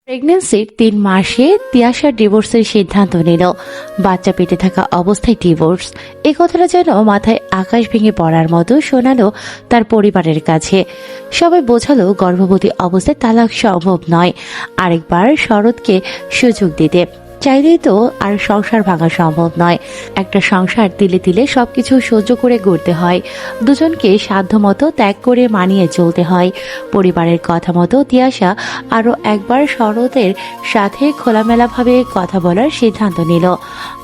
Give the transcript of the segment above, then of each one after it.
প্রেগন্যান্সির 3 মাসে তিয়াশা ডিভোর্সের সিদ্ধান্ত নিল। বাচ্চা পেটে থাকা অবস্থায় ডিভোর্স, এ কথাটা যেন মাথায় আকাশ ভেঙে পড়ার মতো শোনালো তার পরিবারের কাছে। সবাই বোঝালো গর্ভবতী অবস্থায় তালাক সম্ভব নয়, আরেকবার শরৎকে সুযোগ দিতে চাইলেই তো আর সংসার ভাঙা সম্ভব নয়। একটা সংসার তিলে তিলে সবকিছু সহ্য করে গড়তে হয়, দুজনকে সাধ্যমতো ত্যাগ করে মানিয়ে চলতে হয়। পরিবারের কথা মতো তিয়াশা আরো একবার শরতের সাথে খোলামেলাভাবে কথা বলার সিদ্ধান্ত নিল।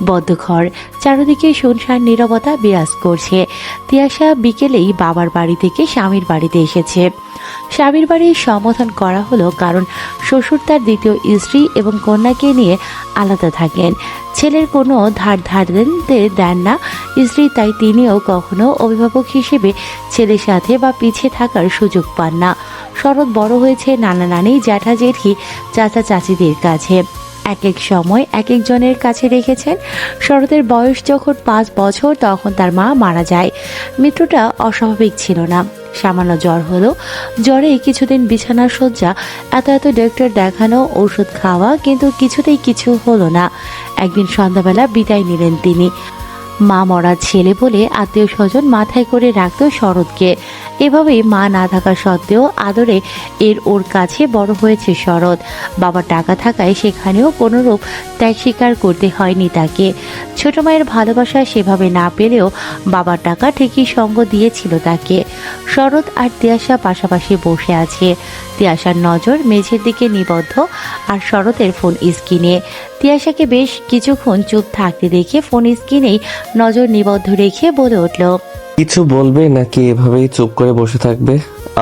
বদ্ধ ঘর, চারিদিকে শুনশান নীরবতা বিরাজ করছে। তিয়াশা বিকেলেই বাবার বাড়ি থেকে স্বামীর বাড়িতে এসেছে। স্বামীর বাড়ির সম্বোধন করা হলো কারণ শ্বশুর তার দ্বিতীয় স্ত্রী এবং কন্যাকে নিয়ে আলাদা থাকেন। ছেলের কোনো ধার দেন না স্ত্রী, তাই তিনিও কখনো অভিভাবক হিসেবে ছেলের সাথে বা পিছিয়ে থাকার সুযোগ পান না। শরৎ বড় হয়েছে নানা নানি, জ্যাঠা জেঠি, চাচা চাচিদের কাছে। এক এক সময় এক একজনের কাছে রেখেছেন। শরতের বয়স যখন 5 বছর তখন তার মা মারা যায়। মৃত্যুটা অস্বাভাবিক ছিল না, সামান্য জ্বর হলো। জ্বরে কিছুদিন বিছানার শয্যা, এত ডক্টর দেখানো, ওষুধ খাওয়া, কিন্তু কিছুতেই কিছু হলো না। একদিন সন্ধ্যাবেলা বিদায় নিলেন তিনি। মা মরা ছেলে বলে আত্মীয় স্বজন মাথায় করে রাখত শরৎকে। এভাবেই মা না থাকা সত্ত্বেও আদরে ওর কাছে বড় হয়েছে শরৎ। বাবার টাকা থাকায় সেখানেও কোনোরূপ ত্যাগ স্বীকার করতে হয়নি তাকে। ছোট মায়ের ভালোবাসা সেভাবে না পেলেও বাবার টাকা ঠিকই সঙ্গ দিয়েছিল তাকে। শরৎ আর তিয়াশা পাশাপাশি বসে আছে। তিয়াশার নজর মেঝের দিকে নিবদ্ধ আর শরতের ফোন স্ক্রিনে। তিয়াশাকে বেশ কিছুক্ষণ চুপ থাকতে দেখে ফোন স্ক্রিনেই নজর নিবদ্ধ রেখে বলে উঠল, কিছু বলবে নাকি এভাবেই চুপ করে বসে থাকবে?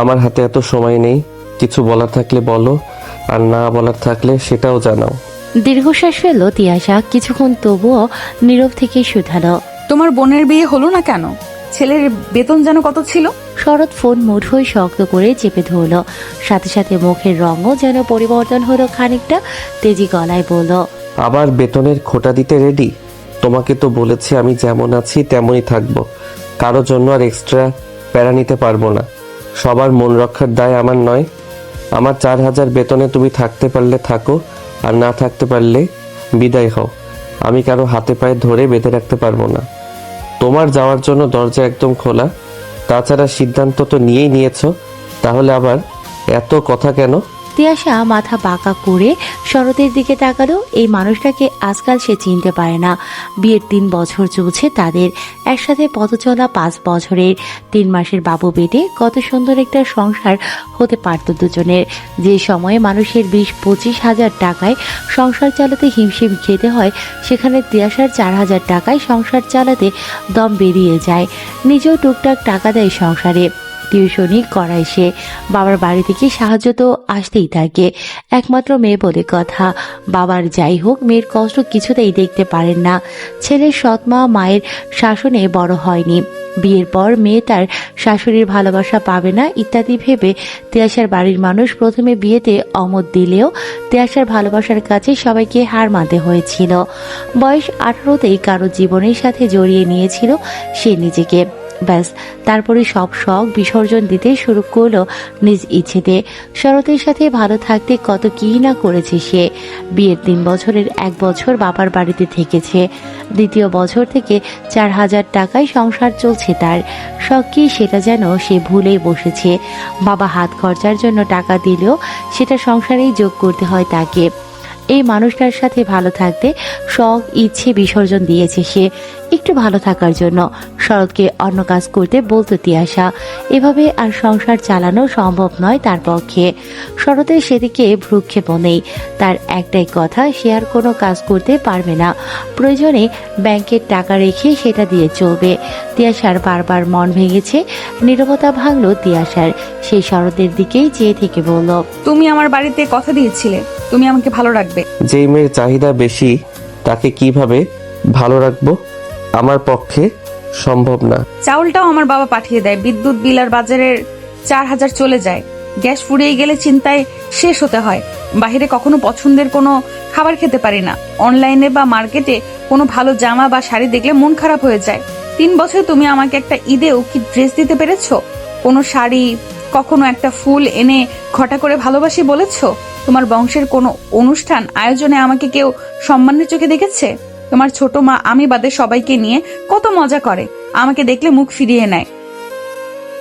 আমার হাতে এত সময় নেই, কিছু বলার থাকলে বলো, আর না বলার থাকলে সেটাও জানাও। দীর্ঘশ্বাস ফেলল তিয়াশা, কিছুক্ষণ তবুও নীরব থেকে শুধালো, তোমার বোনের বিয়ে হলো না কেন? ছেলের বেতন যেন কত ছিল? শরৎ ফোন মুঠোয় শক্ত করে চেপে ধরল, সাথে সাথে মুখের রঙও যেন পরিবর্তন হলো খানিকটা। তেজি গলায় বলল, আবার বেতনের খোটা দিতে রেডি? তোমাকে তো বলেছি আমি যেমন আছি তেমনই থাকবো, কারো জন্য আর এক্সট্রা প্যারা নিতে পারবো না। সবার মন রক্ষার দায় আমার নয়। আমার 4,000 বেতনে তুমি থাকতে পারলে থাকো, আর না থাকতে পারলে বিদায় হও। আমি কারো হাতে পায়ে ধরে বেঁধে রাখতে পারবো না। তোমার যাওয়ার জন্য দরজা একদম খোলা। তাছাড়া সিদ্ধান্ত তো নিয়েই নিয়েছো, তাহলে আবার এত কথা কেন? তিয়াশা মাথা বাঁকা করে শরতের দিকে তাকালো। এই মানুষটাকে আজকাল সে চিনতে পারে না। বিয়ের 3 বছর চলছে তাদের, একসাথে পথ চলা 5 বছরের। 3 মাসের বাবু পেটে কত সুন্দর একটা সংসার হতে পারত দুজনের। যে সময়ে মানুষের 20-25 হাজার টাকায় সংসার চালাতে হিমশিম খেতে হয়, সেখানে তিয়াশার 4,000 টাকায় সংসার চালাতে দম বেরিয়ে যায়। নিজেও টুকটাক টাকা দেয় সংসারে, টিউশনি করায় সে। বাবার বাড়ি থেকে সাহায্য তো আসতেই থাকে, একমাত্র মেয়ে বলে কথা। বাবার যাই হোক, মেয়ের কষ্ট কিছুতেই দেখতে পারেন না। ছেলের সৎমা মায়ের শাসনে বড় হয়নি। বিয়ের পর মেয়ে তার শাশুড়ির ভালোবাসা পাবে না ইত্যাদি ভেবে তিয়াশার বাড়ির মানুষ প্রথমে বিয়েতে অমত দিলেও তিয়াশার ভালোবাসার কাছে সবাইকে হার মানতে হয়েছিল। বয়স 18তেই কারো জীবনের সাথে জড়িয়ে নিয়েছিল সে নিজেকে। ব্যাস, তারপরে সব শখ বিসর্জন দিতে শুরু করলো নিজ ইচ্ছেতে। শরতের সাথে ভালো থাকতে কত কি না করেছে সে। বিয়ের 3 বছরের 1 বছর বাবার বাড়িতে থেকেছে, দ্বিতীয় বছর থেকে 4,000 টাকায় সংসার চলছে তার। শখ কি সেটা যেন সে ভুলেই বসেছে। বাবা হাত খরচার জন্য টাকা দিলেও সেটা সংসারেই যোগ করতে হয় তাকে। এই মানুষটার সাথে ভালো থাকতে শখ ইচ্ছে বিসর্জন দিয়েছে সে, একটু ভালো থাকার জন্য। শরৎকে অন্য কাজ করতে বলতো তিয়াশা। এভাবে আর সংসার চালানো সম্ভব নয় তার পক্ষে। শরতের সেদিকে ভ্রুক্ষেপও নেই। তার একটাই কথা, সে আর কোনো কাজ করতে পারবে না। প্রয়োজনে ব্যাংকের টাকা রেখে সেটা দিয়ে চলবে। তিয়াশার বারবার মন ভেঙেছে। নীরবতা ভাঙল তিয়াশার। সেই শরতের দিকেই চেয়ে থেকে বলল, তুমি আমার বাড়িতে কথা দিয়েছিলে তুমি আমাকে ভালো রাখবে। যেই মেয়ের চাহিদা বেশি তাকে কিভাবে ভালো রাখবো? আমার পক্ষে সম্ভব না। চাউলটাও আমার বাবা পাঠিয়ে দেয়, বিদ্যুৎ বিল আর বাজারের 4,000 চলে যায়। গ্যাস ফুরিয়ে গেলে চিন্তায় শেষ হতে হয়। বাইরে কখনো পছন্দের কোনো খাবার খেতে পারি না। অনলাইনে বা মার্কেটে কোনো ভালো জামা বা শাড়ি দেখলে মন খারাপ হয়ে যায়। 3 বছর তুমি আমাকে একটা ঈদেও কি ড্রেস দিতে পেরেছো? কোনো শাড়ি, কখনো একটা ফুল এনে ঘটা করে ভালোবাসি বলেছো? তোমার বংশের কোনো অনুষ্ঠান আয়োজনে আমাকে কেউ সম্মানের চোখে দেখেছে? তোমার ছোট মা আমি বাদে সবাইকে নিয়ে কত মজা করে, আমাকে দেখলে মুখ ফিরিয়ে নেয়।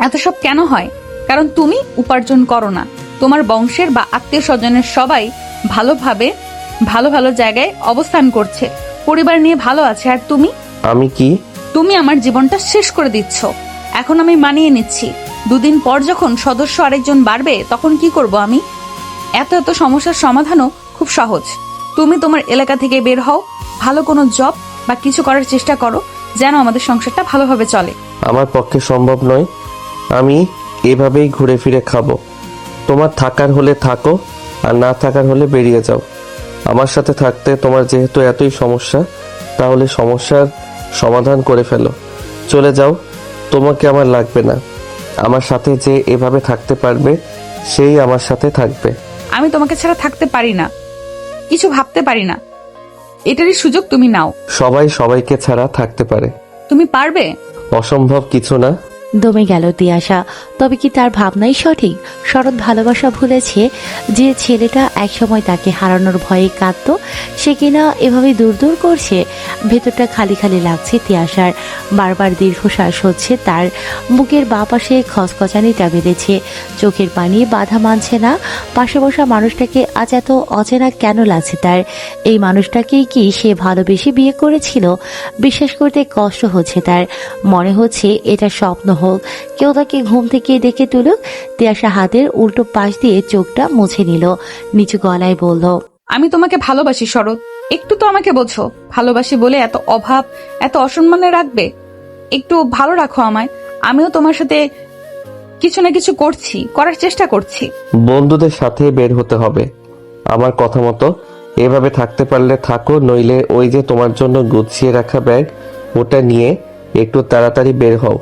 এত সব কেন হয়? কারণ তুমি উপার্জন করো না। তোমার বংশের বা আত্মীয় স্বজনের সবাই ভালোভাবে ভালো ভালো জায়গায় অবস্থান করছে, পরিবার নিয়ে ভালো আছে, আর আমি কি? তুমি আমার জীবনটা শেষ করে দিচ্ছ। এখন আমি মানিয়ে নিচ্ছি, দুদিন পর যখন সদস্য আরেকজন বাড়বে তখন কি করব আমি? এত এত সমস্যার সমাধানও খুব সহজ। তুমি তোমার এলাকা থেকে বের হও, ভালো কোনো জব বা কিছু করার চেষ্টা করো, যেন আমাদের সংসারটা ভালোভাবে চলে। আমার পক্ষে সম্ভব নয়। আমি এভাবেই ঘুরে ফিরে খাবো। তোমার থাকার হলে থাকো, আর না থাকার হলে বেরিয়ে যাও। আমার সাথে থাকতে তোমার যেহেতু এতই সমস্যা, তাহলে সমস্যার সমাধান করে ফেলো, চলে যাও। তোমাকে আমার লাগবে না। আমার সাথে যে এভাবে থাকতে পারবে সেই আমার সাথে থাকবে। আমি তোমাকে ছাড়া থাকতে পারি না, কিছু ভাবতে পারি না, এটারই সুযোগ তুমি নাও। সবাই সবাইকে ছাড়া থাকতে পারে। তুমি পারবে? অসম্ভব কিছু না। দমে গেল তিয়াশা। তবে কি তার ভাবনাই সঠিক? শরৎ ভালোবাসা ভুলেছে? যে ছেলেটা একসময় তাকে হারানোর ভয়ে কাঁদতো, সে কিনা এভাবে দূর দূর করছে। ভেতরটা খালি খালি লাগছে তিয়াশার। বারবার দীর্ঘশ্বাস হচ্ছে তার। বুকের বাঁ পাশে খসখসানিটা বেঁধেছে, চোখের পানি বাধা মানছে না। পাশে বসা মানুষটাকে আজ এত অচেনা কেন লাগছে তার? এই মানুষটাকেই কি সে ভালোবেসে বিয়ে করেছিল? বিশ্বাস করতে কষ্ট হচ্ছে তার। মনে হচ্ছে এটা স্বপ্ন হোক, কেউ তাকে ঘুম থেকে ডেকে তুলুক। তিয়াশা হাতের উল্টো পাশ দিয়ে চোখটা মুছে নিল, নিচু গলায় বলল, আমি তোমাকে ভালোবাসি শরৎ, একটু তো আমাকে বোঝো। ভালোবাসি বলে এত অভাব, এত অসম্মানে রাখবে? একটু ভালো রাখো আমায়। আমিও তোমার সাথে কিছু না কিছু করছি, করার চেষ্টা করছি। বন্ধুদের সাথে বের হতে হবে আমার কথা মতো। এভাবে থাকতে পারলে থাকো, নইলে ওই যে তোমার জন্য গুছিয়ে রাখা ব্যাগ, ওটা নিয়ে একটু তাড়াতাড়ি বের হও।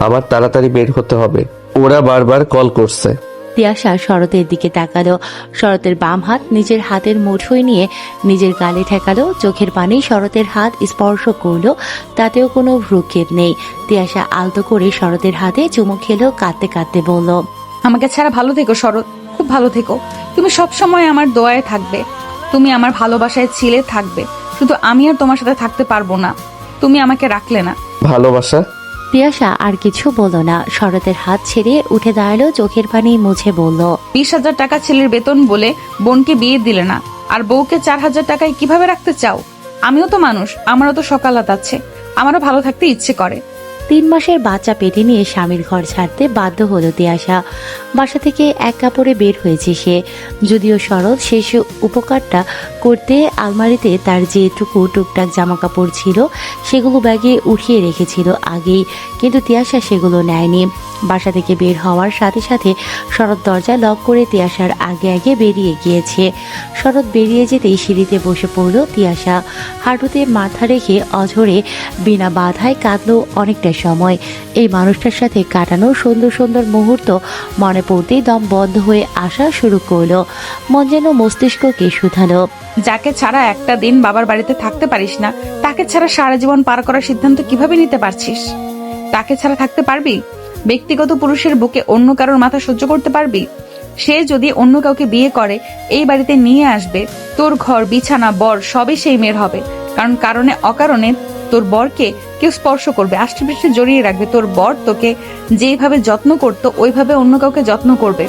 আমার তাড়াতাড়ি বের হতে হবে, ওরা বারবার কল করছে। তিয়াশা শরতের দিকে তাকালো। শরতের বাম হাত নিজের হাতের মুঠোয় নিয়ে নিজের গালে ঠেকালো। চোখের পানি শরতের হাত স্পর্শ করলো, তাতেও কোনো ভ্রুক্ষেপ নেই। তিয়াশা আলতো করে শরতের হাতে চুমু খেলো, কাঁদতে কাঁদতে বলল, আমাকে ছাড়া ভালো থেকো শরৎ, খুব ভালো থেকো। তুমি সব সময় আমার দোয়ায় থাকবে, তুমি আমার ভালোবাসায় ছিলে থাকবে। শুধু আমি আর তোমার সাথে থাকতে পারবো না, তুমি আমাকে রাখলে না। ভালোবাসা? তিয়াশা আর কিছু বলল না। শরতের হাত ছেড়ে উঠে দাঁড়ালো, চোখের পানি মুছে বলল, 20,000 টাকা ছেলের বেতন বলে বোনকে বিয়ে দিলে না, আর বউকে 4,000 টাকায় কিভাবে রাখতে চাও? আমিও তো মানুষ, আমারও তো সকালাত আছে, আমারও ভালো থাকতে ইচ্ছে করে। 3 মাসের বাচ্চা পেটে নিয়ে স্বামীর ঘর ছাড়তে বাধ্য হলো তিয়াশা। বাসা থেকে এক কাপড়ে বের হয়েছে সে। যদিও শরৎ শেষ উপকারটা করতে আলমারিতে তার যেটুকু টুকটাক জামা কাপড় ছিল সেগুলো ব্যাগে উঠিয়ে রেখেছিল আগেই, কিন্তু তিয়াশা সেগুলো নেয়নি। বাসা থেকে বের হওয়ার সাথে সাথে শরৎ দরজা লক করে তিয়াশার আগে আগে বেরিয়ে গিয়েছে। শরৎ বেরিয়ে যেতেই সিঁড়িতে বসে পড়ল তিয়াশা। হাঁটুতে মাথা রেখে অঝরে বিনা বাধায় কাঁদলো অনেকটা সময়। এই মানুষটার সাথে কাটানো সুন্দর সুন্দর মুহূর্ত মনে পড়তেই দম বন্ধ হয়ে আসা শুরু করলো। মন যেন মস্তিষ্ককে শুধালো। যাকে ছাড়া একটা দিন বাবার বাড়িতে থাকতে পারিস না, তাকে ছাড়া সারা জীবন পার করার সিদ্ধান্ত কিভাবে নিতে পারছিস? তাকে ছাড়া থাকতে পারবি? ব্যক্তিগত পুরুষের বুকে অন্য কারোর মাথা সহ্য করতে পারবি? সে যদি অন্য কাউকে বিয়ে করে এই বাড়িতে নিয়ে আসবে, তোর ঘর বিছানা বর সবই সেই মেয়ের হবে। কারণ কারণে অকারণে তোর বরকে কেউ স্পর্শ করবে, আষ্টেপৃষ্ঠে জড়িয়ে রাখবে। তোর বর তোকে যেইভাবে যত্ন করতো ওইভাবে অন্য কাউকে যত্ন করবে।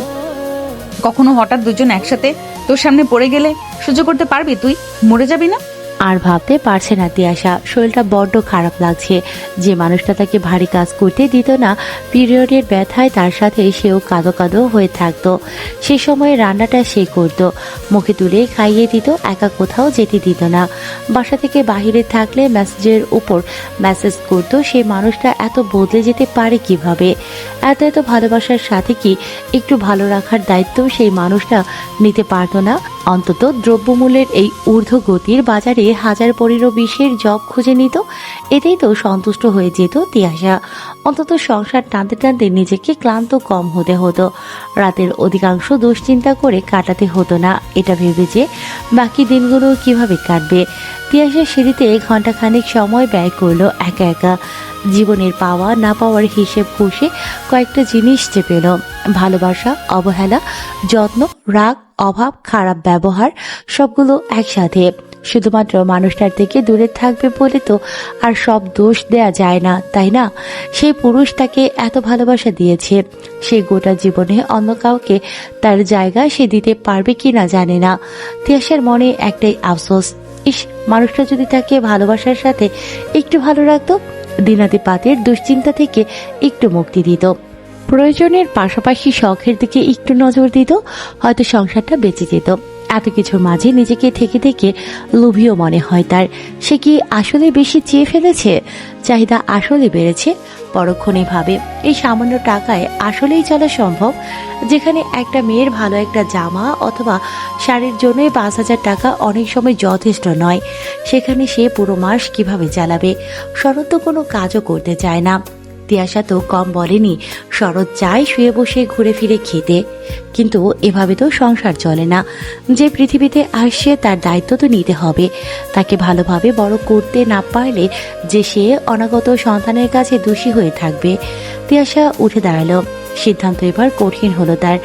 কখনো হঠাৎ দুজন একসাথে তোর সামনে পড়ে গেলে সহ্য করতে পারবি? তুই মরে যাবি না? আর ভাবতে পারছে না তিয়াশা। শরীরটা বড্ড খারাপ লাগছে। যে মানুষটা তাকে ভারী কাজ করতে দিত না, পিরিয়ডের ব্যথায় তার সাথে সেও কাঁদো কাঁদো হয়ে থাকতো। সে সময় রান্নাটা সে করত, মুখে তুলে খাইয়ে দিত, একা কোথাও যেতে দিত না। বাসা থেকে বাহিরে থাকলে মেসেজের উপর মেসেজ করত। সে মানুষটা এত বদলে যেতে পারে কিভাবে? এত এত ভালোবাসার সাথে কি একটু ভালো রাখার দায়িত্ব সেই মানুষটা নিতে পারতো না? অন্তত দ্রব্যমূল্যের এই ঊর্ধ্বগতির বাজারে 1000-20 জব খুঁজে নিত, এতেই তো সন্তুষ্ট হয়ে যেত তিয়াশা। অন্তত সংসার টানতে টানতে নিজেকে ক্লান্ত কম হতে হতো। রাতের অধিকাংশ দুশ্চিন্তা করে কাটাতে হতো না, এটা ভেবে যে বাকি দিনগুলো কিভাবে কাটবে। তিয়াশা সিঁড়িতে ঘন্টাখানেক সময় ব্যয় করলো একা একা। জীবনের পাওয়া না পাওয়ার হিসেব কষে কয়েকটা জিনিস চেপেল: ভালোবাসা, অবহেলা, যত্ন, রাগ, অভাব, খারাপ ব্যবহার সবগুলো একসাথে। শুধুমাত্র মানুষটার থেকে দূরে থাকবে বলে তো আর সব দোষ দেয়া যায় না, তাই না? সেই পুরুষ তাকে এত ভালোবাসা দিয়েছে, সে গোটা জীবনে অন্য কাউকে তার জায়গা সে দিতে পারবে কিনা জানে না। তিয়াসার মনে একটাই আফসোস, ইস, মানুষটা যদি তাকে ভালোবাসার সাথে একটু ভালো রাখতো, দিনাতিপাতের দুশ্চিন্তা থেকে একটু মুক্তি দিত, প্রয়োজনের পাশাপাশি শখের দিকে একটু নজর দিত, হয়তো সংসারটা বেঁচে যেত। এত কিছুর মাঝে নিজেকে থেকে থেকে লোভীও মনে হয় তার। সে কি আসলে বেশি চেয়ে ফেলেছে? চাহিদা আসলে বেড়েছে? পরক্ষণে ভাবে, এই সামান্য টাকায় আসলেই চলা সম্ভব? যেখানে একটা মেয়ের ভালো একটা জামা অথবা শাড়ির জন্যই 5,000 টাকা অনেক সময় যথেষ্ট নয়, সেখানে সে পুরো মাস কিভাবে চালাবে? শরৎ তো কোনো কাজও করতে চায় না। তিয়াসা তো কম বলেনি, শরৎ চায় শুয়ে বসে ঘুরে ফিরে খেতে, কিন্তু এভাবে তো সংসার চলে না। যে পৃথিবীতে আসছে তার দায়িত্ব তো নিতে হবে। তাকে ভালোভাবে বড় করতে না পারলে যে সে অনাগত সন্তানের কাছে দোষী হয়ে থাকবে। তিয়াসা উঠে দাঁড়ালো। সিদ্ধান্ত এবার কঠিন হলো তার।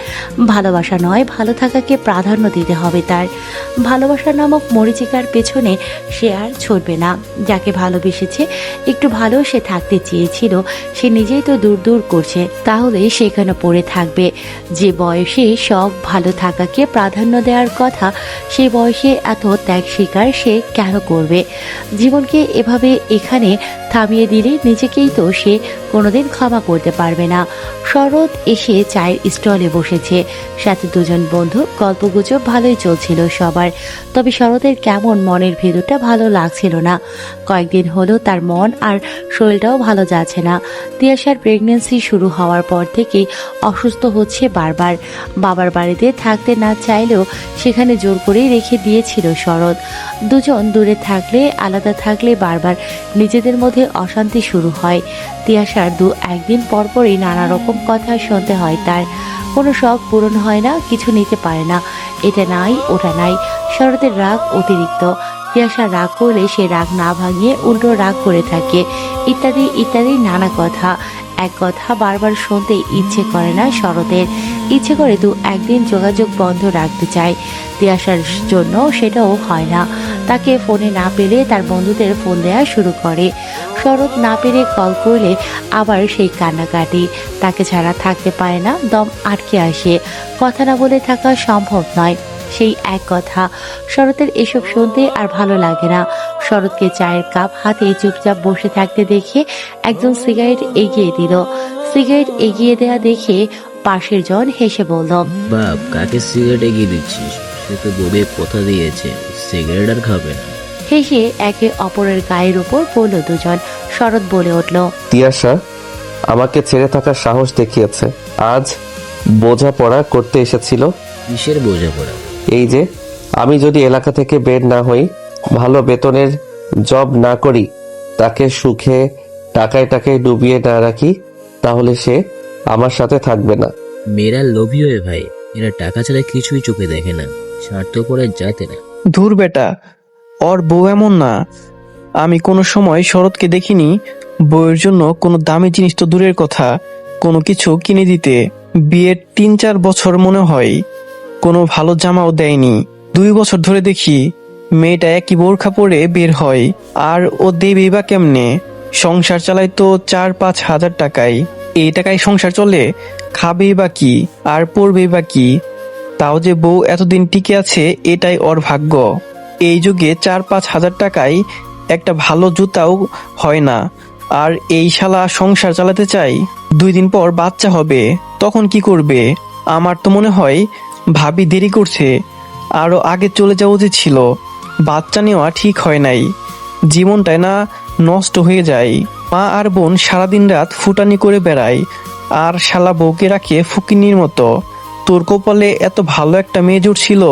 ভালোবাসা নয়, ভালো থাকাকে প্রাধান্য দিতে হবে তার। ভালোবাসা নামক মরীচিকার পেছনে সে আর ছুটবে না। যাকে ভালোবেসেছে, একটু ভালো সে থাকতে চেয়েছিল, সে নিজেই তো দূর দূর করছে, তাহলে সেখানে পড়ে থাকবে। যে বয়সে শখ ভালো থাকাকে প্রাধান্য দেওয়ার কথা, সেই বয়সে এত ত্যাগ স্বীকার সে কেন করবে? জীবনকে এভাবে এখানে থামিয়ে দিলে নিজেকেই তো সে কোনোদিন ক্ষমা করতে পারবে না। শরৎ এসে চায়ের স্টলে বসেছে, সাথে দুজন বন্ধু, গল্পগুজব ভালোই চলছিল সবার। তবে শরতের কেমন মনের ভেতরটা ভালো লাগছিল না। কয়েকদিন হলো তার মন আর শরীরটাও ভালো যাচ্ছে না। তিয়াসার প্রেগন্যান্সি শুরু হওয়ার পর থেকেই অসুস্থ হচ্ছে বারবার। বাবার বাড়িতে থাকতে না চাইলেও সেখানে জোর করেই রেখে দিয়েছিল শরৎ। দুজন দূরে থাকলে, আলাদা থাকলে বারবার নিজেদের মধ্যে অশান্তি শুরু হয়। তিয়াসার একদিন পরপরই নানা রকম কথা শুনতে হয় তার। কোনো শখ পূরণ হয় না, কিছু নিতে পারে না, এটা নাই ওটা নাই। শরতের রাগ অতিরিক্ত। তিয়াসা রাগ করলে সে রাগ না ভাঙিয়ে উল্টো রাগ করে থাকে, ইত্যাদি ইত্যাদি নানা কথা। এক কথা বারবার শুনতে ইচ্ছে করে না শরতের। ইচ্ছে করে একদিন যোগাযোগ বন্ধ রাখতে চায়। তিয়াসার জন্য সেটাও হয় না। তাকে ফোনে না পেলে তার বন্ধুদের ফোন দেওয়া শুরু করে। শরৎ না পেরে কল করলে আবার সেই কান্নাকাটি। তাকে ছাড়া থাকতে পারে না, দম আটকে আসে। কথা না বলে থাকা সম্ভব নয়, সেই এক কথা। শরতের এসব শুনতে আর ভালো লাগে না। শরৎকে চায়ের কাপ হাতে চুপচাপ বসে থাকতে দেখে একজন সিগারেট এগিয়ে দিল। সিগারেট এগিয়ে দেয়া দেখে পাশের জন হেসে বলল, বাপ, কাকে সিগারেট এগিয়ে দিচ্ছিস? সে তো বউকে কথা দিয়েছে সিগারেট আর খাবে না। হেসে একে অপরের গায়ের উপর পড়ল দুজন। শরৎ বলে উঠল, তিয়াসা আমাকে ছেড়ে থাকার সাহস দেখিয়েছে। আজ বোঝাপড়া করতে এসেছিল। কিসের বোঝাপড়া? এই যে, আমি যদি এলাকা থেকে বের না হই, ভালো বেতনের জব না করি, তাকে সুখে টাকায় টাকায় ডুবিয়ে না রাখি, তাহলে সে আমার সাথে থাকবে না। মেয়েরা লোভী হয়ে ভাই, এরা টাকা ছাড়া কিছুই চোখে দেখে না, স্বার্থ করে যাতে না। ধুর বেটা, ওর বউ এমন না। আমি কোনো সময় শরৎকে দেখিনি বউয়ের জন্য কোনো দামি জিনিস তো দূরের কথা, কোনো কিছু কিনে দিতে। বিয়ের 3-4 বছর মনে হয় কোনো ভালো জামাও দেয়নি। 2 বছর ধরে দেখি মেয়েটা একই বোরখা পরে বের হয়, আর ও দেবে বা কেমনে? সংসার চালায় তো 4-5 হাজার টাকায়। এই টাকায় সংসার চলে? খাবেই বা কি আর পড়বেই বা কি? তাও যে বউ এতদিন টিকে আছে, এটাই ওর ভাগ্য। এই যুগে 4-5 হাজার টাকায় একটা ভালো জুতাও হয় না। আর এই শালা সংসার চালাতে চাই, 2 দিন পর বাচ্চা হবে, তখন কি করবে? আমার তো মনে হয় ভাবি দেরি করছে, আরো আগে চলে যাওয়া উচিত ছিল। বাচ্চা নেওয়া ঠিক হয় নাই, জীবনটাই না নষ্ট হয়ে যায়। মা আর বোন সারাদিন রাত ফুটানি করে বেড়ায়, আর শালা বউকে রাখে ফুকিনির মতো। তোর কপালে এত ভালো একটা মেয়ে জুটছিল,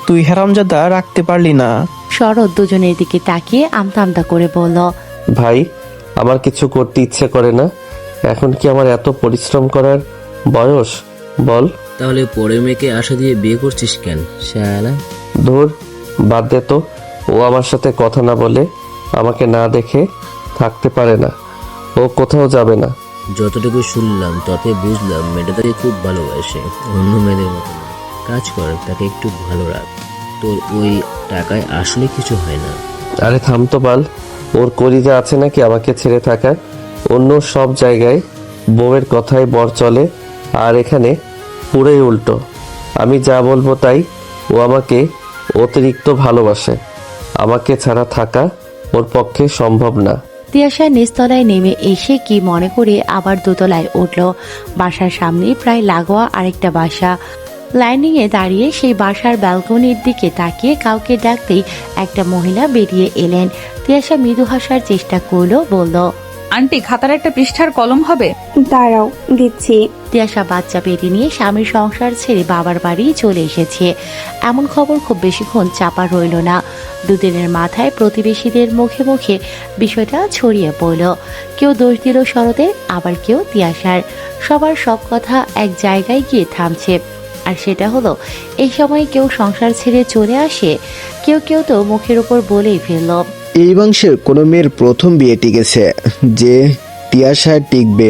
তুই হারামজাদা রাখতে পারলি না। শরৎ দুজনের দিকে তাকিয়ে আমতা আমতা করে বলল, ভাই, আমার কিছু করতে ইচ্ছে করে না। এখন কি আমার এত পরিশ্রম করার বয়স? বল। তাহলে পরের মেয়েকে আশা দিয়ে বিয়ে করছিস কেন শালা? ধুর, বাদ দে তো। ও আমার সাথে কথা না বলে, আমাকে না দেখে থাকতে পারে না। ও কোথাও যাবে না। যতটুকু শুনলাম তাতে বুঝলাম মেয়েটা তাকে খুব ভালোবাসে, অন্য মেয়েদের মতো না। কাজ কর, তাকে একটু ভালো রাখ। তোর ওই টাকায় আসলে কিছু হয় না। আরে থাম তো বাল, ওর কলিজা আছে নাকি আমাকে ছেড়ে থাকার? অন্য সব জায়গায় বউয়ের কথায় বর চলে, আর এখানে পুরোই উল্টো। আমি যা বলবো তাই। ও আমাকে অতিরিক্ত ভালোবাসে, আমাকে ছাড়া থাকা ওর পক্ষে সম্ভব না। তিয়াশা নিচতলায় নেমে এসে কি মনে করে আবার দোতলায় উঠল। বাসার সামনে প্রায় লাগোয়া আরেকটা বাসা। লাইনিংয়ে দাঁড়িয়ে সেই বাসার ব্যালকনির দিকে তাকিয়ে কাউকে ডাকতেই একটা মহিলা বেরিয়ে এলেন। তিয়াশা মৃদু হাসার চেষ্টা করলো, বলল, আন্টি, খাতার একটা পৃষ্ঠার কলম হবে? দাঁড়াও, দিচ্ছি। তিয়াশা বাচ্চা পেটে নিয়ে স্বামীর সংসার ছেড়ে বাবার বাড়ি চলে এসেছে। এমন খবর খুব বেশিক্ষণ চাপা রইল না। দুদিনের মাথায় প্রতিবেশীদের মুখে মুখে বিষয়টা ছড়িয়ে পড়ল। কেউ দোষ দিল শরতের, আবার কেউ তিয়াশার। সবার সব কথা এক জায়গায় গিয়ে থামছে। আর সেটা হলো, এই সময় কেউ সংসার ছেড়ে চলে আসে, কেউ কেউ তো মুখের উপর বলেই ফেলল, এই বংশের কোনো মেয়ের প্রথম বিয়ে টিকেছে, যে তিয়াশায় টিকবে।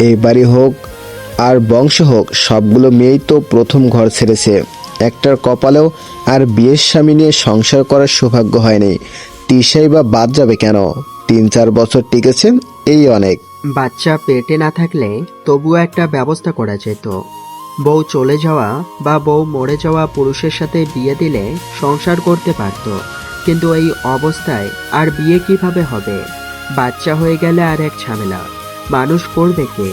এই বাড়ি হোক আর বংশ হোক, সবগুলো মেয়েই তো প্রথম ঘর ছেড়েছে। একটার কপালেও আর বিয়ের স্বামী নিয়ে সংসার করার সৌভাগ্য হয়নি। তিশাই বা বাদ যাবে কেন? 3-4 বছর টিকেছে, এই অনেক। বাচ্চা পেটে না থাকলে তবুও একটা ব্যবস্থা করা যেত। বউ চলে যাওয়া বা বউ মরে যাওয়া পুরুষের সাথে বিয়ে দিলে সংসার করতে পারত, কিন্তু এই অবস্থায় আর বিয়ে কিভাবে হবে? বাচ্চা হয়ে গেলে আর এক ঝামেলা। মানুষ করবে কে?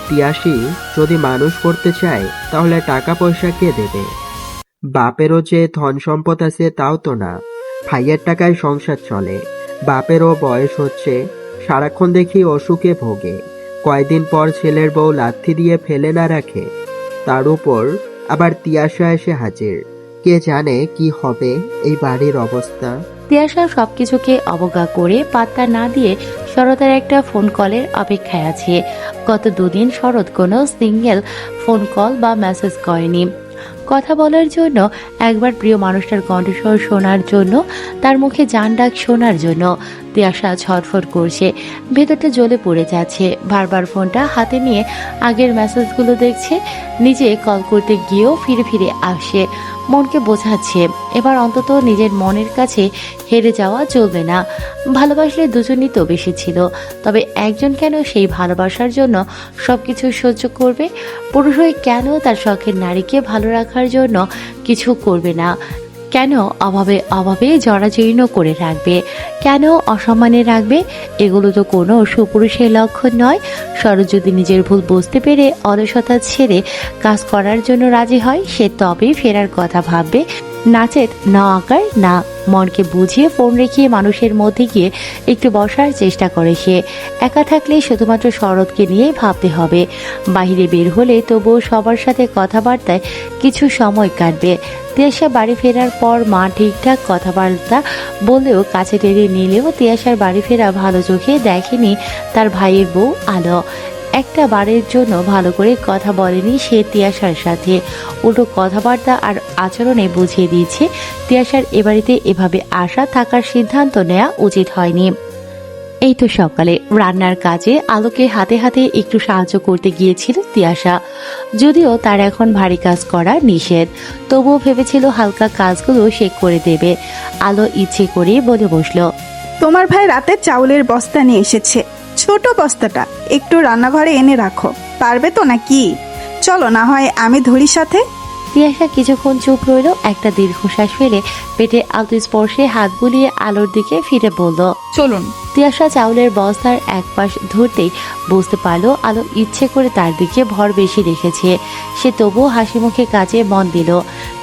তিয়াশি যদি মানুষ করতে চায় তাহলে টাকা পয়সা কে দেবে? বাপেরও যে ধন সম্পদ আছে তাও তো না। ভাইয়ের টাকায় সংসার চলে। বাপেরও বয়স হচ্ছে, সারাক্ষণ দেখি অসুখে ভোগে। কয়দিন পর ছেলের বউ লাথি দিয়ে ফেলে না রাখে। তার উপর আবার তিয়াশা এসে হাজির। কে জানে কি হবে এই বাড়ির অবস্থা। তিয়াশা সবকিছুকে অবজ্ঞা করে পাত্তা না দিয়ে শরতের একটা ফোন কলের অপেক্ষায় আছে। গত 2 দিন শরৎ কোনো সিঙ্গেল ফোন কল বা মেসেজ করেনি। কথা বলার জন্য, একবার প্রিয় মানুষটার কণ্ঠস্বর শোনার জন্য, তার মুখে জান ডাক শোনার জন্য। তিয়াশা ছটফট করছে, ভেতরটা জ্বলে পড়ে যাচ্ছে। বারবার ফোনটা হাতে নিয়ে আগের মেসেজগুলো দেখছে। নিজে কল করতে গিয়েও ফিরে ফিরে আসে। মনকে বোঝাচ্ছে এবার অন্তত নিজের মনের কাছে হেরে যাওয়া চলবে না। ভালোবাসলে দুজনই তো বেশি ছিল, তবে একজন কেন সেই ভালোবাসার জন্য সবকিছু সহ্য করবে? পুরুষ হয়ে কেন তার শখের নারীকে ভালো রাখার জন্য কিছু করবে না? কেন অভাবে অভাবে জরাজীর্ণ করে রাখবে? কেন অসম্মানে রাখবে? এগুলো তো কোনো সুপুরুষের লক্ষণ নয়। শরৎ যদি নিজের ভুল বুঝতে পেরে অলসতা ছেড়ে কাজ করার জন্য রাজি হয়, সে তবেই ফেরার কথা ভাববে। নাচেত না আঁকার না। মনকে বুঝিয়ে ফোন রেখে মানুষের মধ্যে গিয়ে একটু বসার চেষ্টা করে সে। একা থাকলে শুধুমাত্র শরৎকে নিয়েই ভাবতে হবে। বাইরে বের হলে তবুও সবার সাথে কথাবার্তায় কিছু সময় কাটবে। তিয়াশা বাড়ি ফেরার পর মা ঠিকঠাক কথাবার্তা বললেও কাছে টেনে নিলেও তিয়াশার বাড়ি ফেরা ভালো চোখে দেখেনি তার ভাইয়ের বউ আলো। একটা বারের জন্য ভালো করে কথা বলেনি সে তিয়াশার সাথে। উল্টো কথাবার্তা আর আচরণে বুঝিয়ে দিয়েছে তিয়াশার এ বাড়িতে এভাবে আসা থাকার সিদ্ধান্ত নেওয়া উচিত হয়নি। এই তো সকালে রান্নার কাজে আলোকে হাতে হাতে একটু সাহায্য করতে গিয়েছিল তিয়াশা। যদিও তার এখন ভারী কাজ করা নিষেধ, তবুও ভেবেছিল হালকা কাজগুলো সে করে দেবে। আলো ইচ্ছে করে বলে বসলো, তোমার ভাই রাতে চাউলের বস্তা নিয়ে এসেছে, ছোট বস্তাটা একটু রান্নাঘরে এনে রাখো, পারবে তো নাকি? চলো না হয় আমি ধরি সাথে। তিয়াশা কিছুক্ষণ চুপ রইল। একটা দীর্ঘশ্বাস ফেলে পেটে আলতো স্পর্শে হাত বুলিয়ে আলোর দিকে ফিরে বলল, চলুন। তিয়াশা চাউলের বস্তার এক পাশ ধরতেই বুঝতে পারলো আলো ইচ্ছে করে তার দিকে ভর বেশি রেখেছে। সে তবুও হাসি মুখে কাজে মন দিল।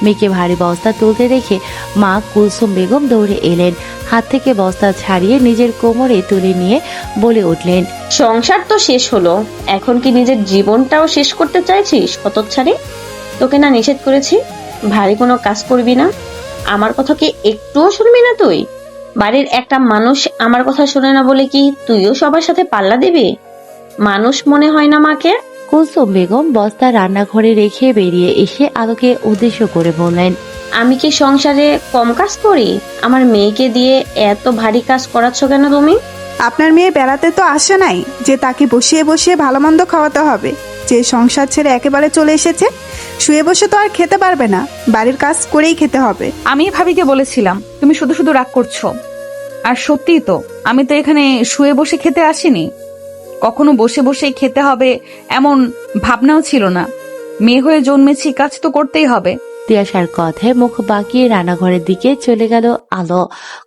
মেয়েকে ভারী বস্তা তুলতে দেখে মা কুলসুম বেগম দৌড়ে এলেন। হাত থেকে বস্তা ছাড়িয়ে নিজের কোমরে তুলে নিয়ে বলে উঠলেন, সংসার তো শেষ হলো, এখন কি নিজের জীবনটাও শেষ করতে চাইছিস? হতচ্ছাড়ি, তোকে না নিষেধ করেছি ভারী কোনো কাজ করবি না? আমার কথা কি একটুও শুনবি না তুই? বাড়ির একটা মানুষ আমার কথা শোনে না বলে কি তুইও সবার সাথে পাল্লা দিবি? মানুষ মনে হয় না মাকে? কুলসুম বেগম বস্তা রান্নাঘরে রেখে বেরিয়ে এসে আলোকে উদ্দেশ্য করে বললেন, আমি কি সংসারে কম কাজ করি? আমার মেয়েকে দিয়ে এত ভারী কাজ করাচ্ছ কেন তুমি? আপনার মেয়ে বেড়াতে তো আসে নাই যে তাকে বসিয়ে বসিয়ে ভালো মন্দ খাওয়াতে হবে। যে সংসার ছেড়ে একেবারে চলে এসেছে, শুয়ে বসে তো আর খেতে পারবে না, বাড়ির কাজ করেই খেতে হবে। আমি ভাবিকে বলেছিলাম তুমি শুধু শুধু রাগ করছো। আর সত্যিই তো, আমি তো এখানে শুয়ে বসে খেতে আসিনি। কখনো বসে বসে খেতে হবে এমন ভাবনাও ছিল না। মেয়ে হয়ে জন্মেছি, কাজ তো করতেই হবে। তিয়াশার কথায় মুখ বাঁকিয়ে রান্নাঘরের দিকে চলে গেল আলো।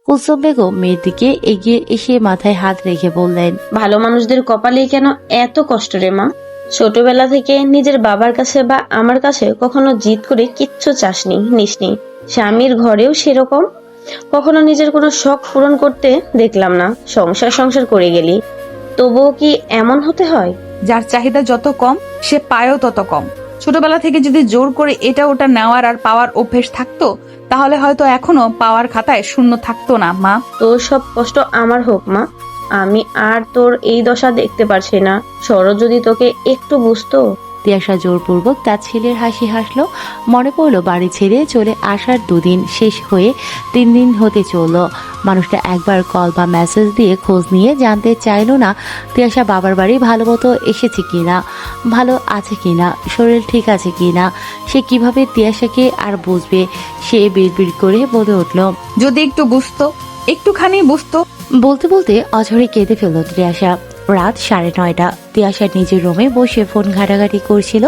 কুলসুম বেগম মেয়ের দিকে এগিয়ে এসে মাথায় হাত রেখে বললেন, ভালো মানুষদের কপালেই কেন এত কষ্ট রে মা? ছোটবেলা থেকে নিজের বাবার কাছে বা আমার কাছে কখনো জিদ করে কিচ্ছু চাসনি নিসনি। স্বামীর ঘরেও সেরকম। কখনো নিজের কোনো শখ পূরণ করতে দেখলাম না। সংসার করে গেলি, তবুও কি এমন হতে হয়? যার চাহিদা যত কম সে পায়ও তত কম। ছোটবেলা থেকে যদি জোর করে এটা ওটা নেওয়ার আর পাওয়ার অভ্যেস থাকতো, তাহলে হয়তো এখনো পাওয়ার খাতায় শূন্য থাকতো না মা। তোর সব কষ্ট আমার হোক মা, আমি আর তোর এই দশা দেখতে পারছি না। শরৎ যদি তোকে একটু বুঝতো। তিয়াশা জোরপূর্বক তার ছেলের হাসি হাসলো। মনে পড়লো বাড়ি ছেড়ে চলে আসার 2 দিন শেষ হয়ে 3 দিন হতে চলল। মানুষটা একবার কল বা মেসেজ দিয়ে খোঁজ নিয়ে জানতে চাইলো না তিয়াশা বাবার বাড়ি ভালো মতো এসেছে কিনা, ভালো আছে কিনা, শরীর ঠিক আছে কিনা। সে কিভাবে তিয়াশাকে আর বুঝবে? সে বিড়বিড় করে বলে উঠল, যদি একটু বুঝতো, একটুখানি বুঝতো। বলতে বলতে অঝরে কেঁদে ফেলল তিয়াশা। রাত 9:30। তিয়াশা নিজের রুমে বসে ফোন ঘাটাঘাটি করছিল।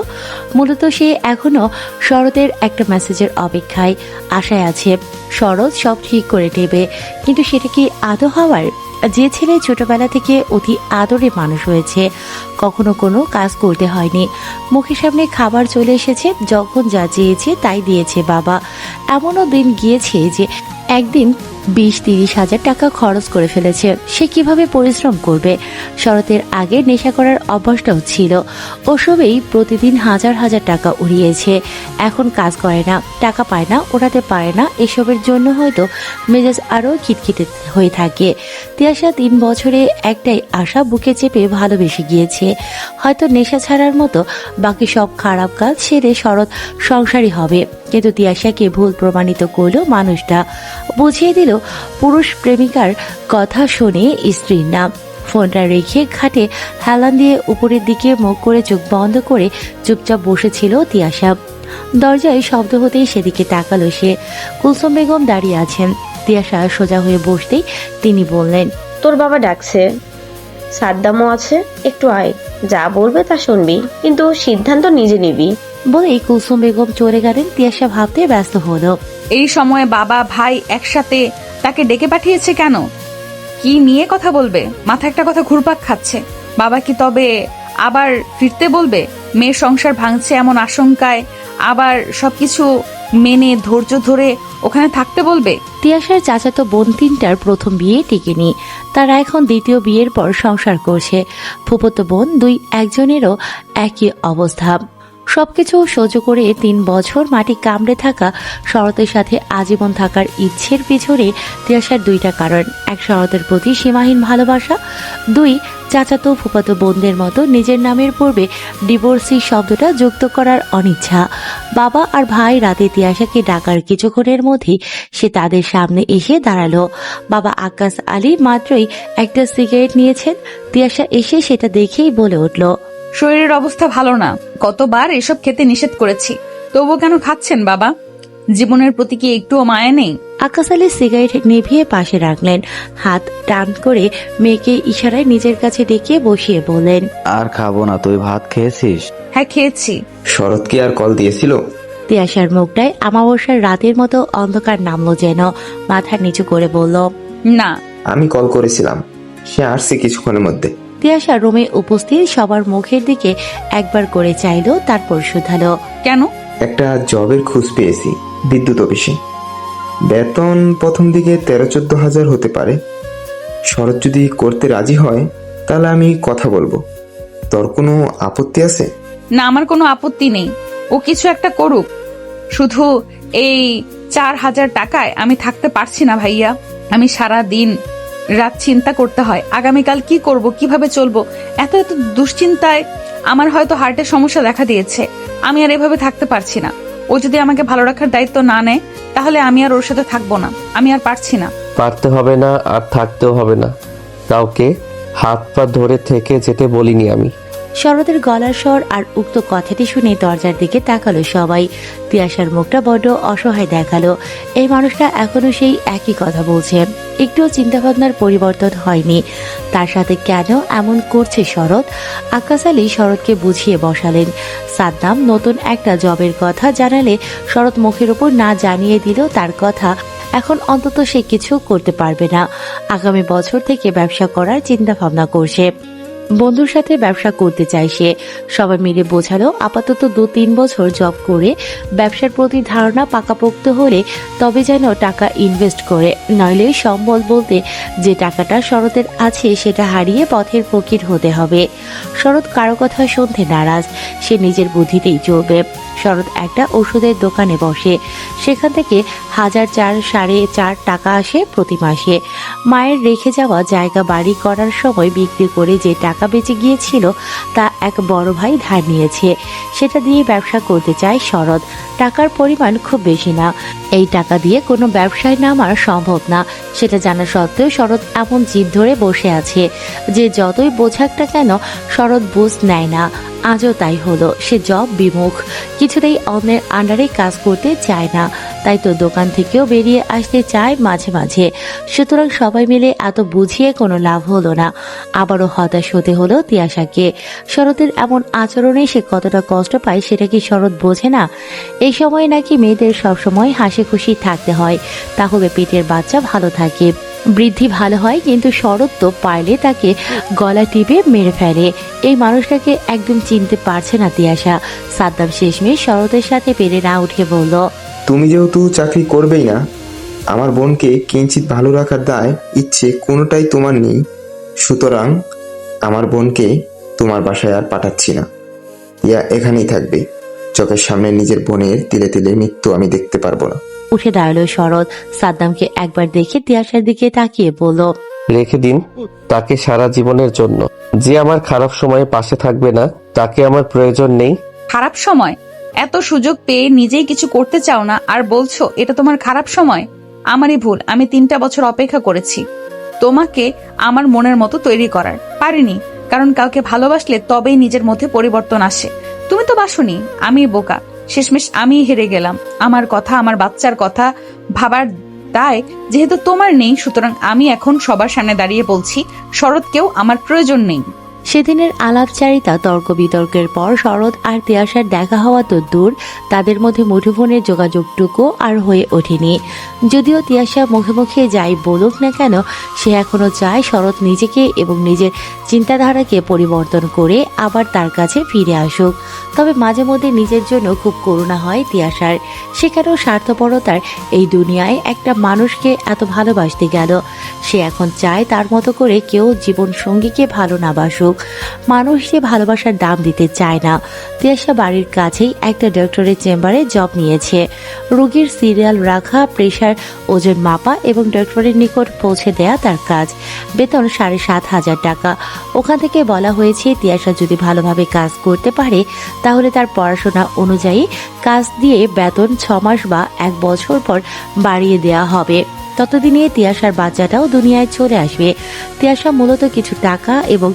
মূলত সে এখনো শরতের একটা মেসেজের অপেক্ষায়, আশায় আছে শরৎ সব ঠিক করে দেবে। কিন্তু সেটা কি আদৌ হওয়ার? যে ছেলে ছোটবেলা থেকে অতি আদরে মানুষ হয়েছে, কখনো কোনো কাজ করতে হয়নি, মুখের সামনে খাবার চলে এসেছে, যখন যা চেয়েছে তাই দিয়েছে বাবা। এমনও দিন গিয়েছে যে একদিন 20-30 হাজার টাকা খরচ করে ফেলেছে। সে কিভাবে পরিশ্রম করবে? শরতের আগে নেশা করার অভ্যাসটাও ছিল। ওসবেই প্রতিদিন হাজার হাজার টাকা উড়িয়েছে। এখন কাজ করে না, টাকা পায় না, ওড়াতে পারে না। এসবের জন্য হয়তো মেজাজ আরও খিটখিটে হয়ে থাকে। তিয়াশা 3 বছরে একটাই আশা বুকে চেপে ভালোবেসে গিয়েছে। হয়তো নেশা ছাড়ার মতো বাকি সব খারাপ কাজ ছেড়ে শরৎ সংসারী হবে। কিন্তু তিয়াশাকে ভুল প্রমাণিত করলো মানুষটা। বুঝিয়ে দিল পুরুষ প্রেমিকার কথা শুনে স্ত্রীর নাম। ফোনটা রেখে খাটে হেলান দিয়ে উপরের দিকে মুখ করে চোখ বন্ধ করে চুপচাপ বসেছিল তিয়াশা। দরজায় শব্দ হতেই সেদিকে তাকালো সে। কুলসুম বেগম দাঁড়িয়ে আছেন। তিয়াশা সোজা হয়ে বসতেই তিনি বললেন, তোর বাবা ডাকছে, সাদ্দামও আছে, একটু আয়। যা বলবে তা শুনবি, কিন্তু সিদ্ধান্ত নিজে নিবি। বলেই কুলসুম বেগম চলে গেলেন। তিয়াশা ভাবতে ব্যস্ত হলো। এই সময়ে বাবা ভাই একসাথে তাকে ডেকে পাঠিয়েছে কেন? কি নিয়ে কথা বলবে? মাথা একটা কথা ঘুরপাক খাচ্ছে। বাবা কি তবে আবার ফিরতে বলবে? মেয়ের সংসার ভাঙছে এমন আশঙ্কায় আবার সবকিছু মেনে ধৈর্য ধরে ওখানে থাকতে বলবে? তিয়াশার চাচাতো বোন 3টার প্রথম বিয়ে টিকেনি। তারা এখন দ্বিতীয় বিয়ের পর সংসার করছে। ফুফুতো বোন 2 একজনেরও একই অবস্থা। সবকিছু সহ্য করে 3 বছর মাটি কামড়ে থাকা শরতের সাথে আজীবন থাকার ইচ্ছের পিছনে তিয়াশার 2টা কারণ। 1, শরতের প্রতি সীমাহীন ভালোবাসা। 2, চাচাতো ফুফাতো বোনদের মতো নিজের নামের পূর্বে ডিভোর্সি শব্দটা যুক্ত করার অনিচ্ছা। বাবা আর ভাই রাতে তিয়াশাকে ডাকার কিছুক্ষণের মধ্যেই সে তাদের সামনে এসে দাঁড়ালো। বাবা আকাশ আলী মাত্রই একটা সিগারেট নিয়েছেন। তিয়াশা এসে সেটা দেখেই বলে উঠল, শরীরের অবস্থা ভালো না, কতবার এসব খেতে নিষেধ করেছি, তবুও কেন খাচ্ছেন বাবা? জীবনের প্রতি কি একটুও মায়া নেই? আকাশ আলী সিগারেট নিভিয়ে পাশে রাখলেন। হাত টান করে মেয়েকে ইশারায় নিজের কাছে ডেকে বসিয়ে বললেন, আর খাবো না, তুই ভাত খেয়েছিস? হ্যাঁ খেয়েছি। শরৎ কি আর কল দিয়েছিল? তিয়াশার মুখটায় আমাবস্যার রাতের মতো অন্ধকার নামলো যেন। মাথা নিচু করে বলল, না। আমি কল করেছিলাম, সে আসছে কিছুক্ষণের মধ্যে। তিয়াশা রুমে উপস্থিত সবার মুখের দিকে একবার করে চাইলো, তারপর শুধালো, কেন? একটা জবের খোঁজ পেয়েছি বিদ্যুৎ অফিসে। বেতন প্রথম দিকে 13-14 হাজার হতে পারে। শরৎ যদি করতে রাজি হয় তাহলে আমি কথা বলবো। তোর কোনো আপত্তি আছে? না, আমার কোনো আপত্তি নেই। ও কিছু একটা করুক, শুধু এই 4,000 টাকায় আমি থাকতে পারছি না ভাইয়া। আমি সারা দিন রাত চিন্তা করতে হয়, আগামীকাল কি করব, কিভাবে চলবো। এত এত দুশ্চিন্তায় আমার হয়তো হার্টের সমস্যা দেখা দিয়েছে। আমি আর এভাবে থাকতে পারছি না। ও যদি আমাকে ভালো রাখার দায়িত্ব না নেয় তাহলে আমি আর ওর সাথে থাকবো না। আমি আর পারছি না। পারতে হবে না আর থাকতেও হবে না। কাউকে হাত পা ধরে থেকে যেতে বলিনি আমি। শরতের গলার স্বর আর উক্ত কথাটি শুনে দরজার দিকে তাকালো সবাই। তিয়াশার মুখটা বড্ড অসহায় দেখালো। এই মানুষটা এখনো সেই একই কথা বলছে, একটুও চিন্তাভাবনার পরিবর্তন হয়নি। তার সাথে কেন এমন করছে শরৎ? আকাশ আলী শরৎকে বুঝিয়ে বসালেন। সাদ্দাম নতুন একটা জবের কথা জানালে শরৎ মুখের উপর না জানিয়ে দিল তার কথা। এখন অন্তত সে কিছু করতে পারবে না। আগামী বছর থেকে ব্যবসা করার চিন্তা ভাবনা করছে। বন্ধুর সাথে ব্যবসা করতে চাই সে। সবাই মিলে বোঝালো আপাতত 2-3 বছর জব করে ব্যবসার প্রতি ধারণা পাকাপোক্ত হলে তবে যেন টাকা ইনভেস্ট করে, নইলে সম্বল বলতে যে টাকাটা শরতের আছে সেটা হারিয়ে পথের ফকির হতে হবে। শরৎ কারো কথা শুনতে নারাজ, সে নিজের বুদ্ধিতেই চলবে। শরৎ একটা ওষুধের দোকানে বসে, সেখান থেকে 1,000-4,500 টাকা আসে প্রতি মাসে। মায়ের রেখে যাওয়া জায়গা বাড়ি করার সময় বিক্রি করে যে টাকা বেঁচে গিয়েছিল তা এক বড় ভাই ধার নিয়েছে, সেটা দিয়ে ব্যবসা করতে চায় শরৎ। টাকার পরিমাণ খুব বেশি না, এই টাকা দিয়ে কোনো ব্যবসায় নামার সম্ভব না। সেটা জানা সত্ত্বেও শরৎ এমন জিদ ধরে বসে আছে যে যতই বোঝাক না কেন শরৎ বুঝ নেয় না। আজও তাই হলো, সে জব বিমুখ, কিছুতেই অন্যের আন্ডারে কাজ করতে চায় না। তাই তো দোকান থেকেও বেরিয়ে আসতে চায় মাঝে মাঝে। সুতরাং সবাই মিলে এত বুঝিয়ে কোনো লাভ হলো না। আবারও হতাশ হতে হলো তিয়াশাকে। শরতের এমন আচরণে সে কতটা কষ্ট পায় সেটা কি শরৎ বোঝে না? এই সময় নাকি মেয়েদের সবসময় হাসি খুশি থাকতে হয়, তাহলে পেটের বাচ্চা ভালো থাকে, বৃদ্ধি ভালো হয়। কিন্তু শরৎ তো পারলে তাকে গলা টিপে মেরে ফেলে। এই মানুষটাকে একদম চিনতে পারছে না তিয়াশা। সাদ্দাম শেষমেশ শরতের সাথে পেরে না উঠে বলল, তুমি যেহেতু চাকরি করবেই না, আমার বোনকে কিঞ্চিত ভালো রাখার দায় ইচ্ছে কোনোটাই তোমার নেই, সুতরাং আমার বোনকে তোমার বাসায় আর পাঠাচ্ছি না। ইয়া এখানেই থাকবে। চোখের সামনে নিজের বোনের তিলে তিলে মৃত্যু আমি দেখতে পারবো না। উঠে দাঁড়ালো শরৎ। সাদ্দামকে একবার দেখে তিয়াশার দিকে তাকিয়ে বলল, রেখে দিন তাকে সারা জীবনের জন্য। যে আমার খারাপ সময়ে পাশে থাকবে না তাকে আমার প্রয়োজন নেই। খারাপ সময়? এত সুযোগ পেয়ে নিজেই কিছু করতে চাও না আর বলছো এটা তোমার খারাপ সময়? আমারই ভুল, আমি 3টা বছর অপেক্ষা করেছি তোমাকে আমার মনের মতো তৈরি করার, পারিনি। কারণ কাউকে ভালোবাসলে তবেই নিজের মধ্যে পরিবর্তন আসে। তুমি তো বাসনি, আমি বোকা। শেষমেশ আমি হেরে গেলাম। আমার কথা, আমার বাচ্চার কথা ভাবার দায় যেহেতু তোমার নেই, সুতরাং আমি এখন সবার সামনে দাঁড়িয়ে বলছি শরৎকেও আমার প্রয়োজন নেই। সেদিনের আলাপচারিতা তর্ক বিতর্কের পর শরৎ আর তিয়াশার দেখা হওয়া তো দূর, তাদের মধ্যে মুঠোফোনের যোগাযোগটুকু আর হয়ে ওঠেনি। যদিও তিয়াশা মুখে মুখে যাই বলুক না কেন, সে এখনো চায় শরৎ নিজেকে এবং নিজের চিন্তাধারাকে পরিবর্তন করে আবার তার কাছে ফিরে আসুক। তবে মাঝে মধ্যে নিজের জন্য খুব করুণা হয় তিয়াশার। সে কেন স্বার্থপরতার এই দুনিয়ায় একটা মানুষকে এত ভালোবাসতে গেল? সে এখন চায় তার মতো করে কেউ জীবন সঙ্গীকে ভালো না বাসুক। মানুষ যে ভালোবাসার দাম দিতে চায় না। তিয়াশা বাড়ির কাছেই একটা ডক্টরের চেম্বারে জব নিয়েছে। রোগীর সিরিয়াল রাখা, প্রেশার, ওজন মাপা এবং ডক্টরের নিকট পৌঁছে দেয়া তার কাজ। বেতন 7,500 টাকা। ওখান থেকে বলা হয়েছে তিয়াশা যদি ভালোভাবে কাজ করতে পারে তাহলে তার পড়াশোনা অনুযায়ী কাজ দিয়ে বেতন 6 মাস বা 1 বছর পর বাড়িয়ে দেয়া হবে। ততদিনে তিয়াশার বাচ্চাটাও দুনিয়ায় চলে আসবে। তিয়াশা মূলত কিছু টাকা এবং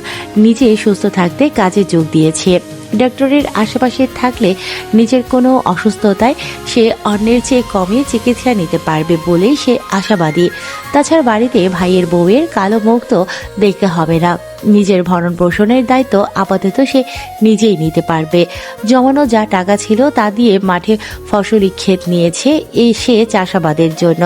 নিজে সুস্থ থাকতে কাজে যোগ দিয়েছে। ডক্টরের আশেপাশে থাকলে নিজের কোনো অসুস্থতায় সে অন্যের চেয়ে কমে চিকিৎসা নিতে পারবে বলেই সে আশাবাদী। তাছাড়া বাড়িতে ভাইয়ের বউয়ের কালো মুখ তো দেখতে হবে না। নিজের ভরণ পোষণের দায়িত্ব আপাতত সে নিজেই নিতে পারবে। জমানো যা টাকা ছিল তা দিয়ে মাঠে ফসলি ক্ষেত নিয়েছে সে চাষাবাদের জন্য।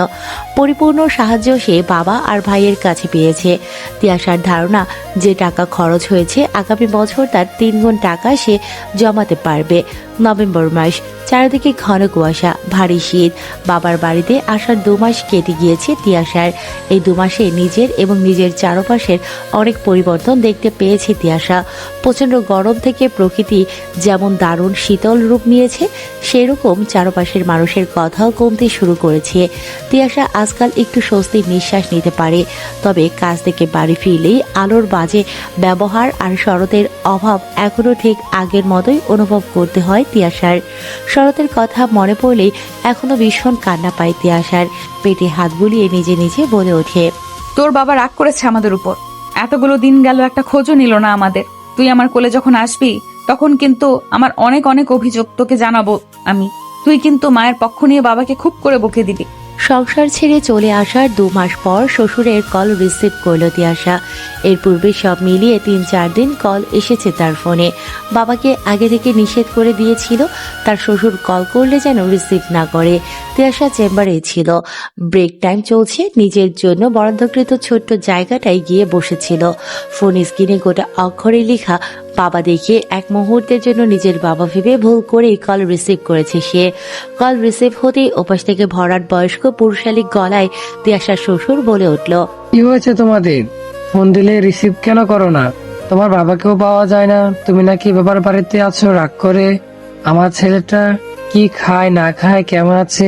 পরিপূর্ণ সাহায্য সে বাবা আর ভাইয়ের কাছে পেয়েছে। তিয়াশার ধারণা যে টাকা খরচ হয়েছে আগামী বছর তার 3 গুণ টাকা সে জমাতে পারবে। নভেম্বর মাস, চারিদিকে ঘন কুয়াশা, ভারী শীত। বাবার বাড়িতে আসার 2 মাস কেটে গিয়েছে তিয়াশার। এই 2 মাসে নিজের এবং নিজের চারপাশের অনেক পরিবর্তন দেখতে পেয়েছে তিয়াশা। প্রচন্ড গরম থেকে প্রকৃতি যেমন দারুণ শীতল রূপ নিয়েছে, সেরকম চারপাশের মানুষের কথাও কমতে শুরু করেছে। তিয়াশা আজকাল একটু স্বস্তির নিঃশ্বাস নিতে পারে। তবে কাজ থেকে বাড়ি ফিরলেই আলোর বাজে ব্যবহার আর শরতের অভাব এখনো ঠিক আগের মতোই অনুভব করতে হয় তিয়াশার। শরতের কথা মনে পড়লেই এখনো ভীষণ কান্না পায় তিয়াশার। পেটে হাত বুলিয়ে নিজে নিজে বলে ওঠে, তোর বাবা রাগ করেছে আমাদের উপর। এতগুলো দিন গেল, একটা খোঁজও নিল না আমাদের। তুই আমার কোলে যখন আসবি তখন কিন্তু আমার অনেক অনেক অভিযোগ তোকে জানাবো আমি। তুই কিন্তু মায়ের পক্ষ নিয়ে বাবাকে খুব করে বকে দিবি। সংসার ছেড়ে চলে আসার 2 মাস পর শ্বশুরের কল রিসিভ করলো তিয়াশা। এর পূর্বে সব মিলিয়ে 3-4 দিন কল এসেছে তার ফোনে। বাবাকে আগে থেকে নিষেধ করে দিয়েছিল তার শ্বশুর কল করলে যেন রিসিভ না করে। তিয়াশা চেম্বারে ছিল, ব্রেক টাইম চলছে, নিজের জন্য বরাদ্দকৃত ছোট্ট জায়গাটায় গিয়ে বসেছিল। ফোন স্ক্রিনে গোটা অক্ষরে লেখা বাবা দেখে এক মুহূর্তের জন্য নিজের বাবা ভেবে ভুল করেই কল রিসিভ করেছে সে। কল রিসিভ হতেই ওপাশ থেকে ভরাট বয়স্ক পুরুষালী গলায় তিয়াশার শ্বশুর বলে উঠল, কি হয়েছে তোমাদের? ফোন দিলে রিসিভ কেন করো না? তোমার বাবাকেও পাওয়া যায় না, তুমি নাকি বাবার বাড়িতে আছো রাগ করে। আমার ছেলেটা কি খায় না খায়, কেমন আছে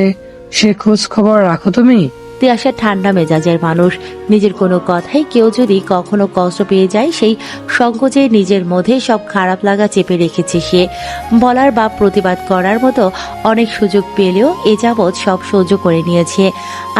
সে খোঁজ খবর রাখো তুমি? তিয়াশা ঠান্ডা মেজাজের মানুষ, নিজের কোনো কথাই কেউ যদি কখনো কষ্ট পেয়ে যায় সেই সংকোচে নিজের মধ্যে সব খারাপ লাগা চেপে রেখেছে সে। বলার বা প্রতিবাদ করার মতো অনেক সুযোগ পেলেও এ যাবৎ সব সহ্য করে নিয়েছে।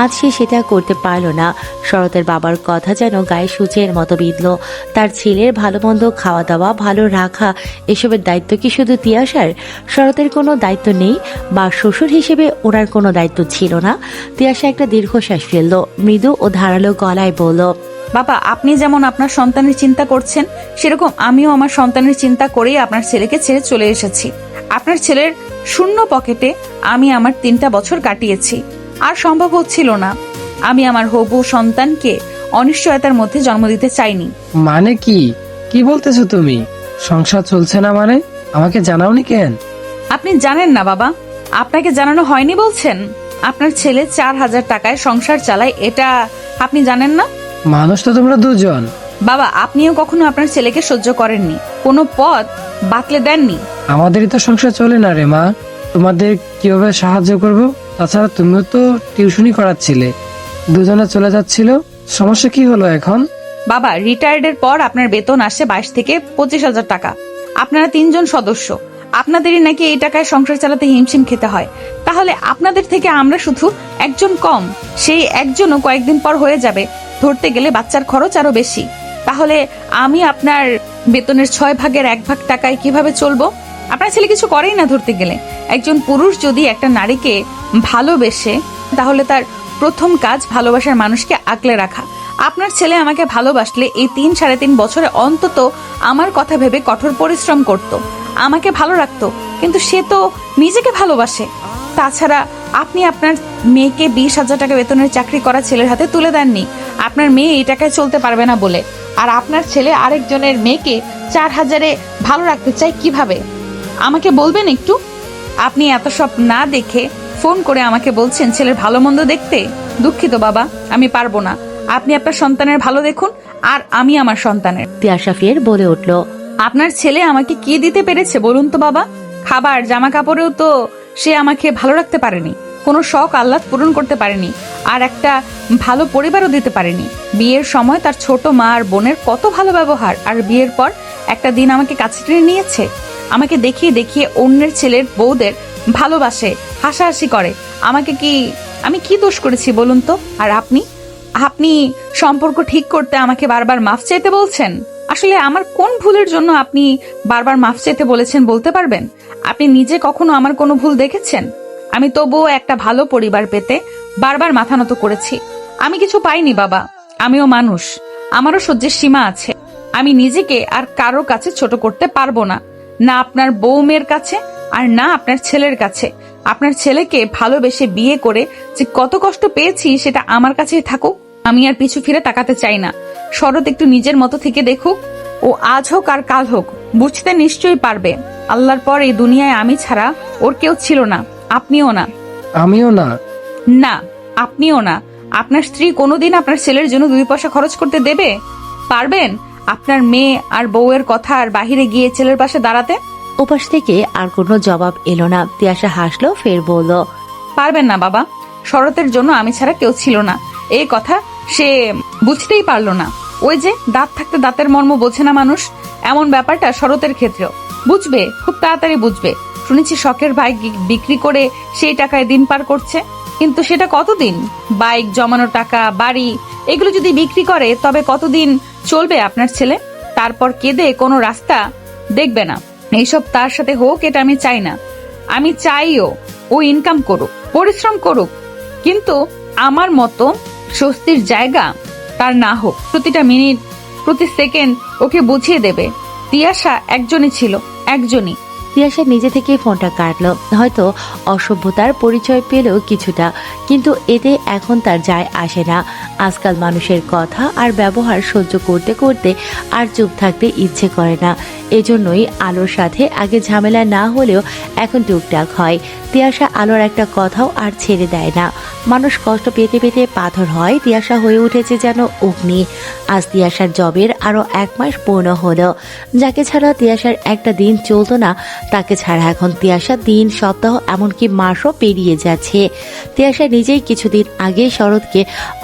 আজ সে সেটা করতে পারল না। শরতের বাবার কথা যেন গায়ে সূচের মতো বিঁধল। তার ছেলের ভালো মন্দ, খাওয়া দাওয়া, ভালো রাখা, এসবের দায়িত্ব কি শুধু তিয়াশার? শরতের কোনো দায়িত্ব নেই বা শ্বশুর হিসেবে ওনার কোনো দায়িত্ব ছিল না? তিয়াশা একটা দীর্ঘশ্বাস ফেলল, মৃদু ও ধারালো গলায় বলল, বাবা, আপনি যেমন আপনার সন্তানের চিন্তা করছেন সেরকম আমিও আমার সন্তানের চিন্তা করেই আপনার ছেলেকে ছেড়ে চলে এসেছি। আপনার ছেলের শূন্য পকেটে আমি আমার 3টা বছর কাটিয়েছি। আর সম্ভব হচ্ছিল না। আমি আমার হবু সন্তানকে অনিশ্চয়তার মধ্যে জন্ম দিতে চাইনি। মানে কি কি বলতেছো তুমি? সংসার চলছে না মানে? আমাকে জানাওনি কেন? আপনি জানেন না বাবা? আপনাকে জানানো হয়নি বলছেন? আপনার ছেলে 4000 টাকায় সংসার চালায়, এটা আপনি জানেন না? মানুষ তো তোমরা দুজন। বাবা, আপনিও কখনো আপনার ছেলেকে সহ্য করেননি, কোনো পথ বাতলে দেননি। আমাদেরই তো সংসার চলে না রে মা, তোমাদের কিভাবে সাহায্য করব? তাছাড়া তুমিও তো টিউশনি করাচ্ছিলে, দুজনে চলে যাচ্ছিল, সমস্যা কি হলো এখন? বাবা, রিটায়ার্ডের পর আপনার বেতন আসে 22 থেকে 25,000 টাকা। আপনারা 3 জন সদস্য, আপনাদেরই নাকি এই টাকায় সংসার চালাতে হিমশিম খেতে হয়। তাহলে আপনাদের থেকে আমরা শুধু একজন কম, সেই একজনও কয়েকদিন পর হয়ে যাবে। ধরতে গেলে বাচ্চার খরচ আরো বেশি। তাহলে আমি আপনার বেতনের 6 ভাগের 1 ভাগ টাকায় কিভাবে চলবো? আপনার ছেলে কিছু করেই না ধরতে গেলে। একজন পুরুষ যদি একটা নারীকে ভালোবেসে তাহলে তার প্রথম কাজ ভালোবাসার মানুষকে আগলে রাখা। আপনার ছেলে আমাকে ভালোবাসলে এই 3-3.5 বছরে অন্তত আমার কথা ভেবে কঠোর পরিশ্রম করত, আমাকে ভালো রাখতো। কিন্তু সে তো নিজেকে ভালোবাসে। তাছাড়া আপনি আপনার মেয়েকে 20,000 টাকা বেতনের চাকরি করা ছেলের হাতে তুলে দেননি আপনার মেয়ে এই টাকায় চলতে পারবে না বলে। আর আপনার ছেলে আরেকজনের মেয়েকে 4,000-এ ভালো রাখতে চায় কিভাবে? আমাকে বলবেন একটু? আপনি এত সব না দেখে ফোন করে আমাকে বলছেন ছেলের ভালো মন্দ দেখতে। দুঃখিত বাবা, আমি পারবো না। আপনি আপনার সন্তানের ভালো দেখুন, আর আমি আমার সন্তানের। তিয়াশা ফের বলে উঠল, আপনার ছেলে আমাকে কি দিতে পেরেছে বলুন তো বাবা? খাবার, জামা কাপড়েও তো সে আমাকে ভালো রাখতে পারেনি, কোনো শখ আহ্লাদ পূরণ করতে পারেনি, আর একটা ভালো পরিবারও দিতে পারেনি। বিয়ের সময় তার ছোট মা আর বোনের কত ভালো ব্যবহার, আর বিয়ের পর একটা দিন আমাকে কাছে টেনে নিয়েছে, আমাকে দেখিয়ে দেখিয়ে অন্যের ছেলের বউদের ভালোবাসে, হাসাহাসি করে। আমি কি দোষ করেছি বলুন তো? আর আপনি সম্পর্ক ঠিক করতে আমাকে বারবার মাফ চাইতে বলছেন। আসলে আমার কোন ভুলের জন্য আপনি বারবার মাফ চাইতে বলেছেন বলতে পারবেন? আপনি নিজে কখনো আমার কোনো ভুল দেখেছেন? আমি তবুও একটা ভালো পরিবার পেতে বারবার মাথা নত করেছি। আমি কিছু পাইনি বাবা, আমিও মানুষ, আমারও সহ্যের সীমা আছে। আমি নিজেকে আর কারো কাছে ছোট করতে পারবো না, না আপনার বউ মেয়ের কাছে আর না আপনার ছেলের কাছে। আপনার ছেলেকে ভালোবেসে বিয়ে করে যে কত কষ্ট পেয়েছি সেটা আমার কাছেই থাকুক। আমি আর পিছু ফিরে তাকাতে চাই না। শরৎ একটু নিজের মতো থেকে দেখুক। ও আজ হোক আর কাল হোক বুঝতে নিশ্চয়ই পারবে। আল্লাহর পর এই দুনিয়ায় আমি ছাড়া ওর কেউ ছিল না, আপনিও না। আমিও না। না, আপনিও না। আপনার স্ত্রী কোনোদিন আপনার ছেলের জন্য 2 পয়সা খরচ করতে দেবে? পারবেন আপনার মেয়ে আর বউয়ের কথা আর বাহিরে গিয়ে ছেলের পাশে দাঁড়াতে? ওপাশ থেকে আর কোনো জবাব এলো না। তিয়াশা হাসলো, ফের বলল, পারবেন না বাবা। শরতের জন্য আমি ছাড়া কেউ ছিল না, এই কথা সে বুঝতেই পারলো না। ওই যে দাঁত থাকতে দাঁতের মর্ম বোঝে না মানুষ, এমন ব্যাপারটা শরতের ক্ষেত্রেও বুঝবে, খুব তাড়াতাড়ি বুঝবে। শুনেছি শখের বাইক বিক্রি করে সেই টাকায় দিন পার করছে, কিন্তু সেটা কতদিন? বাইক, জমানো টাকা, বাড়ি, এগুলো যদি বিক্রি করে তবে কতদিন চলবে আপনার ছেলে? তারপর কেঁদে কোনো রাস্তা দেখবে না। এইসব তার সাথে হোক, এটা আমি চাই না। আমি চাইও ও ইনকাম করুক, পরিশ্রম করুক, কিন্তু আমার মতো স্বস্তির জায়গা তার না হোক। প্রতিটা মিনিট, প্রতি সেকেন্ড ওকে বুঝিয়ে দেবে তিয়াশা একজনই ছিল, একজনই। তিয়াশা নিজে থেকে ফোনটা কাটলো। হয়তো অসভ্যতার পরিচয় পেল কিছুটা, কিন্তু এতে এখন তার যায় আসে না। আজকাল মানুষের কথা আর ব্যবহার সহ্য করতে করতে আর চুপ থাকতে ইচ্ছে করে না। এজন্যই আলোর সাথে আগে ঝামেলা না হলেও এখন টুকটাক হয়। তিয়াশা আলোর একটা কথাও আর ছেড়ে দেয় না। মানুষ কষ্ট পেতে পেতে পাথর হয়, তিয়াশা হয়ে উঠেছে যেন অগ্নি। আজ তিয়াশার জবের আরো 1 মাস পূর্ণ হলো। যাকে ছাড়া তিয়াশার একটা দিন চলতো না, তাকে ছাড়া এখন তিয়াশা দিন, সপ্তাহ, এমনকি মাসও পেরিয়ে যাচ্ছে। তিয়াশা নিজেই কিছুদিন আগে শরৎকে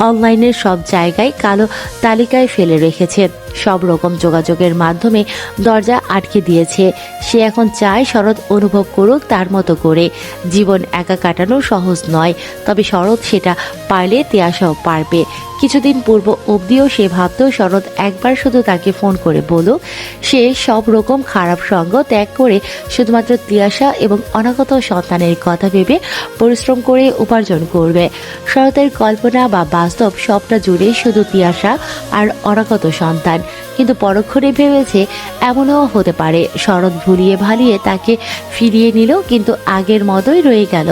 অনলাইনের সব জায়গায় কালো তালিকায় ফেলে রেখেছে। সব রকম যোগাযোগের মাধ্যমে দরজা আটকে দিয়েছে। সে এখন চায় শরৎ অনুভব করুক তার মতো করে। জীবন একা কাটানো সহজ নয়, তবে শরৎ সেটা পারলে তিয়াশাও পারবে। কিছুদিন পূর্ব অবধিও সে ভাবত শরৎ একবার শুধু তাকে ফোন করে বলুক, সে সব রকম খারাপ সঙ্গ ত্যাগ করে শুধুমাত্র তিয়াশা এবং অনাগত সন্তানের কথা ভেবে পরিশ্রম করে উপার্জন করবে। শরতের কল্পনা বা বাস্তব সবটা জুড়ে শুধু তিয়াশা আর অনাগত সন্তান। কিন্তু পরক্ষণে ভেবেছে এমনও হতে পারে শরৎ ভুলিয়ে ভালিয়ে তাকে ফিরিয়ে নিল, কিন্তু আগের মতোই রয়ে গেল।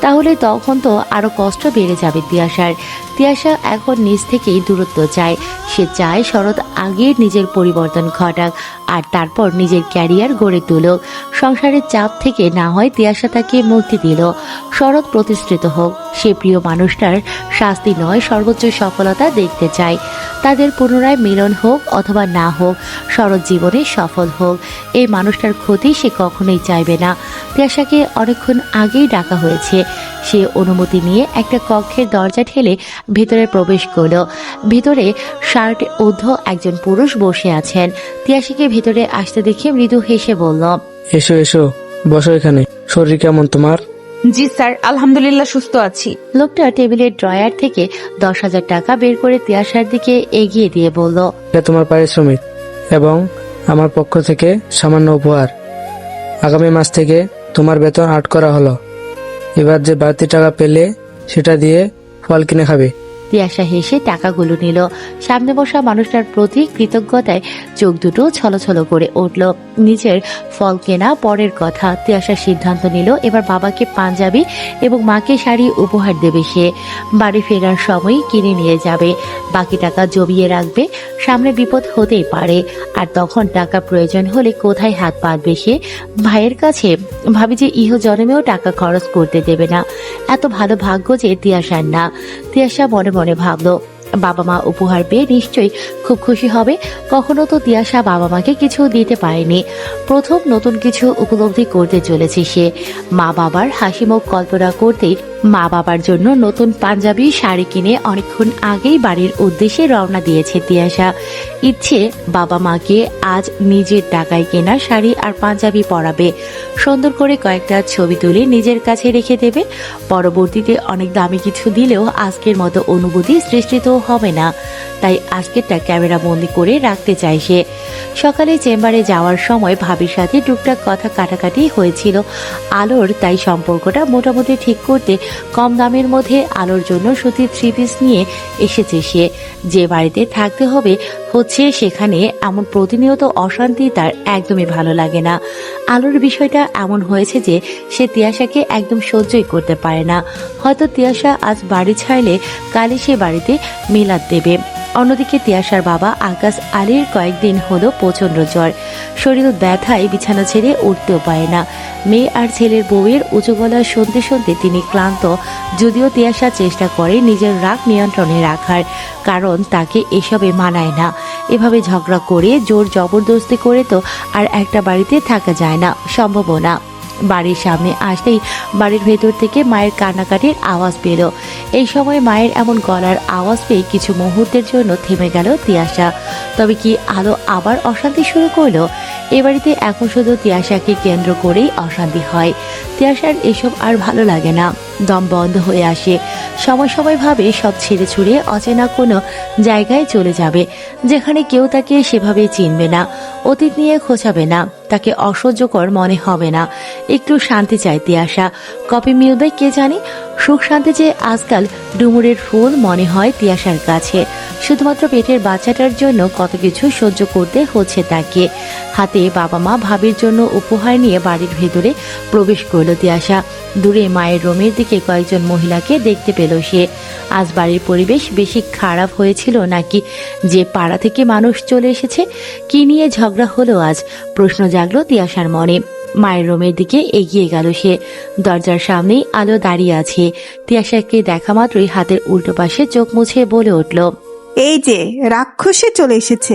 তাহলে তখন তো আরো কষ্ট বেড়ে যাবে তিয়াশার। তিয়াশা এখন নিজ থেকেই দূরত্ব চায়। সে চায় শরৎ আগে নিজের পরিবর্তন ঘটাক, আর তারপর নিজের ক্যারিয়ার গড়ে তুলুক। সংসারের চাপ থেকে না হয় তিয়াশা তাকে মুক্তি দিল। শরৎ প্রতিষ্ঠিত হোক, সে প্রিয় মানুষটার শাস্তি নয়, সর্বোচ্চ সফলতা দেখতে চায়। তাদের পুনরায় মিলন হোক অথবা না হোক, শরৎ জীবনে সফল হোক, এই মানুষটার ক্ষতি সে কখনোই চাইবে না। তিয়াশাকে অনেকক্ষণ আগেই ডাকা হয়েছে। সে অনুমতি নিয়ে একটা কক্ষের দরজা ঠেলে ভিতরে প্রবেশ করল। ভিতরে শার্ট ঊর্ধ্ব একজন পুরুষ বসে আছেন। তিয়াশাকে ভিতরে আসতে দেখে মৃদু হেসে বলল, এসো এসো, বসো এখানে। শরীর কেমন তোমার? জি স্যার, আলহামদুলিল্লাহ সুস্থ আছি। লোকটা টেবিলের ড্রয়ার থেকে 10,000 টাকা বের করে তিয়াশার দিকে এগিয়ে দিয়ে বলল, এটা তোমার পারিশ্রমিক এবং আমার পক্ষ থেকে সামান্য উপহার। আগামী মাস থেকে তোমার বেতন 8 করা হলো। এবার যে বাড়তি টাকা পেলে সেটা দিয়ে ফল কিনে খাবে। তিয়াশা হেসে টাকাগুলো নিল। সামনে বসা মানুষটার প্রতি কৃতজ্ঞতায় চোখ দুটো ছলছল করে উঠল। নিজের ফল কেনা পরের কথা। তিয়াশা সিদ্ধান্ত নিল এবার বাবাকে পাঞ্জাবি এবং মাকে শাড়ি উপহার দেবে সে। বাড়ি ফেরার সময় কিনে নিয়ে যাবে, বাকি টাকা জমিয়ে রাখবে। সামনে বিপদ হতেই পারে, আর তখন টাকা প্রয়োজন হলে কোথায় হাত পাতবে সে? ভাইয়ের কাছে? ভাবি যে ইহ জন্মেও টাকা খরচ করতে দেবে না। এত ভালো ভাগ্য যে তিয়াশার না। তিয়াশা মনে মনে ভাবলো, বাবা মা উপহার পেয়ে নিশ্চয়ই খুব খুশি হবে। কখনো তো তিয়াশা বাবা মাকে কিছু দিতে পারেনি। প্রথম নতুন কিছু উপলব্ধি করতে চলেছে সে। মা বাবার হাসি মুখ কল্পনা করতেই মা বাবার জন্য নতুন পাঞ্জাবি শাড়ি কিনে অনেকক্ষণ আগেই বাড়ির উদ্দেশ্যে রওনা দিয়েছে তিয়াশা। ইচ্ছে বাবা মাকে আজ নিজের টাকায় কেনা শাড়ি আর পাঞ্জাবি পরাবে। সুন্দর করে কয়েকটা ছবি তুলে নিজের কাছে রেখে দেবে। পরবর্তীতে অনেক দামি কিছু দিলেও আজকের মতো অনুভূতি সৃষ্টি তো হবে না, তাই আজকেরটা ক্যামেরা বন্দি করে রাখতে চায় সে। সকালে চেম্বারে যাওয়ার সময় ভাবির সাথে টুকটাক কথা কাটাকাটি হয়েছিল আলোর, তাই সম্পর্কটা মোটামুটি ঠিক করতে কম দামের মধ্যে আলোর জন্য সুতির 3 পিস নিয়ে এসেছে সে। যে বাড়িতে থাকতে হবে হচ্ছে সেখানে এমন প্রতিনিয়ত অশান্তি তার একদমই ভালো লাগে না। আলোর বিষয়টা এমন হয়েছে যে সে তিয়াশাকে একদম সহ্যই করতে পারে না। হয়তো তিয়াশা আজ বাড়ি ছাড়লে কালই সে বাড়িতে মিলাদ দেবে। অন্যদিকে তিয়াশার বাবা আকাশ আলীর কয়েকদিন হলো প্রচন্ড জ্বর। শরীর ব্যথায় বিছানা ছেড়ে উঠতেও পারে না। মেয়ে আর ছেলের বউয়ের উঁচু গলা শুনতে শুনতে তিনি ক্লান্ত। যদিও তিয়াশা চেষ্টা করে নিজের রাগ নিয়ন্ত্রণে রাখার, কারণ তাকে এসবে মানায় না। এভাবে ঝগড়া করে জোর জবরদস্তি করে তো আর একটা বাড়িতে থাকা যায় না, সম্ভবও না। বাড়ির সামনে আসতেই বাড়ির ভেতর থেকে মায়ের কান্নাকাটির আওয়াজ পেল। এই সময় মায়ের এমন গলার আওয়াজ পেয়ে কিছু মুহূর্তের জন্য থেমে গেল তিয়াশা। তবে কি আলো আবার অশান্তি শুরু করলো? এ বাড়িতে এখন শুধু তিয়াশাকে কেন্দ্র করেই অশান্তি হয়। তিয়াশার এসব আর ভালো লাগে না। দম বন্ধ হয়ে আসে। সময় সময় ভাবে সব ছেড়ে ছুড়ে অচেনা কোনো জায়গায় চলে যাবে, যেখানে কেউ তাকে সেভাবে চিনবে না, অতীত নিয়ে খোঁচাবে না, তাকে অসহ্যকর মনে হবে না। একটু শান্তি চাইতে আসা কবে মিলবে কে জানে। সুখ শান্তি যে আজকাল ডুমুরের ফুল মনে হয় তিয়াশার কাছে। শুধুমাত্র পেটের বাচ্চাটার জন্য কত কিছু সহ্য করতে হচ্ছে তাকে। হাতে বাবা মা ভাবির জন্য উপহার নিয়ে বাড়ির ভেতরে প্রবেশ করল তিয়াশা। দূরে মায়ের রুমের দিকে কয়েকজন মহিলাকে দেখতে পেল সে। আজ বাড়ির পরিবেশ বেশি খারাপ হয়েছিল নাকি যে পাড়া থেকে মানুষ চলে এসেছে? কি নিয়ে ঝগড়া হলো আজ? প্রশ্ন জাগলো তিয়াশার মনে। মায়ের রুমের দিকে এগিয়ে গেল সে। দরজার সামনেই আলো দাঁড়িয়ে আছে। তিয়াশাকে দেখা মাত্রই হাতের উল্টো পাশে চোখ মুছে বলে উঠল, এই যে রাক্ষসে চলে এসেছে।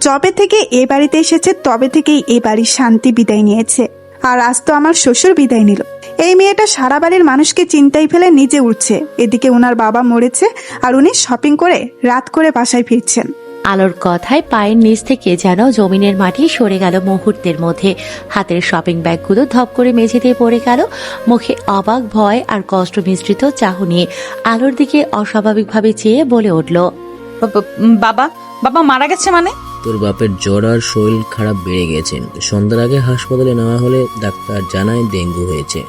যবে থেকে এ বাড়িতে এসেছে তবে থেকেই এ বাড়ির শান্তি বিদায় নিয়েছে। আর আজ তো আমার শ্বশুর বিদায় নিল। এই মেয়েটা সারা বাড়ির মানুষকে চিন্তায় ফেলে নিজে উঠছে। এদিকে ওনার বাবা মরেছে আর উনি শপিং করে রাত করে বাসায় ফিরছেন। আলোর কথায় পায়ের নিচ থেকে যেন জমিনের মাটি সরে গেল মুহূর্তের মধ্যে। হাতের শপিং ব্যাগগুলো ধপ করে মেঝেতে পড়ে গেল। মুখে অবাক, ভয় আর কষ্ট মিশ্রিত চাহনি। আলোর দিকে অস্বাভাবিকভাবে চেয়ে বলে উঠল, বাবা বাবা মারা গেছে মানে? তোর বাপের জ্বর আর শরীর খারাপ বেড়ে গেছে। সন্ধ্যার আগে হাসপাতালে নেওয়া হলে ডাক্তার জানায় ডেঙ্গু হয়েছে।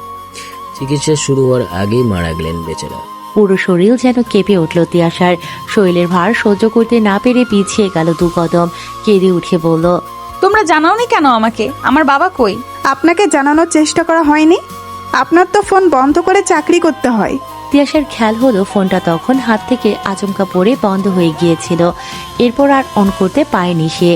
চিকিৎসা শুরু হওয়ার আগেই মারা গেলেন বেচারা। পুরো শরীর যেন কেঁপে উঠল তিয়াশার। শরীরের ভার সহ্য করতে না পেরে পিছিয়ে গেল দু কদম। কেঁদে উঠে বলল, তোমরা জানাওনি কেন আমাকে? আমার বাবা কই? আপনাকে জানানোর চেষ্টা করা হয়নি? আপনার তো ফোন বন্ধ করে চাকরি করতে হয়। তিয়াশার খেয়াল হলো ফোনটা তখন হাত থেকে আচমকা পড়ে বন্ধ হয়ে গিয়েছিল। এরপর আর অন করতে পারেনি সে।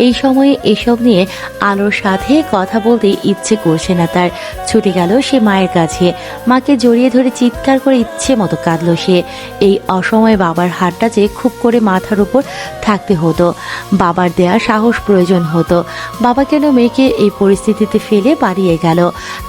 এই সময়ে এসব নিয়ে আলোর সাথে কথা বলতে ইচ্ছে করছে না তার। ছুটে গেল সে মায়ের কাছে। মাকে জড়িয়ে ধরে চিৎকার করে ইচ্ছে মতো কাঁদল সে। এই অসময়ে বাবার হাতটা যে খুব করে মাথার উপর থাকতে হতো। বাবার দেয়া সাহস প্রয়োজন হতো। বাবা কেন মেয়েকে এই পরিস্থিতিতে ফেলে পালিয়ে গেল?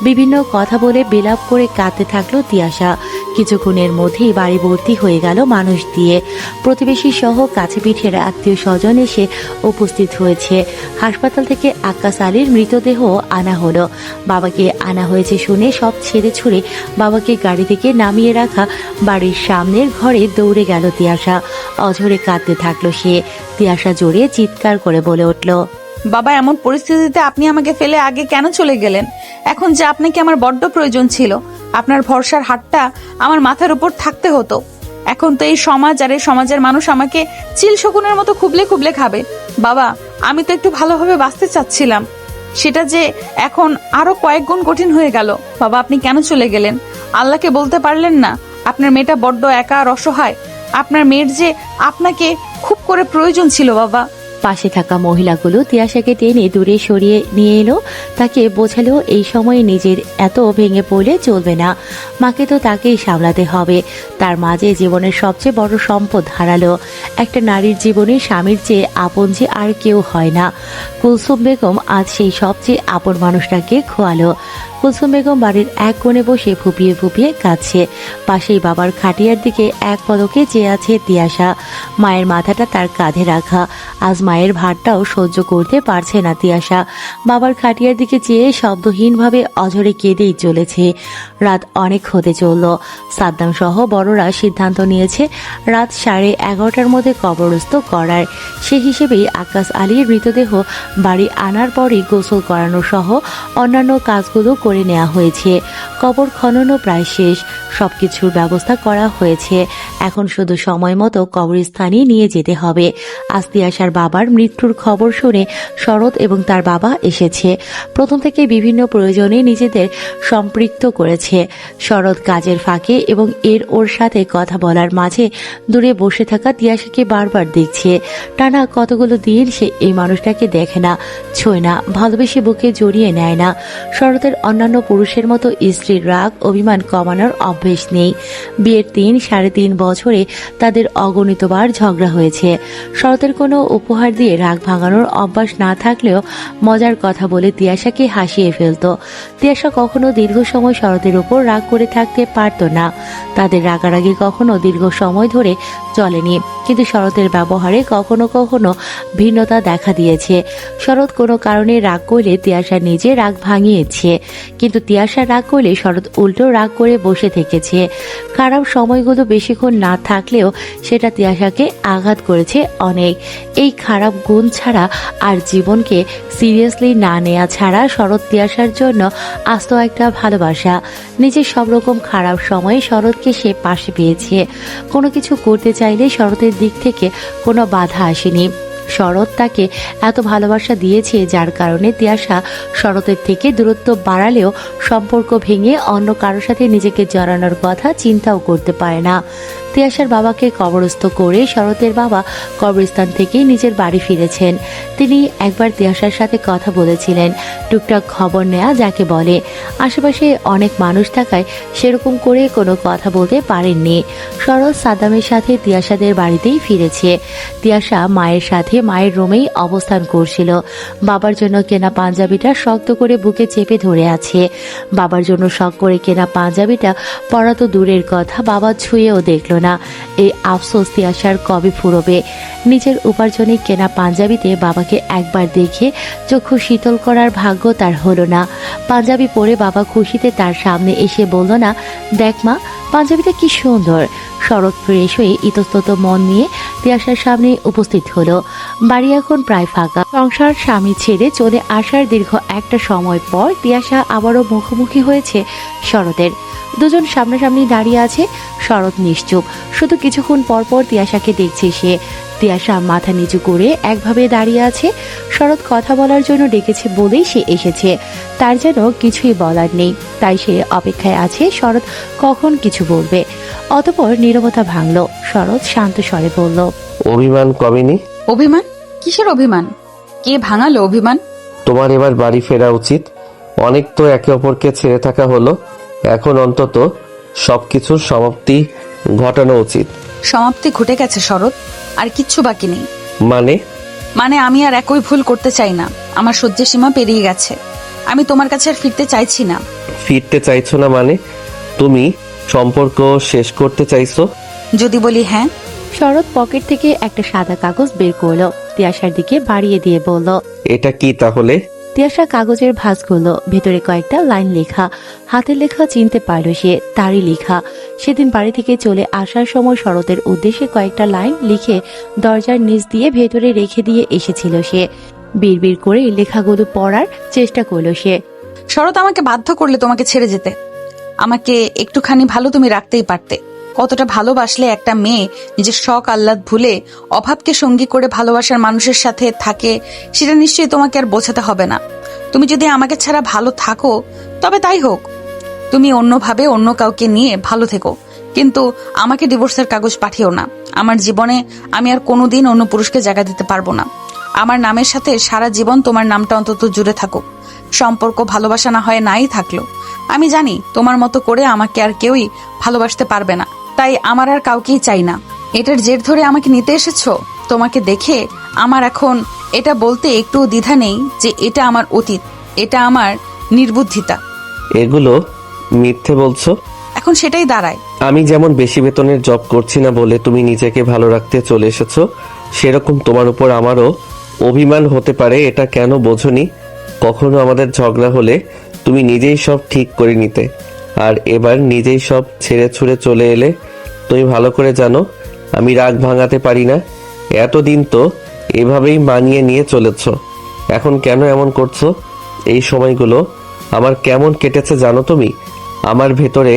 বিভিন্ন কথা বলে বিলাপ করে কাঁদতে থাকলো তিয়াশা। কিছুক্ষণের মধ্যেই বাড়ি ভর্তি হয়ে গেল মানুষ দিয়ে। প্রতিবেশী সহ কাছে পিঠের আত্মীয় স্বজন এসে উপস্থিত হয়েছে। হাসপাতাল থেকে আক্কাস আলীর মৃতদেহ আনা হলো। বাবাকে আনা হয়েছে শুনে সব ছেড়ে ছুড়ে বাবাকে গাড়ি থেকে নামিয়ে রাখা বাড়ির সামনের ঘরে দৌড়ে গেল তিয়াশা। অঝরে কাঁদতে থাকলো সে। তিয়াশা জোরে চিৎকার করে বলে উঠল, বাবা এমন পরিস্থিতিতে আপনি আমাকে ফেলে আগে কেন চলে গেলেন? এখন যে আপনাকে আমার বড্ড প্রয়োজন ছিল। আপনার ভরসার হাতটা আমার মাথার উপর থাকতে হতো। এখন তো এই সমাজ আর এই সমাজের মানুষ আমাকে চিল শকুনের মতো খুবলে খুবলে খাবে। বাবা আমি তো একটু ভালোভাবে বাঁচতে চাচ্ছিলাম, সেটা যে এখন আরো কয়েক গুণ কঠিন হয়ে গেল। বাবা আপনি কেন চলে গেলেন? আল্লাহকে বলতে পারলেন না আপনার মেয়েটা বড্ড একা আর অসহায়? আপনার মেয়ের যে আপনাকে খুব করে প্রয়োজন ছিল বাবা। পাশে থাকা মহিলাগুলো তিয়াশাকে টেনে দূরে সরিয়ে নিয়ে এলো। তাকে বোঝালো এই সময়ে নিজের এত ভেঙে পড়লে চলবে না। মাকে তো তাকেই সামলাতে হবে। তার মাঝে জীবনের সবচেয়ে বড় সম্পদ হারালো। একটা নারীর জীবনে স্বামীর চেয়ে আপন যে আর কেউ হয় না। কুলসুম বেগম আজ সেই সবচেয়ে আপন মানুষটাকে খোয়ালো। কুলসুম বেগম বাড়ির এক কোণে বসে ফুপিয়ে ফুপিয়ে কাঁদছে। পাশেই বাবার খাটিয়ার দিকে এক পলকে চেয়ে আছে তিয়াশা। মায়ের মাথাটা তার কাঁধে রাখা। আজ মায়ের ভারটাও সহ্য করতে পারছে না তিয়াশা। বাবার খাটিয়ার দিকে চেয়ে শব্দহীনভাবে অঝরে কেঁদেই চলেছে। রাত অনেক হতে চলল। সাদ্দাম সহ বড়রা সিদ্ধান্ত নিয়েছে রাত 11:30টার মধ্যে কবরস্থ করার। সে হিসেবেই আক্কাস আলীর মৃতদেহ বাড়ি আনার পরই গোসল করানো সহ অন্যান্য কাজগুলো করে নেওয়া হয়েছে। কবর খননও প্রায় শেষ। সবকিছুর ব্যবস্থা করা হয়েছে। এখন শুধু সময় মতো কবরস্থানে নিয়ে যেতে হবে। আজ তিয়াশার বাবার মৃত্যুর খবর শুনে শরৎ এবং তার বাবা এসেছে। প্রথম থেকে বিভিন্ন প্রয়োজনে নিজেদের সম্পৃক্ত করেছে। শরৎ কাজের ফাঁকে এবং ওর সাথে কথা বলার মাঝে দূরে বসে থাকা তিয়াশাকে বারবার দেখছে। টানা কতগুলো দিন সে এই মানুষটাকে দেখে না, ছোঁয় না, ভালোবেসে বুকে জড়িয়ে নেয় না। শরতের অন্যান্য পুরুষের মতো স্ত্রীর রাগ অভিমান কমানোর অভ্যেস নেই। বিয়ের 3-3.5 বছরে তাদের অগণিতবার ঝগড়া হয়েছে। শরতের কোনো উপহার দিয়ে রাগ ভাঙানোর অভ্যাস না থাকলেও মজার কথা বলে তিয়াশাকে হাসিয়ে ফেলতো। তিয়াশা কখনো দীর্ঘ সময় শরতের উপর রাগ করে থাকতে পারত না। তাদের রাগারাগি কখনো দীর্ঘ সময় ধরে চলেনি, কিন্তু শরতের ব্যবহারে কখনো কখনো ভিন্নতা দেখা দিয়েছে। শরৎ কোনো কারণে রাগ করলে তিয়াশা নিজে রাগ ভাঙিয়েছে, কিন্তু তিয়াশা রাগ করলে শরৎ উল্টো রাগ করে বসে থেকেছে। খারাপ সময়গুলো বেশিক্ষণ না থাকলেও সেটা তিয়াশাকে আঘাত করেছে অনেক। এই খারাপ গুণ ছাড়া আর জীবনকে সিরিয়াসলি না নেওয়া ছাড়া শরৎ তিয়াশার জন্য আস্ত একটা ভালোবাসা। নিজের সব রকম খারাপ সময়ে শরৎকে সে পাশে পেয়েছে। কোনো কিছু করতে চাইলে শরতের দিক থেকে কোনো বাধা আসেনি। শরৎ তাকে এত ভালোবাসা দিয়েছে যার কারণে তিয়াশা শরতের থেকে দূরত্ব বাড়ালেও সম্পর্ক ভেঙে অন্য কারোর সাথে নিজেকে জড়ানোর কথা চিন্তাও করতে পারে না। তিয়াশার বাবাকে কবরস্থ করে শরতের বাবা কবরস্থান থেকে নিজের বাড়ি ফিরেছেন। তিনি একবার তিয়াশার সাথে কথা বলেছিলেন, টুকটাক খবর নেওয়া যাকে বলে। আশেপাশে অনেক মানুষ থাকায় সেরকম করে কোনো কথা বলতে পারেননি। শরৎ সাদ্দামের সাথে তিয়াশাদের বাড়িতেই ফিরেছে। তিয়াশা মায়ের সাথে মায়ের রুমেই অবস্থান করছিল। বাবার জন্য কেনা পাঞ্জাবিটা শক্ত করে বুকে চেপে ধরে আছে। বাবার জন্য শখ করে কেনা পাঞ্জাবিটা পরা তো দূরের কথা, বাবা ছুঁয়েও দেখল না। এই আফসোস তিয়াশার কবে ফুরবে? নিজের উপার্জনে কেনা পাঞ্জাবিতে বাবাকে একবার দেখে চক্ষু শীতল করার ভাগ্য তার হলো না। পাঞ্জাবি পরে বাবা খুশিতে তার সামনে এসে বলল না, দেখ মা, পাঞ্জাবিটা কি সুন্দর। শরৎ ফ্রেশ হয়ে ইতস্তত মন নিয়ে তিয়াশার সামনে উপস্থিত হলো। বাড়ি এখন প্রায় ফাঁকা। সংসার স্বামী ছেড়ে চলে আসার দীর্ঘ একটা সময় পর তিয়াশা আবারও মুখোমুখি হয়েছে শরতের। দুজন সামনাসামনি দাঁড়িয়ে আছে। শরৎ নিশ্চুপ, শুধু কিছুক্ষণ পর পর তিয়াশাকে দেখছে সে। তিয়াশা মাথা নিচু করে একভাবে দাঁড়িয়ে আছে। শরৎ কথা বলার জন্য ডেকেছে বলেই সে এসেছে, তার যেন কিছুই বলার নেই। তাই সে অপেক্ষায় আছে শরৎ কখন কিছু বলবে। অতঃপর নীরবতা ভাঙল। শরৎ শান্ত স্বরে বলল, অভিমান কমেনি? অভিমান? কিসের অভিমান? কে ভাঙালো অভিমান? তোমার এবার বাড়ি ফেরা উচিত। অনেক তো একে অপরকে ছেড়ে থাকা হলো, এখন অন্তত সবকিছুর সমাপ্তি ঘটানো উচিত। সমাপ্তি ঘটে গেছে শরৎ, আর কিচ্ছু বাকি নেই। মানে আমি আর একই ভুল করতে চাই না। আমার সহ্যের সীমা পেরিয়ে গেছে। আমি তোমার কাছে আর ফিরতে চাইছি না। ফিরতে চাইছো না মানে? তুমি সম্পর্ক শেষ করতে চাইছো? যদি বলি হ্যাঁ। শরৎ পকেট থেকে একটা সাদা কাগজ বের করলো, তিয়াশার দিকে বাড়িয়ে দিয়ে বলল, এটা কি তাহলে? তিয়াশা কাগজের ভাঁজ করলো। ভেতরে কয়েকটা লাইন লেখা। হাতের লেখা চিনতে পারল সে, তারই লেখা। সেদিন বাড়ি থেকে চলে আসার সময় শরতের উদ্দেশ্যে কয়েকটা লাইন লিখে দরজার নিচ দিয়ে ভেতরে রেখে দিয়ে এসেছিল সে। বিড়বিড় করে লেখাগুলো পড়ার চেষ্টা করলো সে। শরৎ, আমাকে বাধ্য করলে তোমাকে ছেড়ে যেতে। আমাকে একটুখানি ভালো তুমি রাখতেই পারতে। কতটা ভালোবাসলে একটা মেয়ে নিজের শখ আহ্লাদ ভুলে অভাবকে সঙ্গী করে ভালোবাসার মানুষের সাথে থাকে, সেটা নিশ্চয়ই তোমাকে আর বোঝাতে হবে না। তুমি যদি আমাকে ছাড়া ভালো থাকো তবে তাই হোক। তুমি অন্যভাবে অন্য কাউকে নিয়ে ভালো থেকো, কিন্তু আমাকে ডিভোর্সের কাগজ পাঠিও না। আমার জীবনে আমি আর কোনোদিন অন্য পুরুষকে জায়গা দিতে পারবো না। আমার নামের সাথে সারা জীবন তোমার নামটা অন্তত জুড়ে থাকুক। সম্পর্ক ভালোবাসা না হয় নাই থাকলো, আমি জানি তোমার মতো করে আমাকে আর কেউই ভালোবাসতে পারবে না। তাই আমার আর কাউকেই চাই না। এটার জের ধরে আমাকে নিতে এসেছো? তোমাকে দেখে আমার এখন এটা বলতে একটু দ্বিধা নেই যে এটা আমার অতীত, এটা আমার নির্বুদ্ধিতা। এগুলো মিথ্যে বলছো? এখন সেটাই দাঁড়ায়। আমি যেমন বেশি বেতনের জব করছি না বলে তুমি নিজেকে ভালো রাখতে চলে এসেছো, সেরকম তোমার উপর আমারও অভিমান হতে পারে। এটা কেন বোঝনি? কখনো আমাদের ঝগড়া হলে তুমি নিজেই সব ঠিক করে নিতে, আর এবার নিজেই সব ছেড়ে ছুড়ে চলে এলে। তুমি ভালো করে জানো আমি রাগ ভাঙাতে পারি না। এতদিন তো এভাবেই মানিয়ে নিয়ে চলেছ, এখন কেন এমন করছো? এই সময়গুলো আমার কেমন কেটেছে জানো তুমি? আমার ভেতরে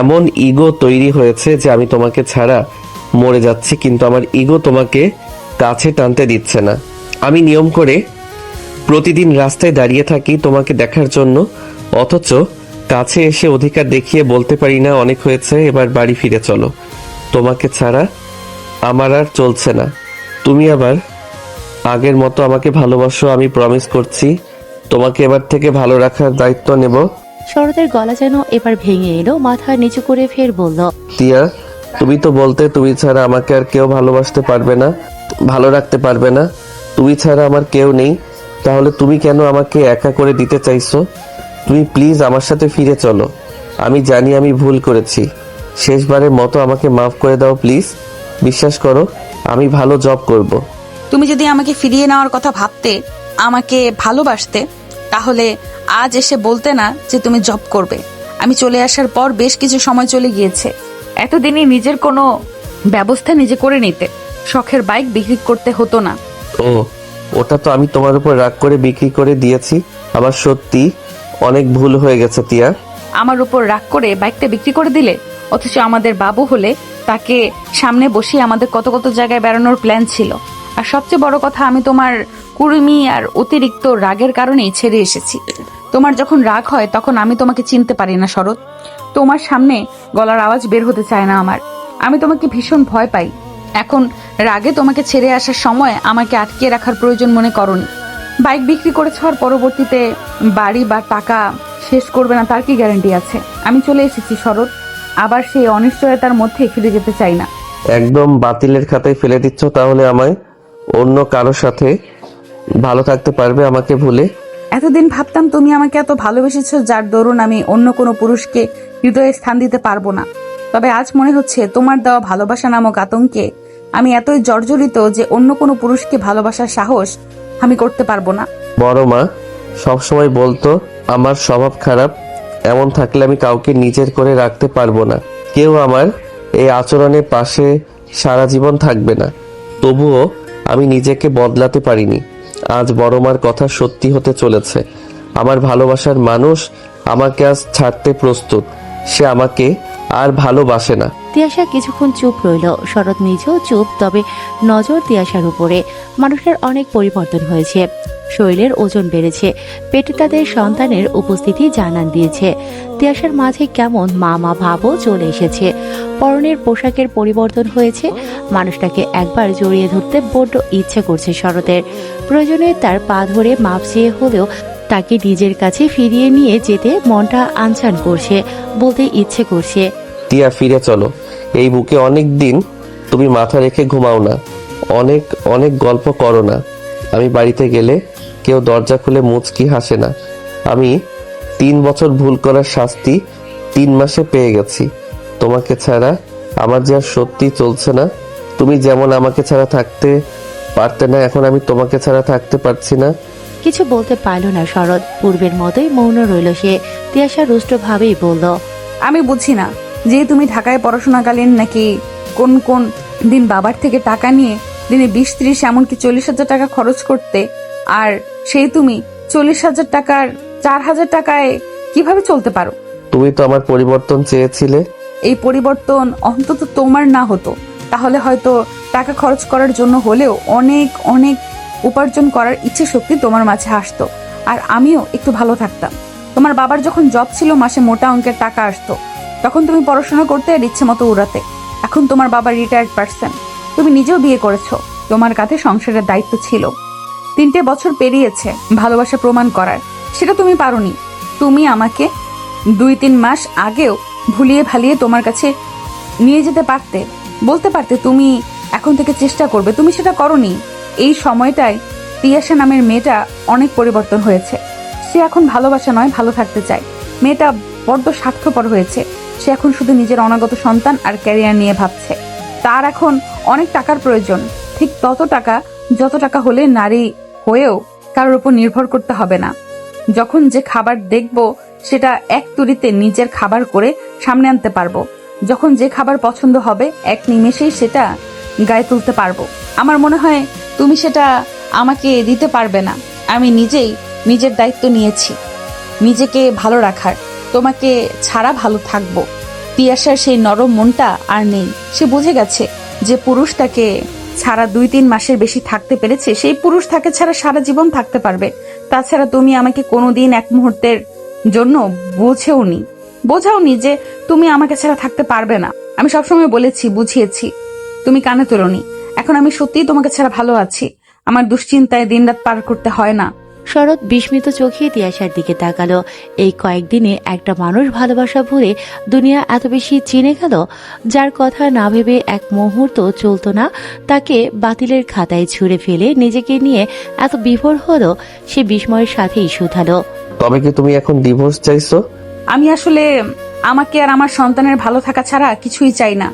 এমন ইগো তৈরি হয়েছে যে আমি তোমাকে ছাড়া মরে যাচ্ছি, কিন্তু আমার ইগো তোমাকে কাছে টানতে দিচ্ছে না। আমি নিয়ম করে প্রতিদিন রাস্তায় দাঁড়িয়ে থাকি তোমাকে দেখার জন্য, অথচ কাছে এসে অধিকার দেখিয়ে বলতে পারি না অনেক হয়েছে, এবার বাড়ি ফিরে চলো। তোমাকে ছাড়া আমার আর চলছে না। তুমি আবার আগের মতো আমাকে ভালোবাসো, আমি প্রমিস করছি তোমাকে এবার থেকে ভালো রাখার দায়িত্ব নেব। শরতের গলা যেন এবার ভেঙে এলো। মাথা নিচু করে ফের বলল, তিয়া, তুমি তো বলতে তুমি ছাড়া আমাকে আর কেউ ভালোবাসতে পারবে না। ভালো রাখতে পারবে না? তুমি ছাড়া আমার কেউ নেই, তাহলে তুমি কেন আমাকে একা করে দিতে চাইছো? তুমি প্লিজ আমার সাথে ফিরে চলো। আমি জানি আমি ভুল করেছি, শেষবারের মতো আমাকে মাফ করে দাও প্লিজ। বিশ্বাস করো, আমি ভালো জব করব। তুমি যদি আমাকে ফিরিয়ে নেওয়ার কথা ভাবতে, আমাকে ভালোবাসতে, তাহলে আজ এসে বলতে না যে তুমি জব করবে। আমি চলে আসার পর বেশ কিছু সময় চলে গিয়েছে, এতদিনই নিজের কোনো ব্যবস্থা নিজে করে নিতে, শখের বাইক বিক্রি করতে হতো না। ও, ওটা তো আমি তোমার উপর রাগ করে বিক্রি করে দিয়েছি। আমার সত্যি অনেক ভুল হয়ে গেছে তিয়া। আমার উপর রাগ করে বাইকটা বিক্রি করে দিলে, অথচ আমাদের বাবু হলে তাকে সামনে বসিয়ে আমাদের কত কত জায়গায় বেড়ানোর প্ল্যান ছিল। আর সবচেয়ে বড় কথা, আমি তোমার কুর্মি আর অতিরিক্ত রাগের কারণেই ছেড়ে এসেছি। তোমার যখন রাগ হয় তখন আমি তোমাকে চিনতে পারি না শরৎ। তোমার সামনে গলার আওয়াজ বের হতে চায় না আমার। আমি তোমাকে ভীষণ ভয় পাই। এখন রাগে তোমাকে ছেড়ে আসার সময় আমাকে আটকিয়ে রাখার প্রয়োজন মনে করনি। বাইক বিক্রি করেছ আর পরবর্তীতে বাড়ি বা টাকা শেষ করবে না তার কি গ্যারান্টি আছে? আমি চলে এসেছি শরৎ, আবার সেই অনিশ্চয়তার মধ্যে ফিরে যেতে চাই না। একদম বাতিলের খাতায় ফেলে দিচ্ছ তাহলে আমায়? অন্য কারোর সাথে ভালো থাকতে পারবে আমাকে ভুলে? এতদিন ভাবতাম তুমি আমাকে এত ভালোবেসেছো যার দরুন আমি অন্য কোনো পুরুষকে হৃদয়ে স্থান দিতে পারবো না। তবে আজ মনে হচ্ছে তোমার দেওয়া ভালোবাসা নামক আতঙ্কে আমি এতই জর্জরিত যে অন্য কোনো পুরুষকে ভালোবাসার সাহস আমি করতে পারবো না। বড় মা সবসময় বলতো আমার স্বভাব খারাপ, এমন থাকলে আমি কাউকে নিজের করে রাখতে পারবো না। কেউ আমার এই আচরণের পাশে সারা জীবন থাকবে না। তবুও আমি নিজেকে বদলাতে পারিনি। আজ বড় মার কথা সত্যি হতে চলেছে। আমার ভালোবাসার মানুষ আমাকে আজ ছাড়তে প্রস্তুত। সে আমাকে আর ভালোবাসে না। তিয়াশা কিছুক্ষণ চুপ রইল। শরৎ নিজেও চুপ, তবে নজর তিয়াশার উপরে। মানুষের অনেক পরিবর্তন হয়েছে, শরীরের ওজন বেড়েছে, পেটে তাদের সন্তানের উপস্থিতি জানান দিয়েছে। তিয়াশার মাঝে কেমন মা মা ভাবও চলে এসেছে। পরনের পোশাকের পরিবর্তন হয়েছে। মানুষটাকে একবার জড়িয়ে ধরতে বড্ড ইচ্ছে করছে শরতের। প্রয়োজনে তার পা ধরে মাপ চেয়ে হলেও তাকে নিজের কাছে ফিরিয়ে নিয়ে যেতে মনটা আনচান করছে, বলতে ইচ্ছে করছে। টিয়া ফিরে চলো। এই বুকে অনেক দিন তুমি মাথা রেখে ঘুমাও না, অনেক অনেক গল্প করো না। আমি বাড়িতে গেলে কেউ দরজা খুলে মুচকি হাসে না। আমি 3 বছর ভুল করার শাস্তি 3 মাসে পেয়ে গেছি। তোমাকে ছাড়া আমার যে আর সত্যি চলছে না। তুমি যেমন আমাকে ছাড়া থাকতে পারতে না, এখন আমি তোমাকে ছাড়া থাকতে পারছি না। কিছু বলতে পারল না শরৎ। পূর্বের মতোই মৌন রইল সে। তিয়াশা রুষ্টভাবেই বলল, আমি বুঝি না যে তুমি ঢাকায় পড়াশোনাকালীন নাকি কোন কোন দিন বাবার থেকে টাকা নিয়ে দিনে 20-30 এমনকি 40,000 টাকা খরচ করতে, আর সেই তুমি 40,000 টাকার 4,000 টাকায় কিভাবে চলতে পারো? তুমি তো আমার পরিবর্তন চেয়েছিলে। এই পরিবর্তন অন্তত তোমার না হতো তাহলে হয়তো টাকা খরচ করার জন্য হলেও অনেক অনেক উপার্জন করার ইচ্ছে শক্তি তোমার মাঝে আসতো, আর আমিও একটু ভালো থাকতাম। তোমার বাবার যখন জব ছিল, মাসে মোটা অঙ্কের টাকা আসতো, তখন তুমি পড়াশোনা করতে আর ইচ্ছে মতো উড়াতে। এখন তোমার বাবা রিটায়ার্ড পার্সন, তুমি নিজেও বিয়ে করেছো, তোমার কাঁধে সংসারের দায়িত্ব ছিল। 3টে বছর পেরিয়েছে ভালোবাসা প্রমাণ করার, সেটা তুমি পারোনি। তুমি আমাকে 2-3 মাস আগেও ভুলিয়ে ভালিয়ে তোমার কাছে নিয়ে যেতে পারতে, বলতে পারতে তুমি এখন থেকে চেষ্টা করবে, তুমি সেটা করোনি। এই সময়টায় তিয়াশা নামের মেয়েটা অনেক পরিবর্তন হয়েছে। সে এখন ভালোবাসা নয়, ভালো থাকতে চায়। মেয়েটা বড্ড স্বার্থপর হয়েছে। সে এখন শুধু নিজের অনাগত সন্তান আর ক্যারিয়ার নিয়ে ভাবছে। তার এখন অনেক টাকার প্রয়োজন, ঠিক তত টাকা যত টাকা হলে নারী হয়েও কারোর উপর নির্ভর করতে হবে না। যখন যে খাবার দেখব সেটা এক তুড়িতে নিজের খাবার করে সামনে আনতে পারবো। যখন যে খাবার পছন্দ হবে এক নিমেষেই সেটা গায়ে তুলতে পারবো। আমার মনে হয় তুমি সেটা আমাকে দিতে পারবে না। আমি নিজেই নিজের দায়িত্ব নিয়েছি নিজেকে ভালো রাখার, তোমাকে ছাড়া ভালো থাকবো। তিয়াশার সেই নরম মনটা আর নেই। সে বুঝে গেছে যে পুরুষ তাকে ছাড়া 2-3 মাসের বেশি থাকতে পেরেছে, সেই পুরুষ তাকে ছাড়া সারা জীবন থাকতে পারবে। তাছাড়া তুমি আমাকে কোনোদিন এক মুহূর্তের জন্য বোঝাওনি যে তুমি আমাকে ছাড়া থাকতে পারবে না। আমি সবসময় বলেছি, বুঝিয়েছি, তুমি কানে তোলনি। এখন আমি সত্যিই তোমাকে ছাড়া ভালো আছি। আমার দুশ্চিন্তায় দিনরাত পার করতে হয় না। শরৎ বিস্মিত চোখে তিয়াশার দিকে তাকালো। এই কয়েকদিনে একটা মানুষ ভালোবাসা ভুলে দুনিয়া এত বেশি চিনে গেল, যার কথা না ভেবে এক মুহূর্ত চলতো না, তাকে বাতিলের খাতায় ছুঁড়ে ফেলে নিজেকে নিয়ে এত বিভোর হলো, সে বিস্ময়ের সাথেই শুধালো। তবে কি তুমি এখন ডিভোর্স চাইছো? আমি আসলে আমাকে আর আমার সন্তানের ভালো থাকা ছাড়া কিছুই চাই না।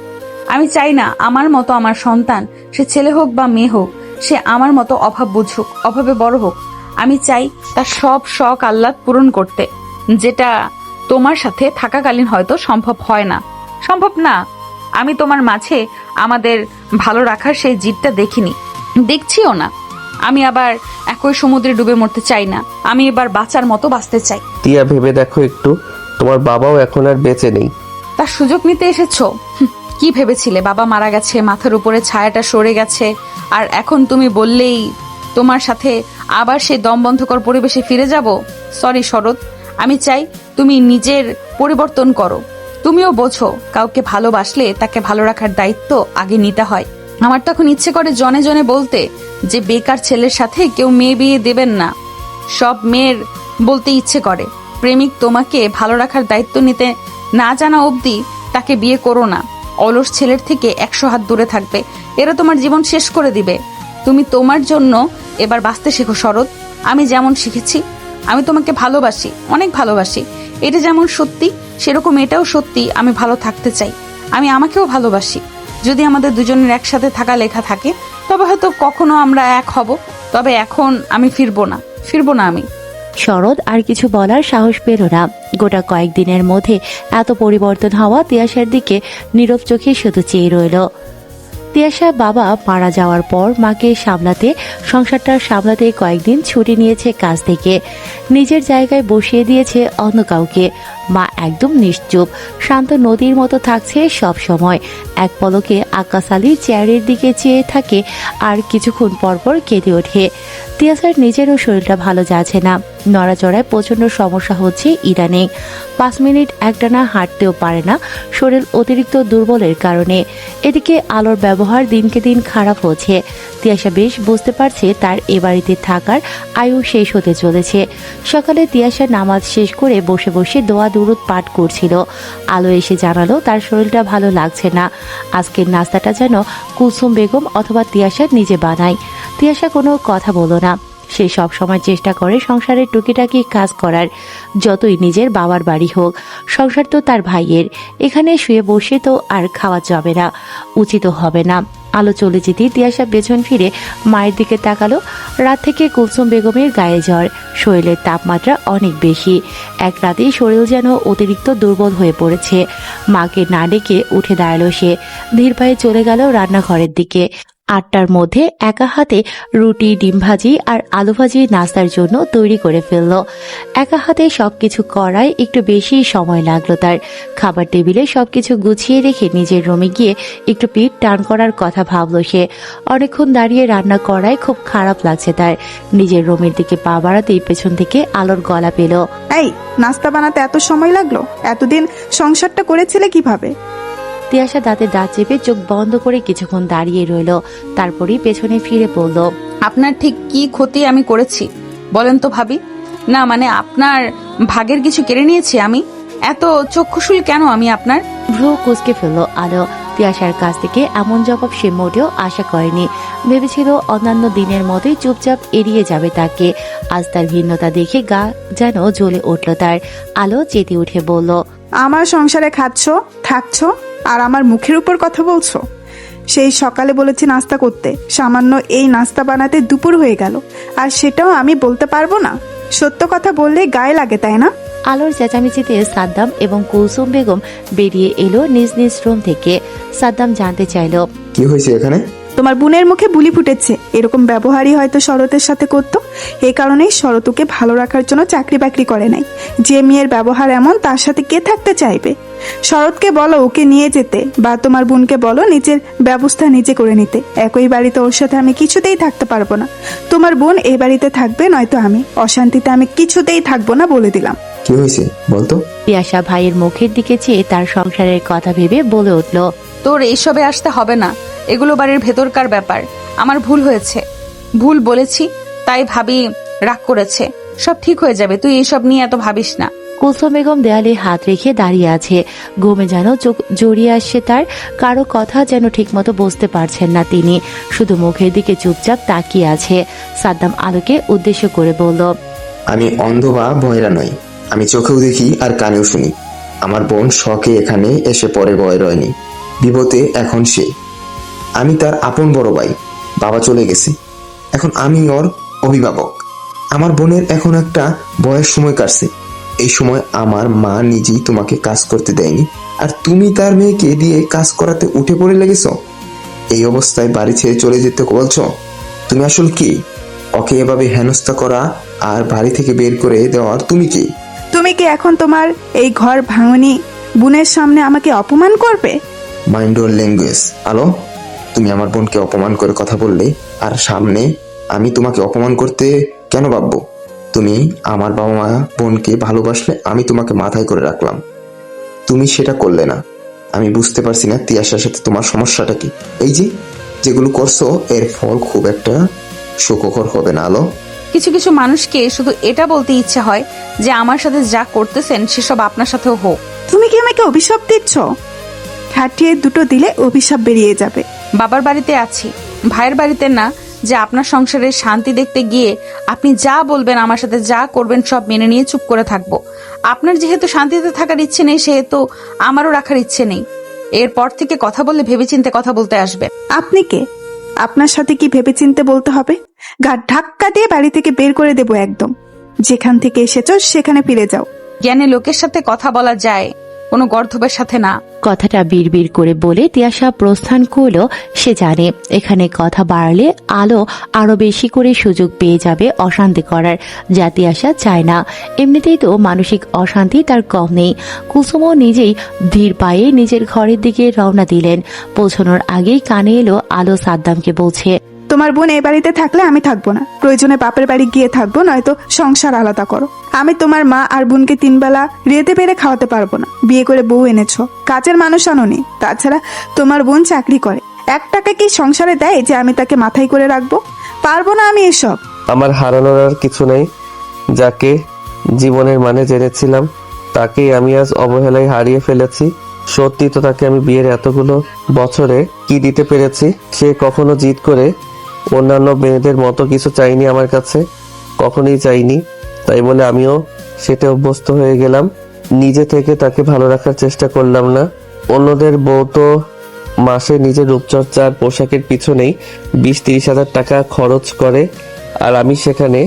আমি চাই না আমার মতো আমার সন্তান, সে ছেলে হোক বা মেয়ে হোক, সে আমার মতো অভাব বুঝুক, অভাবে বড় হোক। আমি চাই তার সব শখ আহ্লাদ পূরণ করতে, যেটা তোমার সাথে থাকাকালীন হয়তো সম্ভব হয় না, সম্ভব না। আমি তোমার মাঝে আমাদের ভালো রাখার সেই জিদটা দেখিনি, দেখছিও না। আমি আবার একই সমুদ্রে ডুবে মরতে চাই না, আমি এবার বাঁচার মতো বাঁচতে চাই। টিয়া, ভেবে দেখো একটু, তোমার বাবাও এখন আর বেঁচে নেই। তার সুযোগ নিতে এসেছো? কি ভেবেছিলে বাবা মারা গেছে, মাথার উপরে ছায়াটা সরে গেছে, আর এখন তুমি বললেই তোমার সাথে আবার সেই দমবন্ধকর পরিবেশে ফিরে যাব? সরি শরৎ, আমি চাই তুমি নিজের পরিবর্তন করো। তুমিও বোঝো, কাউকে ভালোবাসলে তাকে ভালো রাখার দায়িত্ব আগে নিতে হয়। আমার তখন ইচ্ছে করে জনে জনে বলতে যে বেকার ছেলের সাথে কেউ মেয়ে বিয়ে দেবেন না। সব মেয়ের বলতে ইচ্ছে করে, প্রেমিক তোমাকে ভালো রাখার দায়িত্ব নিতে না জানা অবধি তাকে বিয়ে করো না। অলস ছেলের থেকে 100 হাত দূরে থাকবে, এরা তোমার জীবন শেষ করে দিবে। তুমি তোমার জন্য এবার বাঁচতে শেখো শরৎ। আমি যেমন শিখেছি, আমি তোমাকে ভালোবাসি, অনেক ভালোবাসি। এটা যেমন সত্যি, সেরকম এটাও সত্যি, আমি ভালো থাকতে চাই। আমি আমাকেও ভালোবাসি। যদি আমাদের দুজনের একসাথে থাকা লেখা থাকে, তবে হয়তো কখনো আমরা এক হব। তবে এখন আমি ফিরবো না আমি। শরৎ আর কিছু বলার সাহস পেল না। গোটা কয়েকদিনের মধ্যে এত পরিবর্তন হওয়া তিয়াশার দিকে নীরব চোখে শুধু চেয়ে রইল। তিয়াশা বাবা মারা যাওয়ার পর মাকে সামলাতে, সংসারটা সামলাতে কয়েকদিন ছুটি নিয়েছে কাজ থেকে, নিজের জায়গায় বসিয়ে দিয়েছে অন্য কাউকে। মা একদম নিশ্চুপ, শান্ত নদীর মতো থাকছে সব সময়। এক পলকে আকাশ আলীর চেয়ারের দিকে চেয়ে থাকে আর কিছুক্ষণ পরপর কেঁদে ওঠে। তিয়াশার নিজেরও শরীরটা ভালো যাচ্ছে না, নড়াচড়ায় প্রচন্ড সমস্যা হচ্ছে ইদানিং। 5 মিনিট একটানা হাঁটতেও পারে না, শরীর অতিরিক্ত দুর্বলের কারণে। এদিকে আলোর ব্যবহার দিনকে দিন খারাপ হচ্ছে। তিয়াশা বেশ বুঝতে পারছে তার এ বাড়িতে থাকার আয়ু শেষ হতে চলেছে। সকালে তিয়াশা নামাজ শেষ করে বসে বসে দোয়া দুরুদ পাঠ করছিল। আলো এসে জানালো তার শরীরটা ভালো লাগছে না। আজকের নাস্তাটা যেন কুলসুম বেগম অথবা তিয়াশা নিজে বানায়। তিয়াশা কোনো কথা বলো না, সে সব সময় চেষ্টা করে সংসারের টুকিটাকি কাজ করার, যতই নিজের বাবার বাড়ি হোক। সংসার তো তার ভাইয়ের, এখানে শুয়ে বসে তো আর খাওয়া যাবে না, উচিত হবে না। আলো চলে যেতেই তিয়াশা পেছন ফিরে মায়ের দিকে তাকালো। রাত থেকে কুলসুম বেগমের গায়ে জ্বর, শরীরের তাপমাত্রা অনেক বেশি। এক রাতেই শরীর যেন অতিরিক্ত দুর্বল হয়ে পড়েছে। মাকে না ডেকে উঠে দাঁড়ালো সে, ধীর পায়ে চলে গেল রান্নাঘরের দিকে। 8টার মধ্যে একা হাতে রুটি, ডিম ভাজি আর আলু ভাজি নাস্তার জন্য তৈরি করে ফেললো। একা হাতে সবকিছু করায় একটু বেশি সময় লাগলো তার। খাবার টেবিলে সবকিছু গুছিয়ে রেখে নিজের রুমে গিয়ে একটু পিঠ টান করার কথা ভাবলো সে। অনেকক্ষণ দাঁড়িয়ে রান্না করায় খুব খারাপ লাগছে তার। নিজের রুমের দিকে পা বাড়াতেই পেছন থেকে আলোর গলা পেল। এই, নাস্তা বানাতে এত সময় লাগলো? এতদিন সংসারটা করেছিলে কিভাবে? তিয়াশা দাঁতে দাঁত চেপে চোখ বন্ধ করে কিছুক্ষণ দাঁড়িয়ে রইল, তারপরই পেছনে ফিরে পড়ল। আপনার ঠিক কি ক্ষতি আমি করেছি বলেন তো ভাবি? না মানে আপনার ভাগের কিছু কেড়ে নিয়েছি আমি? এত চক্ষুশূল কেন আমি আপনার? ভ্রু কুঁচকে ফেলল আলো। তিয়াশার কাছ থেকে এমন জবাব সে মোটেও আশা করেনি। ভেবেছিল অন্যান্য দিনের মতোই চুপচাপ এড়িয়ে যাবে তাকে। আজ তার ভিন্নতা দেখে গা যেন জ্বলে উঠল তার। আলো চেতে উঠে বলল, আমার সংসারে খাচ্ছ, থাকছো, আর আমার মুখের উপর কথা বলছো? সেই সকালে বলেছি নাস্তা করতে, সামান্য এই নাস্তা বানাতে দুপুর হয়ে গেল, আর সেটাও আমি বলতে পারবো না? সত্য কথা বললে গায়ে লাগে, তাই না? আলোর চেঁচামেচিতে সাদ্দাম এবং কুলসুম বেগম বেরিয়ে এলো নিজ নিজ রুম থেকে। সাদ্দাম জানতে চাইল, কি হয়েছে এখানে? তোমার বোনের মুখে বুলি ফুটেছে। এরকম ব্যবহারই হয়তো শরতের সাথে করতো। এই কারণেই শরতুকে ভালো রাখার জন্য চাকরি বাকরি করে নাই। যে মেয়ের ব্যবহার এমন, তার সাথে কে থাকতে চাইবে? শরৎকে বলো ওকে নিয়ে যেতে, বা তোমার বোনকে বলো নিজের ব্যবস্থা নিজে করে নিতে। একই বাড়িতে ওর সাথে আমি কিছুতেই থাকতে পারবো না। তোমার বোন এই বাড়িতে থাকবে, নয়তো আমি। অশান্তিতে আমি কিছুতেই থাকবো না, বলে দিলাম। কি হয়েছে বলতো? তিয়াশা ভাইয়ের মুখের দিকে চেয়ে তার সংসারের কথা ভেবে বলে উঠল, তোর এইসবে আসতে হবে না, এগুলো বাড়ির ভেতরকার ব্যাপার। আমার ভুল হয়েছে, ভুল বলেছি, তাই ভাবি রাগ করেছে, সব ঠিক হয়ে যাবে, তুই এইসব নিয়ে এত ভাবিস না। কুলসুম বেগম দেয়ালে হাত রেখে দাঁড়িয়ে আছে। ঘুমে যেন চোখ জড়িয়ে আসছে তার। কারো কথা যেন ঠিকমতো বুঝতে পারছেন না তিনি, শুধু মুখের দিকে চুপচাপ তাকিয়ে আছে। সাদ্দাম আলোকে উদ্দেশ্য করে বলল, আমি অন্ধ বা বয়রা নই, আমি চোখেও দেখি আর কানেও শুনি। আমার বোন শখে এখানে এসে পরে ভয় রয়নি, বিপদে এখন সে। আমি তার আপন বড় ভাই, বাবা চলে গেছে, এখন আমি ওর অভিভাবক। আমার বোনের এখন একটা বয়স সময় কাটছে, এই সময় আমার মা নিজেই তোমাকে কাজ করতে দেয়নি, আর তুমি তার মেয়েকে দিয়ে কাজ করাতে উঠে পড়ে লেগেছ। এই অবস্থায় বাড়ি ছেড়ে চলে যেতে বলছো? তুমি আসল কি? ওকে এভাবে হেনস্থা করা আর বাড়ি থেকে বের করে দেওয়ার তুমি কি? তুমি কি এখন তোমার এই ঘর ভাঙনি বোনের সামনে আমাকে অপমান করবে? মাইন্ড ওর ল্যাঙ্গুয়েজ। আলো, তুমি আমার বোনকে অপমান করে কথা বললে, আর সামনে আমি তোমাকে অপমান করতে কেন ভাববো? তুমি আমার বাবা মা বোনকে ভালোবাসলে আমি তোমাকে মাথায় করে রাখলাম, তুমি সেটা করলে না। আমি বুঝতে পারছি না তিয়াসার সাথে তোমার সমস্যাটা কি। এই যে যেগুলো করছো এর ফল খুব একটা সুখকর হবে না। আলো, কিছু কিছু মানুষকে শুধু এটা বলতে ইচ্ছে হয় যে আমার সাথে যা করতেছেন সেসব আপনার সাথেও হোক। তুমি কি আমাকে অভিশাপ দিচ্ছ? খাটিয়ে দুটো দিলে অভিশাপ বেরিয়ে যাবে। বাবার বাড়িতে আছি, ভাইয়ের বাড়িতে না, যে আপনার সংসারের শান্তি দেখতে গিয়ে আপনি যা বলবেন, আমার সাথে যা করবেন সব মেনে নিয়ে চুপ করে থাকবো। আপনার যেহেতু শান্তিতে থাকার ইচ্ছে নেই, সেহেতু আমারও রাখার ইচ্ছে নেই। এরপর থেকে কথা বললে ভেবেচিন্তে কথা বলতে আসবে। আপনি কে? আপনার সাথে কি ভেবেচিন্তে বলতে হবে? ঘাট ধাক্কা দিয়ে বাড়ি থেকে বের করে দেবো একদম। যেখান থেকে এসেছো সেখানে ফিরে যাও। জ্ঞানে লোকের সাথে কথা বলা যায়, কোনো গর্ধবের সাথে না। কথাটা বিড়বিড় করে বলে তিয়াশা প্রস্থান করল। সে জানে এখানে কথা বাড়ালে আলো আরো বেশি করে সুযোগ পেয়ে যাবে অশান্তি করার, যা তিয়াশা চায় না। এমনিতেই তো মানসিক অশান্তি তার কম নেই। কুসুমও নিজেই ধীর পায়ে নিজের ঘরের দিকে রওনা দিলেন। পৌঁছানোর আগেই কানে এলো আলো সাদ্দামকে বলছে, তোমার বোন এই বাড়িতে থাকলে আমি থাকবো না, প্রয়োজনে বাপের বাড়ি গিয়ে থাকবো, নয়তো সংসার আলাদা করো। আমি তোমার মা আর বোনকে 3 বেলা রেতে পেরে খাওয়াতে পারবো না। বিয়ে করে বউ এনেছো, কাজের মানুষ আনোনি। তাছাড়া তোমার বোন চাকরি করে, 1 টাকা কি সংসারে দেয় যে আমি তাকে মাথায় করে রাখবো? পারবো না আমি এসব। আমার হারানোর আর কিছু নেই। যাকে জীবনের মানে জেনেছিলাম তাকেই আমি আজ অবহেলায় হারিয়ে ফেলেছি। সত্যি তো তাকে আমি বিয়ের এতগুলো বছরে কি দিতে পেরেছি? সে কখনো জিদ করে অন্যান্য মেয়েদের মতো কিছু চাইনি আমার কাছে, কখনোই চাইনি। তাই বলে আমিও সেটা অভ্যস্ত হয়ে গেলাম। নিজে থেকে তাকে ভালো রাখার চেষ্টা করলাম না। অন্যদের বউ তো মাসে নিজের রূপচর্চার পোশাকের পিছনেই 20-30 হাজার টাকা খরচ করে, আর আমি সেখানে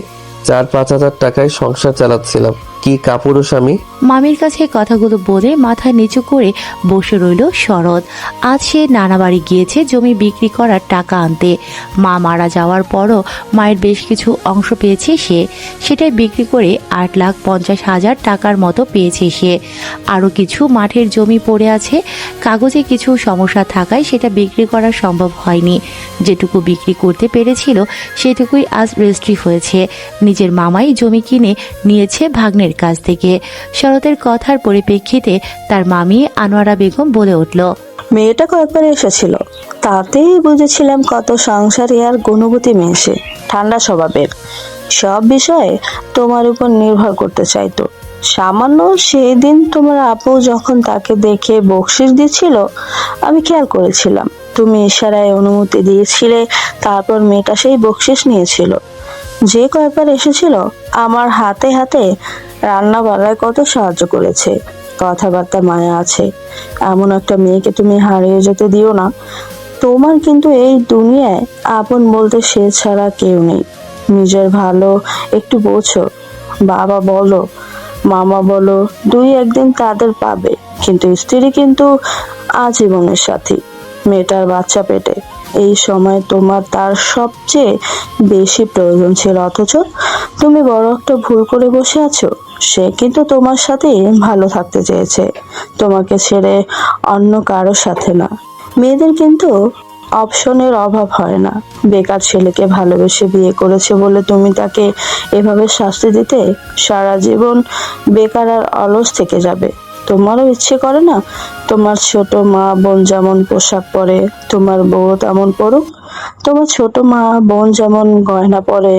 4-5 হাজার টাকায় সংসার চালাচ্ছিলাম। কি কাপুরুষ আমি! মামির কাছে কথাগুলো বলে মাথা নিচু করে বসে রইল শরৎ। আজ সে নানা বাড়ি গিয়েছে জমি বিক্রি করার টাকা আনতে। মা মারা যাওয়ার পরও মায়ের বেশ কিছু অংশ পেয়েছে সে, সেটাই বিক্রি করে 8,50,000 টাকার মতো পেয়েছে সে। আরও কিছু মাঠের জমি পড়ে আছে, কাগজে কিছু সমস্যা থাকায় সেটা বিক্রি করা সম্ভব হয়নি। যেটুকু বিক্রি করতে পেরেছিল সেটুকুই আজ রেজিস্ট্রি হয়েছে। নিজের মামাই জমি কিনে নিয়েছে ভাগ্নের কাছ থেকে। শরতের কথার পরিপ্রেক্ষিতে তার মামি আনোয়ারা বেগম বলে উঠল, মেয়েটা কয়েকবার এসেছিল, তাতেই বুঝেছিলাম কত সংসারী আর গুণবতী মেয়ে সে। ঠান্ডা স্বভাবের, সব বিষয়ে তোমার উপর নির্ভর করতে চাইতো। সামান্য সেই দিন তোমার আপু যখন তাকে দেখে বকশিশ দিচ্ছিল, আমি খেয়াল করেছিলাম। তুমি ইশারায় অনুমতি দিয়েছিলে, তারপর মেয়েটা সেই বকশিশ নিয়েছিল। যে কয়েকবার এসেছিল আমার হাতে হাতে রান্না বাড়ায় কত সাহায্য করেছে। কথাবার্তা মায়া আছে, এমন একটা মেয়েকে তুমি হারিয়ে যেতে দিও না। তোমার কিন্তু এই দুনিয়ায় আপন বলতে সে ছাড়া কেউ নেই। নিজের ভালো একটু বোঝো। বাবা বলো, মামা বলো, 2-1 দিন তাদের পাবে, কিন্তু স্ত্রী কিন্তু আজীবনের সাথী। মেয়েটার বাচ্চা পেটে, এই সময় তোমার তার সবচেয়ে বেশি প্রয়োজন ছিল, অথচ তুমি বড় একটা ভুল করে বসে আছো। সে কিন্তু তোমার সাথে ভালো থাকতে চেয়েছে, তোমাকে ছেড়ে অন্য কারো সাথে না। মেয়েদের কিন্তু অপশনের অভাব হয় না। বেকার ছেলেকে ভালোবেসে বিয়ে করেছে বলে তুমি তাকে এভাবে শাস্তি দিতে? সারা জীবন বেকার আর অলস থেকে যাবে। তোমারও ইচ্ছে করে না তোমার ছোট মা বোন যেমন পোশাক পরে তোমার বউ তেমন পরুক? তোমার ছোট মা বোন যেমন গয়না পরে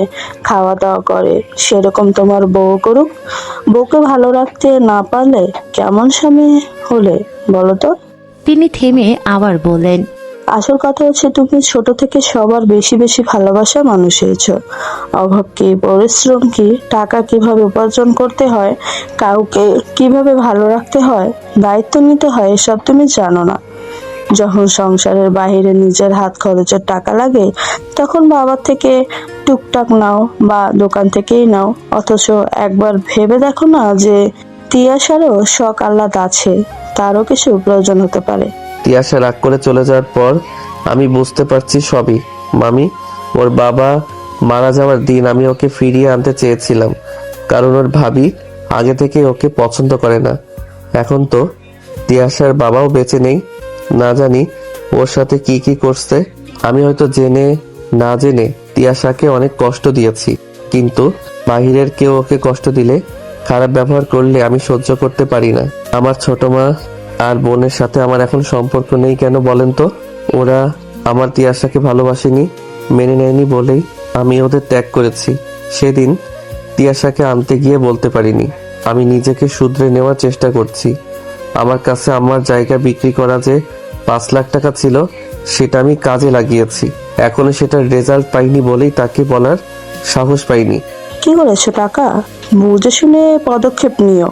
খাওয়া দাওয়া করে, সেরকম তোমার বউ করুক। বউকে ভালো রাখতে না পারলে কেমন স্বামী হলে বলো তো? তিনি থেমে আবার বললেন, আসল কথা হচ্ছে তুমি ছোট থেকে সবার বেশি বেশি ভালোবাসা মানুষ হয়েছো। অভাব কি, পরিশ্রম কি, টাকা কিভাবে উপার্জন করতে হয়, কাউকে কিভাবে ভালো রাখতে হয়, দায়িত্ব নিতে হয়, এসব তুমি জানো না। যখন সংসারের বাইরে নিজের হাত খরচের টাকা লাগে তখন বাবার থেকে টুকটাক নাও বা দোকান থেকেই নাও, অথচ একবার ভেবে দেখো না যে তিয়াশারও শখ আহ্লাদ আছে, তারও কিছু প্রয়োজন হতে পারে। তিয়াশা রাগ করে চলে যাওয়ার পর আমি বুঝতে পারছি সবই। মামি, ওর বাবা মারা যাওয়ার দিন আমি ওকে ফিরিয়ে আনতে চেয়েছিলাম, কারণ ওর ভাবি আগে থেকে ওকে পছন্দ করে না। এখন তো তিয়াশার বাবাও বেঁচে নেই, না জানি ওর সাথে কি কি করছে। আমি হয়তো জেনে না জেনে তিয়াশাকে অনেক কষ্ট দিয়েছি, কিন্তু বাহিরের কেউ ওকে কষ্ট দিলে, খারাপ ব্যবহার করলে আমি সহ্য করতে পারি না। আমার ছোট মা আর বোনের সাথে আমার এখন সম্পর্ক নেই কেন বলেন তো? ওরা আমার তিয়াশাকে ভালোবাসেনি, মেনে নেয়নি বলেই আমি ওদের ত্যাগ করেছি। সেদিন তিয়াশাকে আনতে গিয়ে বলতে পারিনি। আমি নিজেকে শুধরে নেওয়ার চেষ্টা করছি। আমার কাছে আমার জায়গা বিক্রি করা যে 5 লাখ টাকা ছিল, সেটা আমি কাজে লাগিয়েছি। এখনো সেটার রেজাল্ট পাইনি বলেই তাকে বলার সাহস পাইনি। কি করেছো টাকা? বুঝে শুনে পদক্ষেপ নিও,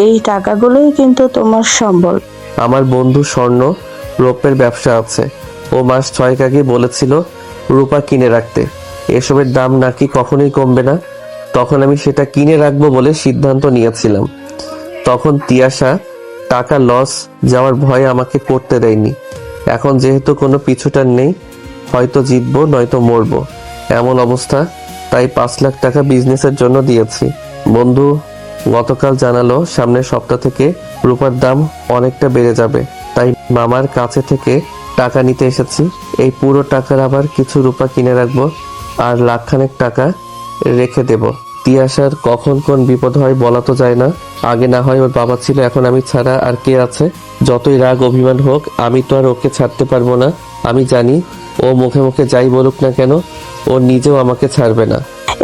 এই টাকাগুলোই কিন্তু তোমার সম্বল। আমার বন্ধু স্বর্ণ রৌপ্যের ব্যবসা আছে। ও মাস 6 আগে বলেছিল রূপা কিনে রাখতে। এসবের দাম নাকি কখনোই কমবে না। তখন আমি সেটা কিনে রাখবো বলে সিদ্ধান্ত নিয়েছিলাম। তখন তিয়াশা টাকা লস যাওয়ার ভয়ে আমাকে করতে দেয়নি। এখন যেহেতু কোনো পিছুটান নেই, হয়তো জিতবো নয়তো মরবো এমন অবস্থা, তাই 5 লাখ টাকা বিজনেসের জন্য দিয়েছি। বন্ধু গতকাল জানালো সামনের সপ্তাহ থেকে রূপার দাম অনেকটা বেড়ে যাবে, তাই মামার কাছে থেকে টাকা নিতে এসেছি। এই পুরো টাকার আবার কিছু রূপা কিনে রাখবো আর লাখখানেক টাকা রেখে দেব। তিয়াশার কখন কোন বিপদ হয় বলা তো যায় না। আগে না হয় ওর বাবা ছিল, এখন আমি ছাড়া আর কে আছে? যতই রাগ অভিমান হোক, আমি তো আর ওকে ছাড়তে পারবো না। আমি জানি ও মুখে মুখে যাই বলুক না কেন, ও নিজেও আমাকে ছাড়বে না।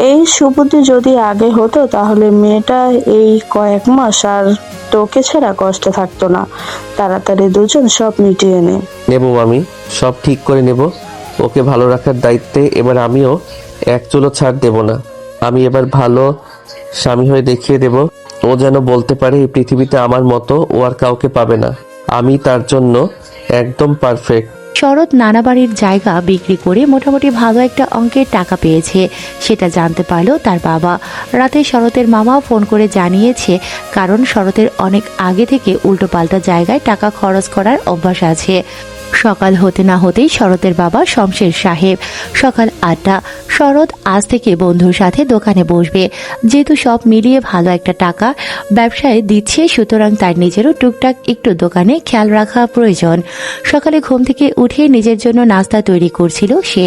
এই সুবুদ্ধি যদি আগে হতো তাহলে মেয়েটা এই কয়েক মাস আর তোকে ছাড়া কষ্ট থাকতো না। তাড়াতাড়ি দুজন সব মিটিয়ে নে। নেব আমি, সব ঠিক করে নেব। ওকে ভালো রাখার দায়িত্বে এবার আমিও এক চুলো ছাড় দেব না। আমি এবার ভালো স্বামী হয়ে দেখিয়ে দেব। ও যেন বলতে পারে এই পৃথিবীতে আমার মতো ও আর কাউকে পাবে না। আমি তার জন্য একদম পারফেক্ট। শরৎ নানা বাড়ির জায়গা বিক্রি করে মোটামুটি ভালো একটা অঙ্কের টাকা পেয়েছে, সেটা জানতে পারলো তার বাবা। রাতে শরতের মামা ফোন করে জানিয়েছে, কারণ শরতের অনেক আগে থেকে উল্টোপাল্টা জায়গায় টাকা খরচ করার অভ্যাস আছে। সকাল হতে না হতেই শরতের বাবা শমশের সাহেব। সকাল 8টা। শরৎ আজ থেকে বন্ধুর সাথে দোকানে বসবে। যেহেতু সব মিলিয়ে ভালো একটা টাকা ব্যবসায় দিচ্ছে, সুতরাং তার নিজেরও টুকটাক একটু দোকানে খেয়াল রাখা প্রয়োজন। সকালে ঘুম থেকে উঠে নিজের জন্য নাস্তা তৈরি করছিল সে।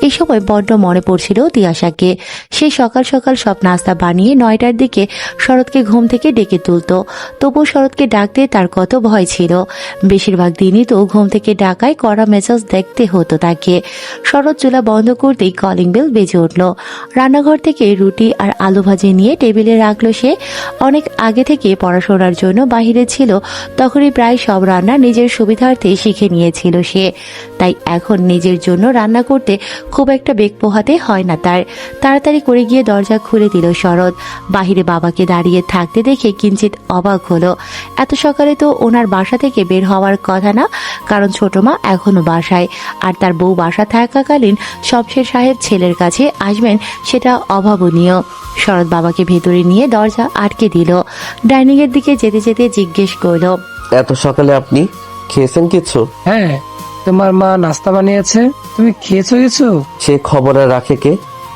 এই সময় বড্ড মনে পড়ছিল তিয়াশাকে। সে সকাল সকাল সব নাস্তা বানিয়ে 9টার দিকে শরৎকে ঘুম থেকে ডেকে তুলত। তবুও শরৎকে ডাকতে তার কত ভয় ছিল। বেশিরভাগ দিনই তো ঘুম থেকে ডাকায় কড়া মেজাজ দেখতে হতো তাকে। শরৎ চুলা বন্ধ করতেই কলিং বেল বেজে উঠল। রান্নাঘর থেকে রুটি আর আলু ভাজি নিয়ে টেবিলে রাখলো সে। অনেক আগে থেকে পড়াশোনার জন্য বাহিরে ছিল, তখনই প্রায় সব রান্না নিজের সুবিধার্থে শিখে নিয়েছিল সে। তাই এখন নিজের জন্য রান্না করতে খুব একটা বেগ পোহাতে হয় না তার। তাড়াতাড়ি করে গিয়ে দরজা খুলে দিল শরৎ। বাহিরে বাবাকে দাঁড়িয়ে থাকতে দেখে কিঞ্চিত অবাক হলো। এত সকালে তো ওনার বাসা থেকে বের হওয়ার কথা না, কারণ ছোট মা এখনো বাসায়, আর তার বউ বাসা থাকাকালীন শমশের সাহেব ছেলের কাছে আসবেন সেটা অভাবনীয়। শরৎ বাবাকে ভেতরে নিয়ে দরজা আটকে দিল। ডাইনিং এর দিকে যেতে যেতে জিজ্ঞেস করলো, এত সকালে আপনি খেয়েছেন কিছু? হ্যাঁ, তোমার মা নাস্তা বানিয়েছে, তুমি খেয়েছো কিছু? সে খবর আর রাখে কে?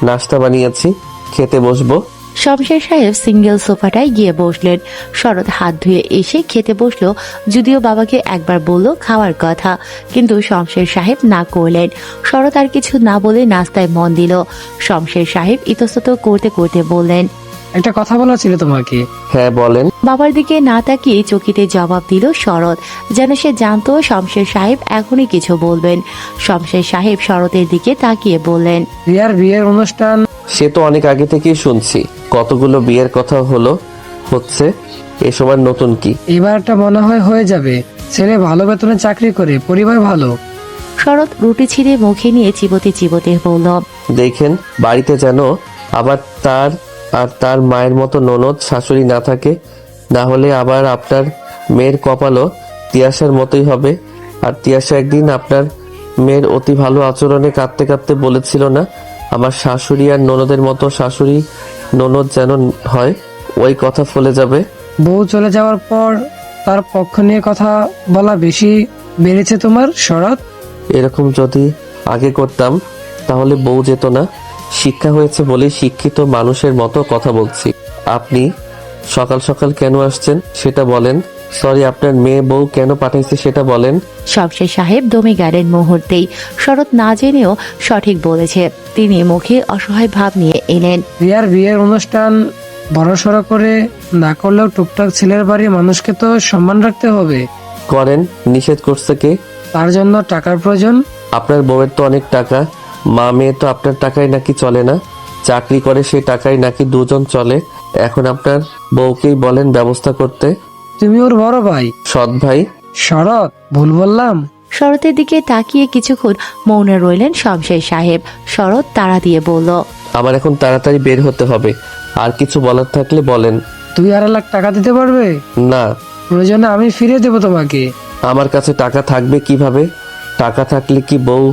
নাস্তা বানিয়েছি, খেতে বসবো। শমশের সাহেব সিঙ্গেল সোফাটায় গিয়ে বসলেন। শরৎ হাত ধুয়ে এসে খেতে বসলো। যদিও বাবাকে একবার বলল খাওয়ার কথা, কিন্তু শমশের সাহেব না করলেন। শরৎ আর কিছু না বলে নাস্তায় মন দিল। শমশের সাহেব ইতস্তত করতে করতে বললেন, একটা কথা বলা ছিল তোমাকে। হ্যাঁ বলেন। বাবার দিকে না তাকিয়ে চকিতে জবাব দিল শরৎ, যেন সে জানতো শমশের সাহেব এখনই কিছু বলবেন। শমশের সাহেব শরতের দিকে তাকিয়ে বললেন, রিয়ার বিয়ের অনুষ্ঠান। সে তো অনেক আগে থেকেই শুনছি, কতগুলো বিয়ের কথা হচ্ছে, এসব আর নতুন কি? এবারটা মনে হয় হয়ে যাবে। ছেলে ভালো বেতনে চাকরি করে, পরিবার ভালো। শরৎ রুটি ছিঁড়ে মুখে নিয়ে চিবোতে চিবোতে বলল, দেখেন বাড়িতে যেন আবার তার মায়ের মতো ননদ শাশুড়ি না থাকে, না হলে আবার আপনার মেয়ের কপালও তিয়াশার মতোই হবে। আর তিয়াশা একদিন আপনার মেয়ের অতি ভালো আচরণে কাঁদতে কাঁদতে বলেছিল না, আমার শাশুড়ি আর ননদের মতো শাশুড়ি ননদ যেন হয়, ওই কথা ফলে যাবে। বউ চলে যাওয়ার পর তার পক্ষ নিয়ে কথা বলা বেশি বেড়েছে তোমার, শরৎ। এরকম যদি আগে করতাম তাহলে বউ যেত না। শিক্ষা হয়েছে বলেই শিক্ষিত মানুষের মতো কথা বলছি। আপনি সকাল সকাল কেন আসছেন সেটা বলেন। সরি, আপনার মেয়ে বউ কেন পাঠাইছে সেটা বলেন। শমশের সাহেব দমে গেলেন মুহূর্তেই। শরৎ না জেনেও সঠিক বলেছে। তিনি মুখে অসহায় ভাব নিয়ে এলেন, রিয়ার বিয়ের অনুষ্ঠান বড়সড় করে না করলেও টুকটাক ছেলের বাড়ির মানুষকে তো সম্মান রাখতে হবে। করেন, নিষেধ করছে কে? তার জন্য টাকার প্রয়োজন। আপনার বউয়ের তো অনেক টাকা, মা মেয়ে তো আপনার টাকায় নাকি চলে না, চাকরি করে সেই টাকায় নাকি দুজন চলে। এখন আপনার বউকেই বলেন ব্যবস্থা করতে। তুমি ওর বড় ভাই। সৎ ভাই। শরৎ, ভুল বললাম? শরতের দিকে তাকিয়ে কিছুক্ষণ মৌনে রইলেন শমশের সাহেব। শরৎ তাড়া দিয়ে বলল, আমার এখন তাড়াতাড়ি বের হতে হবে, আর কিছু বলার থাকলে বলেন। 2.5 লাখ টাকা দিতে পারবে? না। প্রয়োজনে আমি ফিরিয়ে দেবো তোমাকে। আমার কাছে টাকা থাকবে কিভাবে? টাকা থাকলে কি বউ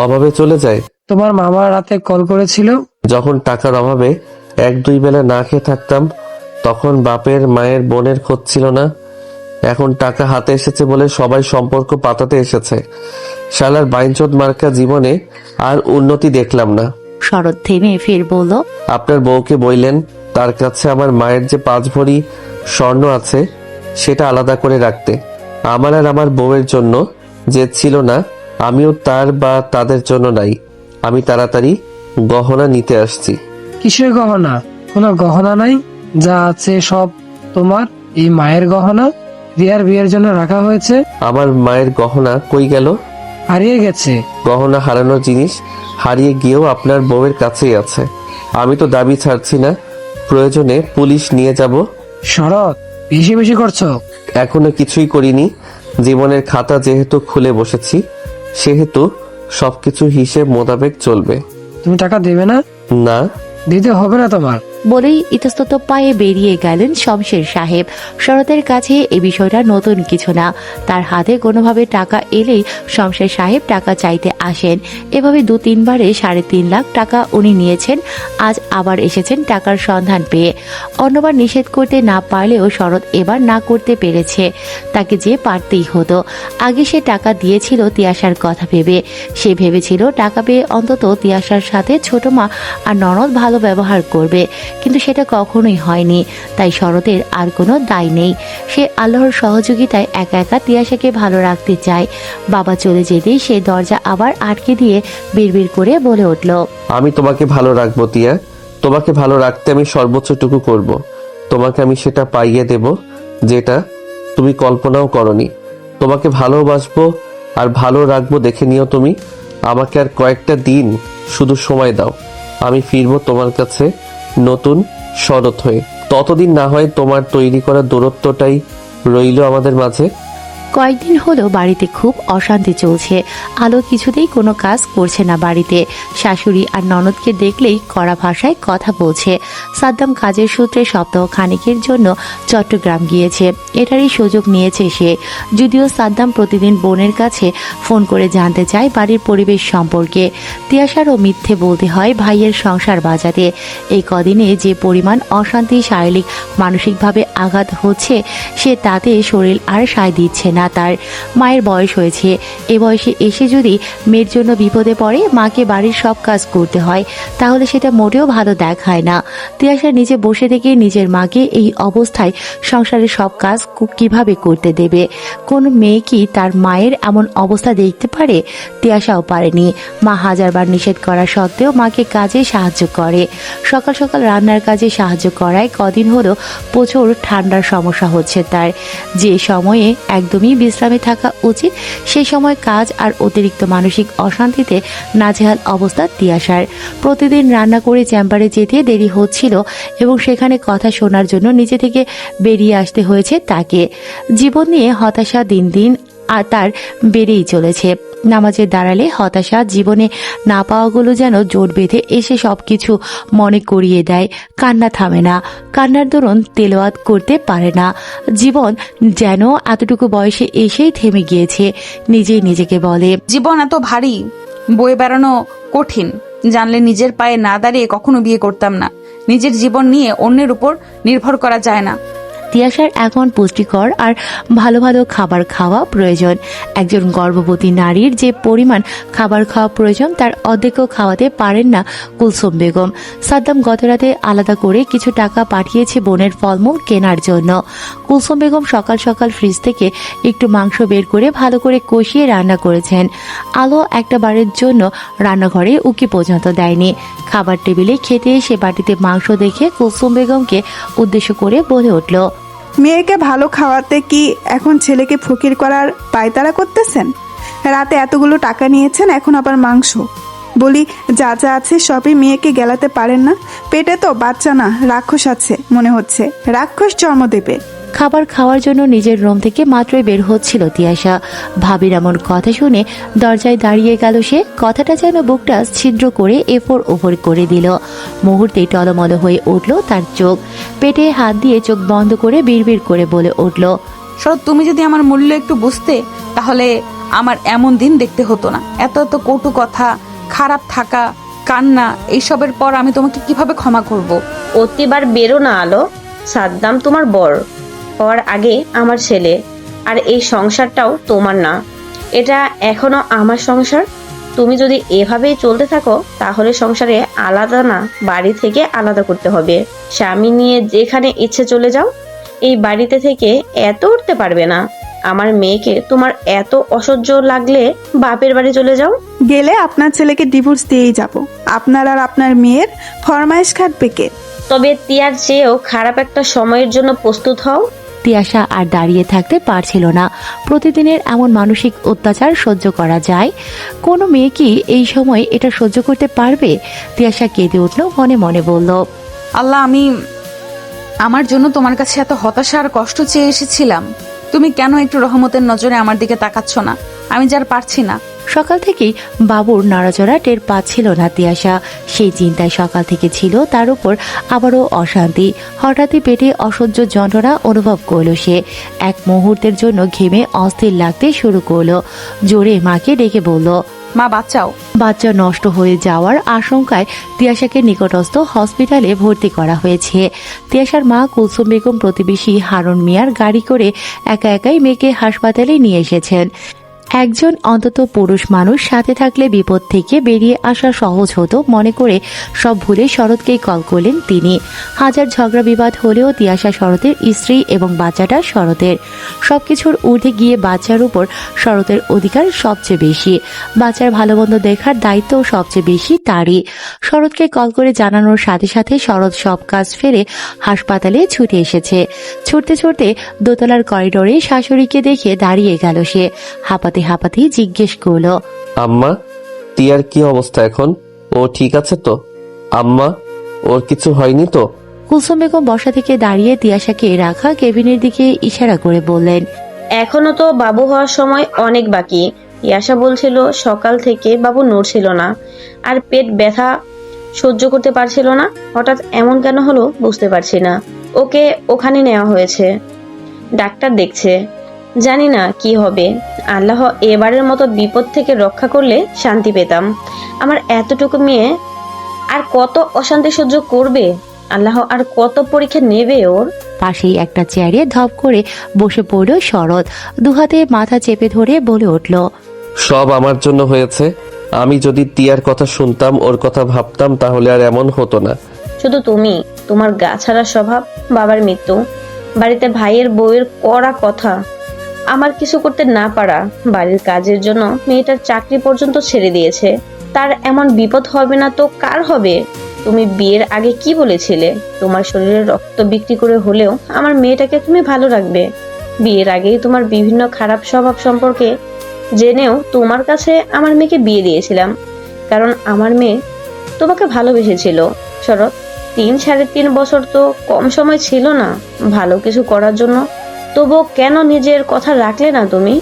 অভাবে চলে যায়? তোমার মামা রাতে কল করেছিল। যখন টাকার অভাবে 1-2 বেলা না খেয়ে থাকতাম, তখন বাপের মায়ের বোনের খোঁজ ছিল না। এখন টাকা হাতে এসেছে বলে সবাই সম্পর্ক পাতাতে এসেছে। শালার বাইনচোদ মার্কা জীবনে আর উন্নতি দেখলাম না। শরৎ থেমে ফের বলল, আপনার বউকে বললেন তার কাছে আমার মায়ের যে 5 ভরি স্বর্ণ আছে সেটা আলাদা করে রাখতে। আমার আর আমার বউয়ের জন্য যে ছিল না, আমিও তার বা তাদের জন্য নাই। আমি তাড়াতাড়ি গহনা নিতে আসছি। কিসের গহনা? কোনো গহনা নাই, যা আছে সব তোমার। এই মায়ের গহনা রিয়ার বিয়ের জন্য রাখা হয়েছে। আমার মায়ের গহনা কই গেল? হারিয়ে গেছে। গহনা হারানোর জিনিস হারিয়ে গিয়েও আপনার বউয়ের কাছেই আছে। আমি তো দাবি ছাড়ছি না, প্রয়োজনে পুলিশ নিয়ে যাব। শরৎ, বেশি বেশি করছো। এখনো কিছুই করিনি। জীবনের খাতা যেহেতু খুলে বসেছি, সেহেতু সবকিছু হিসেব মোতাবেক চলবে। তুমি টাকা দেবে না? না। দিতে হবে না তোমার। বলেই ইতস্তত পায়ে বেরিয়ে গেলেন শমশের সাহেব। শরতের কাছে এই বিষয়টা নতুন কিছু না। তার হাতে কোনোভাবে টাকা এলেই শমশের সাহেব টাকা চাইতে আসেন। এভাবে 2-3 বারে 3.5 লাখ টাকা উনি নিয়েছেন। আজ আবার এসেছেন টাকার সন্ধান পেয়ে। অন্যবার নিষেধ করতে না পারলেও শরৎ এবার না করতে পেরেছে। তাকে যে পারতেই হতো। আগে সে টাকা দিয়েছিল তিয়াশার কথা ভেবে। সে ভেবেছিল টাকা পেয়ে অন্তত তিয়াশার সাথে ছোট মা আর ননদ ভালো ব্যবহার করবে, কিন্তু সেটা কখনোই হয়নি। তাই শরতের আর কোনো দায় নেই। সে আল্লাহর সহযোগিতায় একা একা তিয়াশাকে ভালো রাখতে চায়। বাবা চলে যেতেই সে দরজা আবার আটকে দিয়ে বিড়বিড় করে বলে উঠল, আমি তোমাকে ভালো রাখবো তিয়া। তোমাকে ভালো রাখতে আমি সর্বোচ্চটুকু করব। তোমাকে আমি সেটা পাইয়ে দেব যেটা তুমি কল্পনাও করনি। তোমাকে ভালোবাসবো আর ভালো রাখবো, দেখে নিও তুমি। আমাকে আর কয়েকটা দিন শুধু সময় দাও, আমি ফিরবো তোমার কাছে নতুন শরৎ হয়ে। ততদিন না হয় তোমার তৈরি করা দূরত্বটাই রইল আমাদের মাঝে। কয়েকদিন হলো বাড়িতে খুব অশান্তি চলছে। আলো কিছুতেই কোনো কাজ করছে না বাড়িতে। শাশুড়ি আর ননদকে দেখলেই কড়া ভাষায় কথা বলছে। সাদ্দাম কাজের সূত্রে সপ্তাহ খানিকের জন্য চট্টগ্রাম গিয়েছে। এটারই সুযোগ নিয়েছে সে। যদিও সাদ্দাম প্রতিদিন বোনের কাছে ফোন করে জানতে চায় বাড়ির পরিবেশ সম্পর্কে। তিয়াশারও মিথ্যে বলতে হয় ভাইয়ের সংসার বাজাতে। এই কদিনে যে পরিমাণ অশান্তি, শারীরিক মানসিকভাবে আঘাত হচ্ছে, সে তাতে শরীর আর সায় দিচ্ছে না। না তার। মায়ের বয়স হয়েছে, এ বয়সে এসে যদি মেয়ের জন্য বিপদে পড়ে, মাকে বাড়ির সব কাজ করতে হয়, তাহলে সেটা মোটেও ভালো দেখায় না। তিয়াশা নিজে বসে থেকে নিজের মাকে এই অবস্থায় সংসারের সব কাজ কিভাবে করতে দেবে? কোন মেয়ে কি তার মায়ের এমন অবস্থা দেখতে পারে? তিয়াশাও পারেনি। মা হাজারবার নিষেধ করা সত্ত্বেও মাকে কাজে সাহায্য করে। সকাল সকাল রান্নার কাজে সাহায্য করায় কদিন হলো প্রচুর ঠান্ডার সমস্যা হচ্ছে তার। যে সময়ে একদমই বিশ্রামে থাকা উচিত, সেই সময় কাজ আর অতিরিক্ত মানসিক অশান্তিতে নাজেহাল অবস্থা তিয়াশার। প্রতিদিন রান্না করে চেম্বারে যেতে দেরি হচ্ছিল এবং সেখানে কথা শোনার জন্য নিজে থেকে বেরিয়ে আসতে হয়েছে তাকে। জীবন নিয়ে হতাশা দিন দিন আর তার বেড়েই চলেছে। নামাজে দাঁড়ালে হতাশা, জীবনে না পাওয়াগুলো যেন জোট বেঁধে এসে সবকিছু মনে করিয়ে দেয়। কান্না থামে না, কান্নার দরুন তেলাওয়াত করতে পারে না। জীবন যেন এতটুকু বয়সে এসেই থেমে গিয়েছে। নিজেই নিজেকে বলে, জীবন এত ভারী, বয়ে বেড়ানো কঠিন। জানলে নিজের পায়ে না দাঁড়িয়ে কখনো বিয়ে করতাম না। নিজের জীবন নিয়ে অন্যের উপর নির্ভর করা যায় না। তিয়াশার এখন পুষ্টিকর আর ভালো ভালো খাবার খাওয়া প্রয়োজন। একজন গর্ভবতী নারীর যে পরিমাণ খাবার খাওয়া প্রয়োজন তার অর্ধেকও খাওয়াতে পারেন না কুলসুম বেগম। সাদ্দাম গতরাতে আলাদা করে কিছু টাকা পাঠিয়েছে বোনের ফলমূল কেনার জন্য। কুলসুম বেগম সকাল সকাল ফ্রিজ থেকে একটু মাংস বের করে ভালো করে কষিয়ে রান্না করেছেন। আলো একটা বারের জন্য রান্নাঘরে উকি পর্যন্ত দেয়নি। খাবার টেবিলে খেতে এসে বাটিতে মাংস দেখে কুলসুম বেগমকে উদ্দেশ্য করে বলে উঠল, মেয়েকে ভালো খাওয়াতে কি এখন ছেলেকে ফকির করার পায়তারা করতেছেন? রাতে এতগুলো টাকা নিয়েছেন, এখন আবার মাংস। বলি, যা যা আছে সবই মেয়েকে গেলাতে পারেন না? পেটে তো বাচ্চা না, রাক্ষস আছে মনে হচ্ছে, রাক্ষস জন্ম দেবে। খাবার খাওয়ার জন্য নিজের রুম থেকে মাত্রই বের হচ্ছিল তিয়াশা। ভাবির এমন কথা শুনে দরজায় দাঁড়িয়ে গেল সে। কথাটা যেন বুকটা ছিদ্র করে এফোর ওপর করে দিল। মুহূর্তে টলমল হয়ে উঠল তার চোখ। পেটে হাত দিয়ে চোখ বন্ধ করে বিড়বিড় করে বলে উঠল, শরৎ, তুমি যদি আমার মূল্য একটু বুঝতে, তাহলে আমার এমন দিন দেখতে হতো না। এত এত কটু কথা, খারাপ থাকা, কান্না, এইসবের পর আমি তোমাকে কিভাবে ক্ষমা করব? অতিবার বেরো না আলো। সাদ্দাম তোমার বর, হওয়ার আগে আমার ছেলে। আর এই সংসারটাও তোমার না, এটা এখনো আমার সংসার। তুমি যদি এভাবেই চলতে থাকো তাহলে সংসারে আলাদা না, বাড়ি থেকে আলাদা করতে হবে। স্বামী নিয়ে যেখানে ইচ্ছে চলে যাও, এই বাড়িতে থেকে এত উঠতে পারবে না। আমার মেয়েকে তোমার এত অসহ্য লাগলে বাপের বাড়ি চলে যাও। গেলে আপনার ছেলেকে ডিভোর্স দিয়েই যাব। আপনার আর আপনার মেয়ের ফরমাইশ খাটবে কে? তবে তিয়ার চেয়েও খারাপ একটা সময়ের জন্য প্রস্তুত হও। তিয়াশা আর দাঁড়িয়ে থাকতে পারছিল না। প্রতিদিনের এমন মানসিক অত্যাচার সহ্য করা যায়? কোনো মেয়ে কি এই সময় এটা সহ্য করতে পারবে? তিয়াশা কেঁদে উঠল, মনে মনে বলল, আল্লাহ, আমি আমার জন্য তোমার কাছে এত হতাশা আর কষ্ট চেয়ে এসেছিলাম। তুমি কেন একটু রহমতের নজরে আমার দিকে তাকাচ্ছ না? আমি যার পারছি না। সকাল থেকেই বাবুর নড়াচড়া টের পাচ্ছিল না তিয়াশা। সেই চিন্তায় সকাল থেকে ছিল, তার উপর আবারও অশান্তি। হঠাৎই পেটে অসহ্য যন্ত্রণা অনুভব করল সে। এক মুহূর্তের জন্য ঘেমে অস্থির লাগতে শুরু করলো। জোরে মাকে ডেকে বলল, মা, বাঁচাও। বাচ্চা নষ্ট হয়ে যাওয়ার আশঙ্কায় তিয়াশাকে নিকটস্থ হসপিটালে ভর্তি করা হয়েছে। তিয়াশার মা কুলসুম বেগম প্রতিবেশী হারুন মিয়ার গাড়ি করে একা একাই মেয়েকে হাসপাতালে নিয়ে এসেছেন। একজন অন্তত পুরুষ মানুষ সাথে থাকলে বিপদ থেকে বেরিয়ে আসা সহজ হতো মনে করে সব ভুলে শরৎকেই কল করলেন তিনি। হাজার ঝগড়া বিবাদ হলেও তিয়াশা শরতের স্ত্রী এবং বাচ্চাটা শরতের। সবকিছুর ঊর্ধ্বে গিয়ে বাচ্চার উপর শরতের অধিকার সবচেয়ে বেশি। বাচ্চার ভালো মন্দ দেখার দায়িত্বও সবচেয়ে বেশি তারই। শরৎকে কল করে জানানোর সাথে সাথে শরৎ সব কাজ ফেলে হাসপাতালে ছুটে এসেছে। ছুটতে ছুটতে দোতলার করিডোরে শাশুড়িকে দেখে দাঁড়িয়ে গেল সে। হাঁপাতে জিজ্ঞেস করলো, আম্মা, তিয়ার কি অবস্থা এখন? ও ঠিক আছে তো? আম্মা, ওর কিছু হয়নি তো? কুলসুম বেগম বসা থেকে দাঁড়িয়ে তিয়াশাকে রাখা কেবিনের দিকে ইশারা করে বললেন, এখনো তো বাবু হওয়ার সময় অনেক বাকি। ইয়াশা বলছিল সকাল থেকে বাবু নড়ছিল না আর পেট ব্যথা সহ্য করতে পারছিল না। হঠাৎ এমন কেন হলো বুঝতে পারছি না। ওকে ওখানে নেওয়া হয়েছে, ডাক্তার দেখছে। জানি না কি হবে। আল্লাহ এবারের মতো বিপদ থেকে রক্ষা করলে শান্তি পেতাম। আমার এতটুকু মেয়ে আর কত অশান্তি সহ্য করবে? আল্লাহ আর কত পরীক্ষা নেবে ওর? পাশেই একটা চেয়ারে ধপ করে বসে পড়ল শরৎ, দুহাতে মাথা চেপে ধরে বলে উঠল, সব আমার জন্য হয়েছে। আমি যদি টিয়ার কথা শুনতাম, ওর কথা ভাবতাম, তাহলে আর এমন হতো না। শুধু তুমি, তোমার গা ছাড়া স্বভাব, বাবার মৃত্যু, বাড়িতে ভাইয়ের বউয়ের কড়া কথা, আমার কিছু করতে না পারা, বাড়ির কাজের জন্য মেয়েটার চাকরি পর্যন্ত ছেড়ে দিয়েছে। তার এমন বিপদ হবে না তো কার হবে? তুমি বিয়ের আগে কি বলেছিলে? তোমার শরীরের রক্ত বিক্রি করে হলেও আমার মেয়েটাকে তুমি ভালো রাখবে। বিয়ের আগেই তোমার বিভিন্ন খারাপ স্বভাব সম্পর্কে জেনেও তোমার কাছে আমার মেয়েকে বিয়ে দিয়েছিলাম, কারণ আমার মেয়ে তোমাকে ভালোবেসেছিল। শরৎ, 3-3.5 বছর তো কম সময় ছিল না ভালো কিছু করার জন্য। তবুও কেন নিজের কথা রাখলে না তুমি?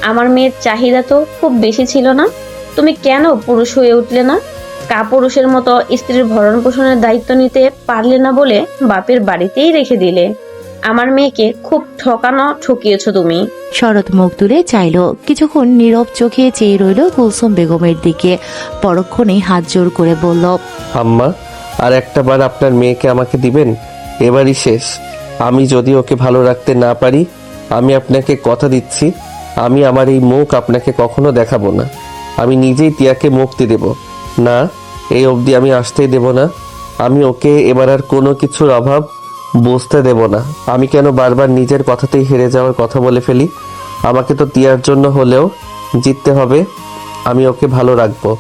আমার মেয়ের চাহিদা তো খুব বেশি ছিল না, তুমি কেন পুরুষ হয়ে উঠলে না? কাপুরুষের মতো স্ত্রীর ভরণ পোষণের দায়িত্ব নিতে পারলে না বলে বাপের বাড়িতেই রেখে দিলে। আমার মেয়েকে খুব ঠকিয়েছো তুমি। শরৎ মুখ তুলে চাইল, কিছুক্ষণ নীরব চোখে চেয়ে রইল কুলসুম বেগমের দিকে, পরক্ষণেই হাত জোর করে বলল, আম্মা, আর একটা বার আপনার মেয়েকে আমাকে দিবেন, এবারই শেষ। আমি যদি ওকে ভালো রাখতে না পারি, আমি আপনাকে কথা দিচ্ছি, আমি আমার এই মুখ আপনাকে কখনো দেখাবো না। আমি নিজেই টিয়াকে মুক্তি দেব না, এই অবধি আমি আসতেই দেব না। আমি ওকে এবার আর কোনো কিছুর অভাব বুঝতে দেব না। আমি কেন বারবার নিজের কথাতেই হেরে যাওয়ার কথা বলে ফেলি? আমাকে তো টিয়ার জন্য হলেও জিততে হবে। আমি ওকে ভালো রাখবো,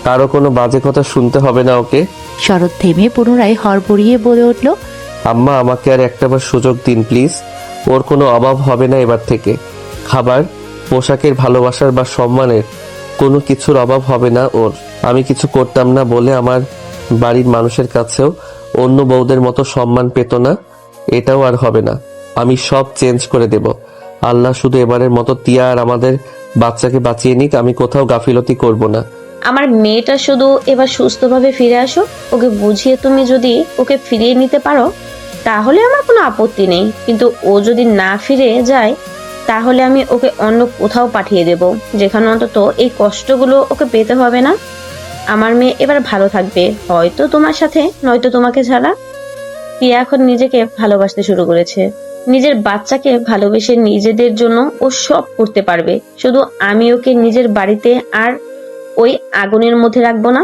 কারো কোনো বাজে কথা শুনতে হবে না ওকে। শরৎ থেমে পুনরায় হড়বড়িয়ে বলে উঠল, আম্মা, আমাকে আর একটাবার সুযোগ দিন প্লিজ। ওর কোনো অভাব হবে না এবার থেকে। খাবার, পোশাকের, ভালোবাসার বা সম্মানের কোনো কিছুর অভাব হবে না ওর। আমি কিছু করতাম না বলে আমার বাড়ির মানুষের কাছেও অন্য বউদের মতো সম্মান পেত না, এটাও আর হবে না। আমি সব চেঞ্জ করে দেব। আল্লাহ শুধু এবারের মতো টিয়া আর আমাদের বাচ্চাকে বাঁচিয়ে নিক, আমি কোথাও গাফিলতি করব না। আমার মেয়েটা শুধু এবার সুস্থভাবে ফিরে আসো, ওকে বুঝিয়ে তুমি যদি ওকে ফিরিয়ে নিতে পারো তাহলে আমার কোনো আপত্তি নেই, কিন্তু ও যদি না ফিরে যায় তাহলে আমি ওকে অন্য কোথাও পাঠিয়ে দেব, যেখানে অন্তত এই কষ্টগুলো ওকে পেতে হবে না। আমার মেয়ে এবার ভালো থাকবে, হয়তো তোমার সাথে, নয়তো তোমাকে ছাড়া। টিয়া এখন নিজেকে ভালোবাসতে শুরু করেছে, নিজের বাচ্চাকে ভালোবেসে নিজেদের জন্য ও সব করতে পারবে। শুধু আমি ওকে নিজের বাড়িতে আর ওই আগুনের মধ্যে রাখবো না।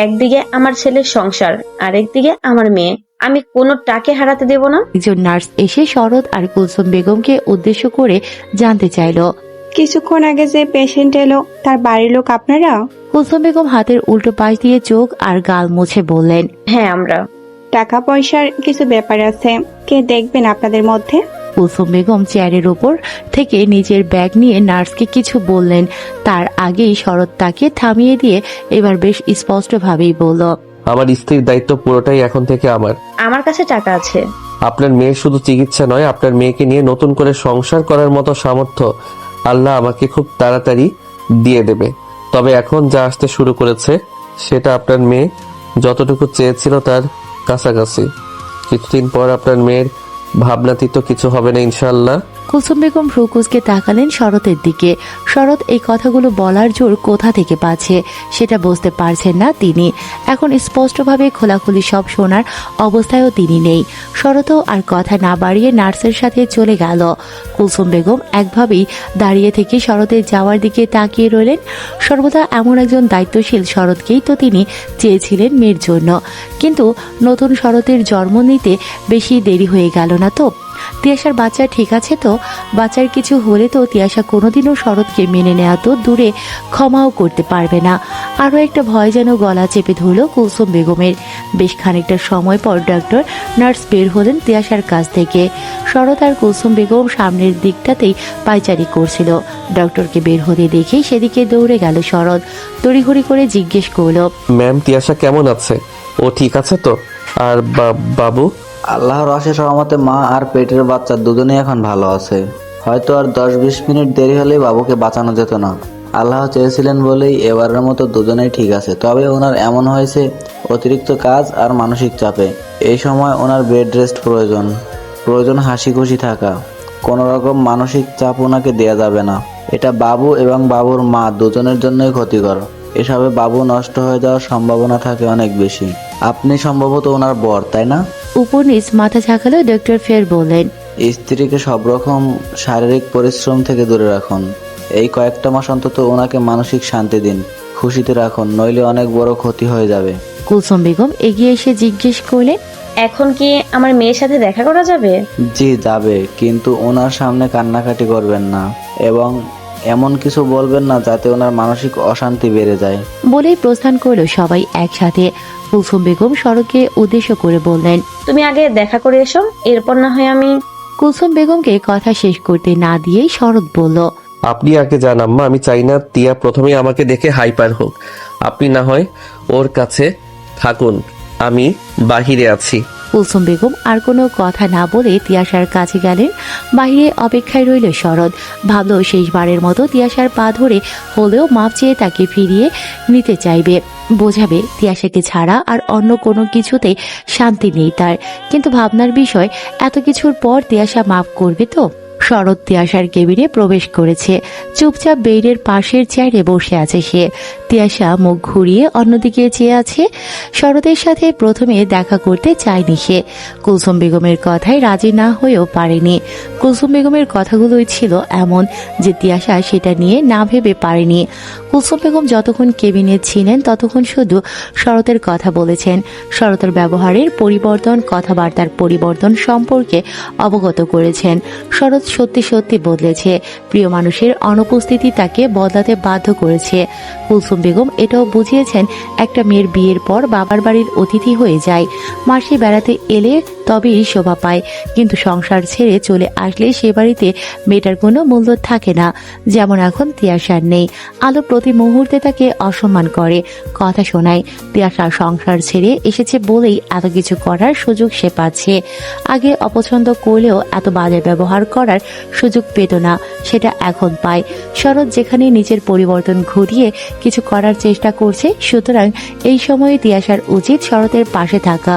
একদিকে আমার ছেলের সংসার, আরেকদিকে আমার মেয়ে, আমি কোনোটাকে হারাতে দেব না। একজন নার্স এসে শরৎ আর কুলসুম বেগমকে উদ্দেশ্য করে জানতে চাইল, কিছুক্ষণ আগে যে পেশেন্ট এলো তার বাড়ির লোক আপনারা? কুলসুম বেগম হাতের উল্টো পাশ দিয়ে চোখ আর গাল মুছে বললেন, হ্যাঁ আমরা। টাকা পয়সার কিছু ব্যাপার আছে, কে দেখবেন আপনাদের মধ্যে? কুলসুম বেগম চেয়ারের উপর থেকে নিজের ব্যাগ নিয়ে নার্সকে কিছু বললেন, তার আগেই শরৎ তাকে থামিয়ে দিয়ে এবার বেশ স্পষ্টভাবেই বলল, আমার স্ত্রীর দায়িত্ব পুরোটাই এখন থেকে আমার। আমার কাছে টাকা আছে। আপনার মেয়ের শুধু চিকিৎসা নয়, আপনার মেয়েকে নিয়ে নতুন করে সংসার করার মতো সামর্থ্য আল্লাহ আমাকে খুব তাড়াতাড়ি দিয়ে দেবে। তবে এখন যা আসতে শুরু করেছে সেটা আপনার মেয়ে যতটুকু চেয়েছিল তার কাছাকাছি। কিছুদিন পর আপনার মেয়ের ভাবনাতীত কিছু হবে না ইনশাআল্লাহ। কুলসুম বেগম ফ্রুকুসকে তাকালেন শরতের দিকে। শরৎ এই কথাগুলো বলার জোর কোথা থেকে পাচ্ছে সেটা বুঝতে পারছেন না তিনি। এখন স্পষ্টভাবে খোলাখুলি সব শোনার অবস্থায়ও তিনি নেই। শরৎও আর কথা না বাড়িয়ে নার্সের সাথে চলে গেল। কুলসুম বেগম একভাবেই দাঁড়িয়ে থেকে শরতের যাওয়ার দিকে তাকিয়ে রইলেন। সর্বদা এমন একজন দায়িত্বশীল শরৎকেই তো তিনি চেয়েছিলেন মেয়ের জন্য, কিন্তু নতুন শরতের জন্ম নিতে বেশি দেরি হয়ে গেল না তো? তিয়াশার বাচ্চা ঠিক আছে তো? বাচ্চার কিছু হলে তো তিয়াশা কোনোদিনও শরৎকে মেনে নেওয়া তো দূরে, ক্ষমাও করতে পারবে না। আরও একটা ভয় যেন গলা চেপে ধরল কুলসুম বেগমের। বেশ খানিকটা সময় পর ডক্টর নার্স বের হলেন তিয়াশার কাছ থেকে। শরৎ আর কুলসুম বেগম সামনের দিকটাতেই পায়চারি করছিল। ডক্টরকে বের হতে দেখে সেদিকে দৌড়ে গেল শরৎ। তড়িঘড়ি করে জিজ্ঞেস করল, ম্যাম, তিয়াশা কেমন আছে? ও ঠিক আছে তো? আর বাবু? আল্লাহর অশেষ রহমতে মা আর পেটের বাচ্চা দুজনেই এখন ভালো আছে। হয়তো আর 10-20 মিনিট দেরি হলেই বাবুকে বাঁচানো যেত না। আল্লাহ চেয়েছিলেন বলেই এবারের মতো দুজনেই ঠিক আছে। তবে ওনার এমন হয়েছে অতিরিক্ত কাজ আর মানসিক চাপে। এই সময় ওনার বেড রেস্ট প্রয়োজন হাসি খুশি থাকা। কোনো রকম মানসিক চাপ ওনাকে দেয়া যাবে না। এটা বাবু এবং বাবুর মা দুজনের জন্যই ক্ষতিকর। এসবে বাবু নষ্ট হয়ে যাওয়ার সম্ভাবনা থাকে অনেক বেশি। আপনি সম্ভবত ওনার বর, তাই না? উপর নিচ মাথা ঝাঁকালো। ডক্টর ফের বললেন, স্ত্রীকে সব রকম শারীরিক পরিশ্রম থেকে দূরে রাখুন। এই কয়েকটা মাস অন্তত ওনাকে মানসিক শান্তি দিন, খুশিতে রাখুন, নইলে অনেক বড় ক্ষতি হয়ে যাবে। কুলসুম বেগম এগিয়ে এসে জিজ্ঞেস করলেন, এখন কি আমার মেয়ের সাথে দেখা করা যাবে? জি যাবে, কিন্তু ওনার সামনে কান্নাকাটি করবেন না এবং এমন কিছু বলবেন না যাতে ওনার মানসিক অশান্তি বেড়ে যায়। বলেই প্রস্থান করলো সবাই একসাথে। কুলসুম বেগম শরৎকে উদ্দেশ্য করে বললেন, তুমি আগে দেখা করে এসো, এরপর না হয় আমি। কুলসুম বেগমকে কথা শেষ করতে না দিয়েই শরৎ বলল, আপনি আগে যান আম্মা, আমি চাই না তিয়া প্রথমেই আমাকে দেখে হাইপার হোক। আপনি না হয় ওর কাছে থাকুন, আমি বাহিরে আছি। কুলসুম বেগম আর কোনো কথা না বলে তিয়াশার কাছে গেলেন। বাইরে অপেক্ষায় রইল শরৎ। ভাবল শেষবারের মতো তিয়াশার পা ধরে হলেও মাপ চেয়ে তাকে ফিরিয়ে নিতে চাইবে, বোঝাবে তিয়াশাকে ছাড়া আর অন্য কোনো কিছুতে শান্তি নেই তার। কিন্তু ভাবনার বিষয়, এত কিছুর পর তিয়াশা মাফ করবে তো? শরৎ তিয়াশার কেবিনে প্রবেশ করেছে। চুপচাপ বেডের পাশের চেয়ারে বসে আছে সে। তিয়াশা মুখ ঘুরিয়ে অন্যদিকে চেয়ে আছে। শরতের সাথে প্রথমে দেখা করতে চায়নি সে। কুলসুম বেগমের কথায় রাজি না হয়েও পারেনি। কুলসুম বেগমের কথাগুলোই ছিল এমন যে তিয়াশা সেটা নিয়ে না ভেবে পারেনি। কুলসুম বেগম যতক্ষণ কেবিনে ছিলেন ততক্ষণ শুধু শরতের কথা বলেছেন। শরতের ব্যবহারের পরিবর্তন, কথাবার্তার পরিবর্তন সম্পর্কে অবগত করেছেন। শরৎ সত্যি সত্যি বদলেছে। প্রিয় মানুষের অনুপস্থিতি তাকে বদলাতে বাধ্য করেছে। কুলসুম বেগম এটাও বুঝিয়েছেন, একটা মেয়ের বিয়ের পর বাবার বাড়ির অতিথি হয়ে যায়। মাসে বেড়াতে এলে তবেই শোভা পায়, কিন্তু সংসার ছেড়ে চলে আসলে সে বাড়িতে মেয়েটার কোনো মূল্য থাকে না। যেমন এখন তিয়াশার নেই। আলো প্রতি মুহূর্তে তাকে অসম্মান করে, কথা শোনায়। তিয়াশা সংসার ছেড়ে এসেছে বলেই এত কিছু করার সুযোগ সে পাচ্ছে। আগে অপছন্দ করলেও এত বাজে ব্যবহার করার সুযোগ পেত না, সেটা এখন পায়। শরৎ যেখানে নিজের পরিবর্তন ঘটিয়ে কিছু করার চেষ্টা করছে, সুতরাং এই সময়ে তিয়াশার উচিত শরতের পাশে থাকা।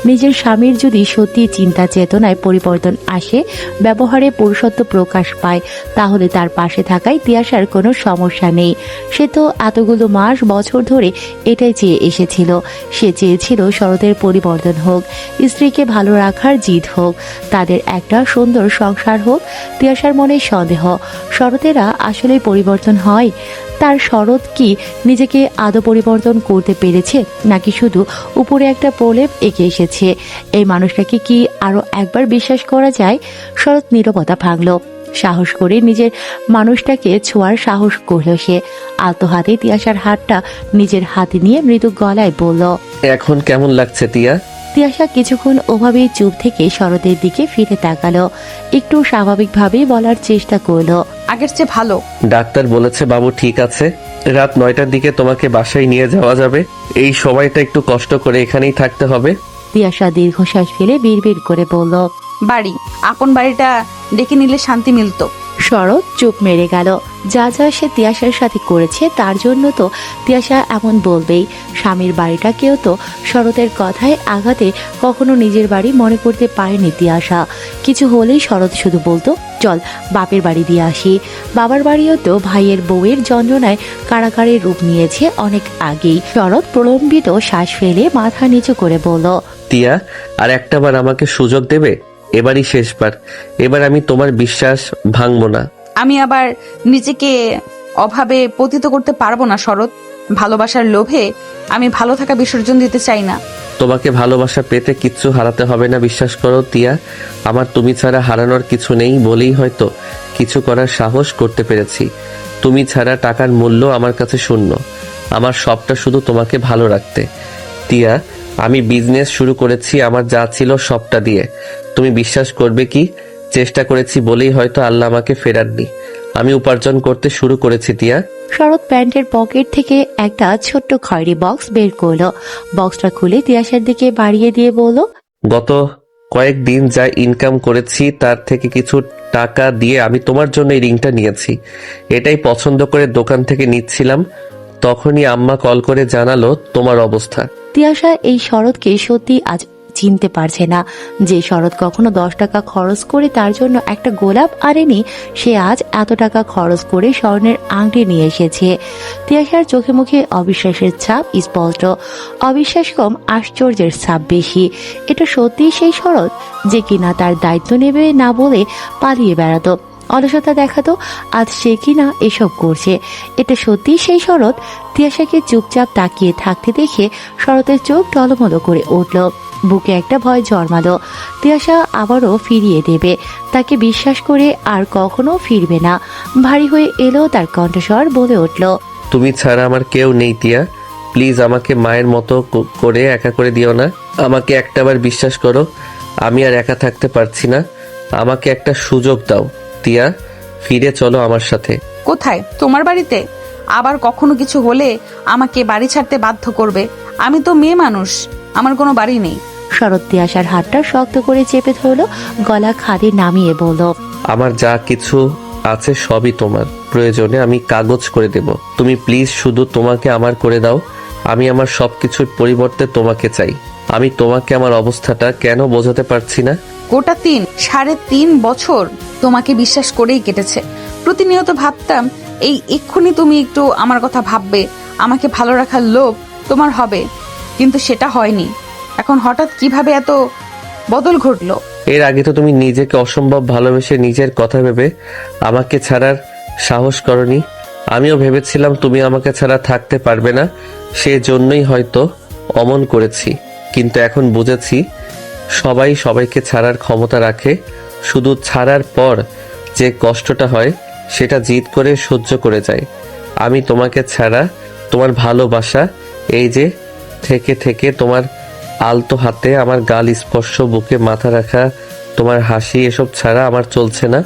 নিজের স্বামীর যদি সত্যি চিন্তা চেতনায় পরিবর্তন আসে, ব্যবহারে পুরুষত্ব প্রকাশ পায়, তাহলে তার পাশে থাকায় তিয়াশার কোনো সমস্যা নেই। সে তো এতগুলো মাস বছর ধরে এটাই চেয়ে এসেছিল। সে চেয়েছিল শরতের পরিবর্তন হোক, স্ত্রীকে ভালো রাখার জিদ হোক, তাদের একটা সুন্দর সংসার হোক। তিয়াশার মনে সন্দেহ, শরতেরা আসলে পরিবর্তন হয়? তার শরৎ কি নিজেকে আদৌ পরিবর্তন করতে পেরেছে, নাকি শুধু উপরে একটা প্রলেপ এঁকে এসেছে? এই মানুষটাকে কি আরো একবার বিশ্বাস করা যায়? শরৎ নীরবতা ভাঙল। সাহস করে নিজের মানুষটাকে ছোঁয়ার সাহস করল সে। আলতো হাতে তিয়াশার হাতটা নিজের হাতে নিয়ে মৃদু গলায় বলল, এখন কেমন লাগছে তিয়া? তিয়াশা কিছুক্ষণ ওভাবেই চুপ থেকে শরতের দিকে ফিরে তাকালো। একটু স্বাভাবিকভাবেই বলার চেষ্টা করলো, আগের চেয়ে ভালো। ডাক্তার বলেছে বাবু ঠিক আছে, রাত 9টার দিকে তোমাকে বাসায় নিয়ে যাওয়া যাবে। এই সময়টা একটু কষ্ট করে এখানেই থাকতে হবে। তিয়াশা দীর্ঘশ্বাস ফেলে বিড়বিড় করে বলল, বাড়ি, আপন বাড়িটা ডেকে নিলে শান্তি মিলতো। শরৎ চুপ মেরে গেল। যা যা সে তিয়াশার সাথে করেছে তার জন্য তো তিয়াশা এমন বলবেই। স্বামীর বাড়িটাকেও তো শরতের কথায় আঘাতে কখনো নিজের বাড়ি মনে করতে পারেনি তিয়াশা। কিছু হলেই শরৎ শুধু বলতো, চল বাপের বাড়ি দিয়ে আসি। বাবার বাড়িও তো ভাইয়ের বউয়ের যন্ত্রণায় কারাগারের রূপ নিয়েছে অনেক আগেই। শরৎ প্রলম্বিত শ্বাস ফেলে মাথা নিচু করে বলল, তিয়া, আর একটাবার আমাকে সুযোগ দেবে? এবারই শেষবার। এবার আমি তোমার বিশ্বাস ভাঙবো না। আমি আবার নিজেকে অভাবে পতিত করতে পারবো না শরৎ। ভালোবাসার লোভে আমি ভালো থাকা বিসর্জন দিতে চাই না। তোমাকে ভালোবাসা পেতে কিচ্ছু হারাতে হবে না, বিশ্বাস করো তিয়া। আমার তুমি ছাড়া হারানোর কিছু নেই বলেই হয়তো কিছু করার সাহস করতে পেরেছি। তুমি ছাড়া টাকার মূল্য আমার কাছে শূন্য। আমার সবটা শুধু তোমাকে ভালো রাখতে। তিয়া, আমি বিজনেস শুরু করেছি আমার যা ছিল সবটা দিয়ে। তুমি বিশ্বাস করবে কি, চেষ্টা করেছি বলেই হয়তো আল্লাহ আমাকে ফেরাননি। আমি উপার্জন করতে শুরু করেছি তিয়া। শরৎ প্যান্টের পকেট থেকে একটা ছোট্ট খয়েরি বক্স বের করলো। বক্সটা খুলে তিয়াশার দিকে বাড়িয়ে দিয়ে বলল, গত কয়েকদিন যা ইনকাম করেছি তার থেকে কিছু টাকা দিয়ে আমি তোমার জন্য এই রিংটা নিয়েছি। এটাই পছন্দ করে দোকান থেকে নিচ্ছিলাম, তখনই আম্মা কল করে জানালো তোমার অবস্থা। তিয়াশা এই শরৎকে সত্যি আজ চিনতে পারছে না যে শরৎ কখনো 10 টাকা খরচ করে তার জন্য একটা গোলাপ আনেনি, সে আজ এত টাকা খরচ করে স্বর্ণের আংটি নিয়ে এসেছে। তিয়াশার চোখে মুখে অবিশ্বাসের ছাপ স্পষ্ট, অবিশ্বাস কম, আশ্চর্যের ছাপ বেশি। এটা সত্যি সেই শরৎ যে কিনা তার দায়িত্ব নেবে না বলে পালিয়ে বেড়াতো, অলসতা দেখাতো, আজ সে কিনা এসব করছে। এটা সত্যি সেই শরৎ। তিয়াশাকে চুপচাপ তাকিয়ে থাকতে দেখে শরতের চোখ টলমলো করে উঠল, বুকে একটা ভয় জন্মালো। তিয়াশা আবারও ফিরিয়ে দেবে, তাকে বিশ্বাস করে আর কখনো ফিরবে না। ভারী হয়ে এলো তার কণ্ঠস্বর, বলে উঠল, তুমি ছাড়া আমার কেউ নেই তিয়া, প্লিজ আমাকে মায়ের মতো করে একা করে দিও না। আমাকে একটাবার বিশ্বাস করো, আমি আর একা থাকতে পারছি না। আমাকে একটা সুযোগ দাও তিয়া, ফিরে চলো আমার সাথে। কোথায়? তোমার বাড়িতে? আবার কখনো কিছু হলে আমাকে বাড়ি ছাড়তে বাধ্য করবে। আমি তো মেয়ে মানুষ, আমার কোনো বাড়ি নেই। শরৎ তিয়াশার হাতটা শক্ত করে চেপে ধরলো, গলা খাদে নামিয়ে বলল, আমার যা কিছু আছে সবই তোমার, প্রয়োজনে আমি কাগজ করে দেব। তুমি প্লিজ শুধু তোমাকে আমার করে দাও। আমি আমার সবকিছুর পরিবর্তে তোমাকে চাই। আমি তোমাকে আমার অবস্থাটা কেন বোঝাতে পারছি না। গোটা 3.5 বছর তোমাকে বিশ্বাস করেই কেটেছে। প্রতিনিয়ত ভাবতাম এই এক্ষুনি তুমি একটু আমার কথা ভাববে, আমাকে ভালো রাখার লোভ তোমার হবে, কিন্তু সেটা হয়নি। এখন হঠাৎ কিভাবে এত বদল ঘটলো? এর আগে তো তুমি নিজেকে অসম্ভব ভালোবেসে নিজের কথা ভেবে আমাকে ছাড়ার সাহস করনি। আমিও ভেবেছিলাম তুমি আমাকে ছাড়া থাকতে পারবে না, সেজন্যই হয়তো অমন করেছি। কিন্তু এখন বুঝেছি সবাই সবাইকে ছাড়ার ক্ষমতা রাখে, শুধু ছাড়ার পর যে কষ্টটা হয় সেটা জিদ করে সহ্য করে যায়। আমি তোমাকে ছাড়া, তোমার ভালোবাসা, এই যে থেকে থেকে তোমার আলতো হাতে আমার গাল স্পর্শ, বুকে মাথা রাখা, তোমার হাসি, এসব ছাড়া আমার চলছে না।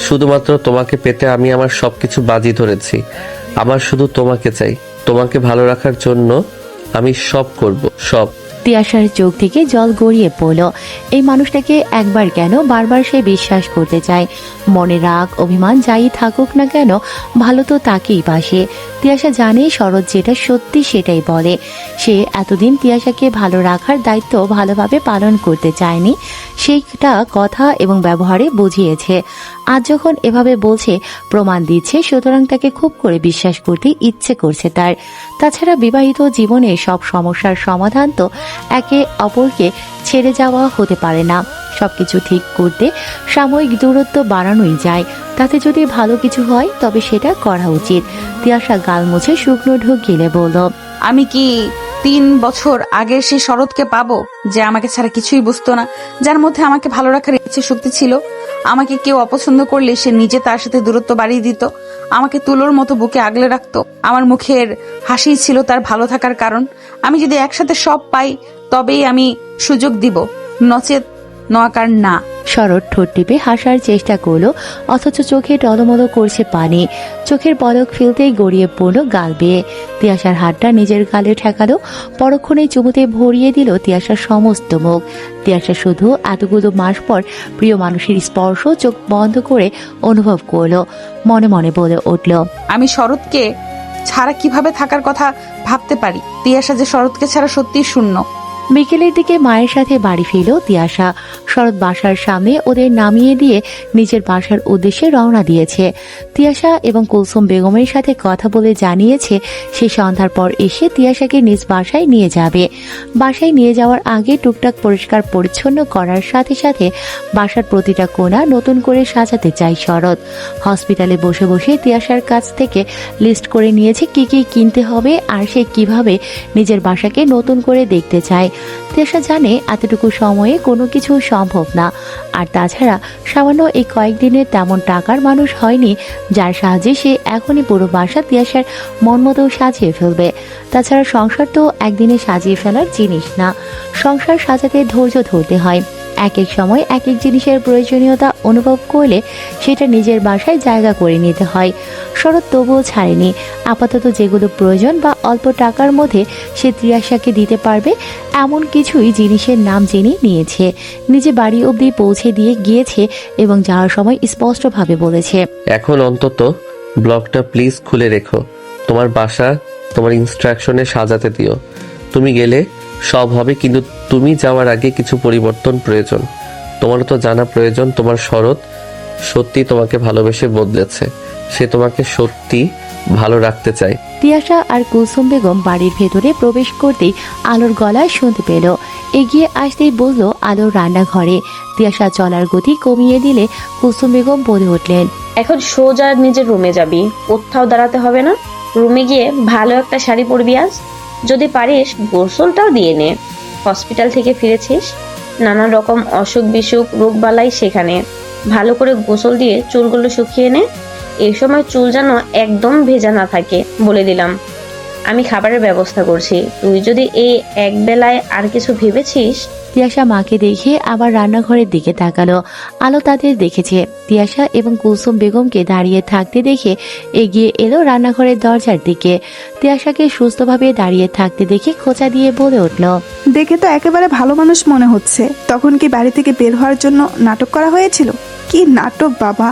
শুধুমাত্র তোমাকে পেতে আমি আমার সবকিছু বাজি ধরেছি। আমার শুধু তোমাকে চাই। তোমাকে ভালো রাখার জন্য আমি সব করব, সব। তিয়াশার চোখ থেকে জল গড়িয়ে পড়ল। এই মানুষটাকে একবার কেন বারবার সে বিশ্বাস করতে চায়। মনে রাগ অভিমান যাই থাকুক না কেন, ভালো তো তাকেই বাসে। তিয়াশা জানে শরৎ যেটা সত্যি সেটাই বলে। সে এতদিন তিয়াশাকে ভালো রাখার দায়িত্ব ভালোভাবে পালন করতে চায়নি, সেইটা কথা এবং ব্যবহারে বুঝিয়েছে। আজ যখন এভাবে বলছে, প্রমাণ দিচ্ছে, সুতরাং তাকে খুব করে বিশ্বাস করতে ইচ্ছে করছে তার। তাছাড়া বিবাহিত জীবনে সব সমস্যার সমাধান তো একে অপরকে ছেড়ে যাওয়া হতে পারে না। সবকিছু ঠিক করতে সাময়িক দূরত্ব বাড়ানোই যায়, তাতে যদি ভালো কিছু হয় তবে সেটা করা উচিত। তিয়াশা গাল মুছে শুকনো ঢোক গিলে বলল, আমি কি 3 বছর আগের সেই শরৎকে পাবো যে আমাকে ছাড়া কিছুই বুঝতো না, যার মধ্যে আমাকে ভালো রাখার ইচ্ছে শক্তি ছিল? আমাকে কেউ অপছন্দ করলে সে নিজে তার সাথে দূরত্ব বাড়িয়ে দিত, আমাকে তুলোর মতো বুকে আগলে রাখতো। আমার মুখের হাসি ছিল তার ভালো থাকার কারণ। আমি যদি একসাথে সব পাই তবেই আমি সুযোগ দিব, নচেত নয়াকার না। শরৎ ঠোঁট টিপে হাসার চেষ্টা করলো, অথচ চোখে টলমলো করছে পানি। চোখের পলক ফেলতেই গড়িয়ে পড়লো গাল বেয়ে। তিয়াশার হাতটা নিজের গালে ঠেকালো, পরক্ষণেই চুমুতে ভরিয়ে দিল তিয়াশার সমস্ত মুখ। তিয়াশা শুধু এতগুলো মাস পর প্রিয় মানুষের স্পর্শ চোখ বন্ধ করে অনুভব করলো, মনে মনে বলে উঠল, আমি শরৎকে ছাড়া কিভাবে থাকার কথা ভাবতে পারি? তিয়াশা যে শরৎকে ছাড়া সত্যিই শূন্য। বিকেলের দিকে মায়ের সাথে বাড়ি ফিরল তিয়াশা। শরৎ বাসার সামনে ওদের নামিয়ে দিয়ে নিজের বাসার উদ্দেশ্যে রওনা দিয়েছে। তিয়াশা এবং কুলসুম বেগমের সাথে কথা বলে জানিয়েছে সে সন্ধ্যার পর এসে তিয়াশাকে নিজ বাসায় নিয়ে যাবে। বাসায় নিয়ে যাওয়ার আগে টুকটাক পরিষ্কার পরিচ্ছন্ন করার সাথে সাথে বাসার প্রতিটা কোণা নতুন করে সাজাতে চায় শরৎ। হসপিটালে বসে বসে তিয়াশার কাছ থেকে লিস্ট করে নিয়েছে কি কি কিনতে হবে আর সে কিভাবে নিজের বাসাকে নতুন করে দেখতে চায়। তিয়াশা জানে এতটুকু সময়ে কোনো কিছু সম্ভব না, আর তাছাড়া সামান্য এই কয়েকদিনের তেমন টাকার মানুষ হয়নি যার সাহায্যে সে এখনই পুরো বাসা তিয়াশার মন মতো সাজিয়ে ফেলবে। তাছাড়া সংসার তো একদিনে সাজিয়ে ফেলার জিনিস না, সংসার সাজাতে ধৈর্য ধরতে হয়। এক এক সময় এক এক জিনিসের প্রয়োজনীয়তা অনুভব করলে সেটা নিজের বাসায় জায়গা করে নিতে হয়। শরৎ তবুও ছাড়েনি। আপাতত যেগুলো প্রয়োজন বা অল্প টাকার মধ্যে সে তিয়াশাকে দিতে পারবে এমন কিছুই জিনিসের নাম জেনে নিয়েছে। নিজে বাড়ি অবধি পৌঁছে দিয়ে গিয়েছে এবং যাওয়ার সময় স্পষ্টভাবে বলেছে, এখন অন্তত ব্লগটা প্লিজ খুলে রেখো। তোমার বাসা তোমার ইনস্ট্রাকশনে সাজাতে দিও। তুমি গেলে সব হবে, কিন্তু তুমি যাওয়ার আগে কিছু পরিবর্তন প্রয়োজন। তোমারও তো জানা প্রয়োজন তোমার শরৎ সত্যি তোমাকে ভালোবেসে বদলেছে। সে তোমাকে সত্যি ভালো রাখতে চায়। তিয়াশা আর কুলসুম বেগম বাড়ির ভেতরে প্রবেশ করতেই আলোর গলায় শুনতে পেল। এগিয়ে আসতেই বলল আলোর রান্নাঘরে। তিয়াশা চলার গতি কমিয়ে দিলে কুলসুম বেগম বলে উঠলেন, এখন সোজা নিজের রুমে যাবি, কোথাও দাঁড়াতে হবে না। রুমে গিয়ে ভালো একটা শাড়ি পরবি আজ, যদি পারিস গোসলটাও দিয়ে নে। হসপিটাল থেকে ফিরেছিস, নানান রকম অসুখ বিসুখ রোগবালাই সেখানে। ভালো করে গোসল দিয়ে চুলগুলো শুকিয়ে নে। এই সময় চুল যেন একদম ভেজা না থাকে, বলে দিলাম। আমি খাবারের ব্যবস্থা করছি, তুই যদি এই এক বেলায় আর কিছু ভেবেছিস। তিয়াশা মাকে দেখে আবার রান্নাঘরের দিকে তাকালো। আলো তাদের দেখেছে। তিয়াশা এবং কুলসুম বেগমকে দাঁড়িয়ে থাকতে দেখে এগিয়ে এলো রান্নাঘরের দরজার দিকে। তিয়াশাকে সুস্থভাবে দাঁড়িয়ে থাকতে দেখে খোঁচা দিয়ে বলে উঠল, দেখে তো একেবারে ভালো মানুষ মনে হচ্ছে। তখন কি বাড়ি থেকে বের হওয়ার জন্য নাটক করা হয়েছিল? কি নাটক বাবা!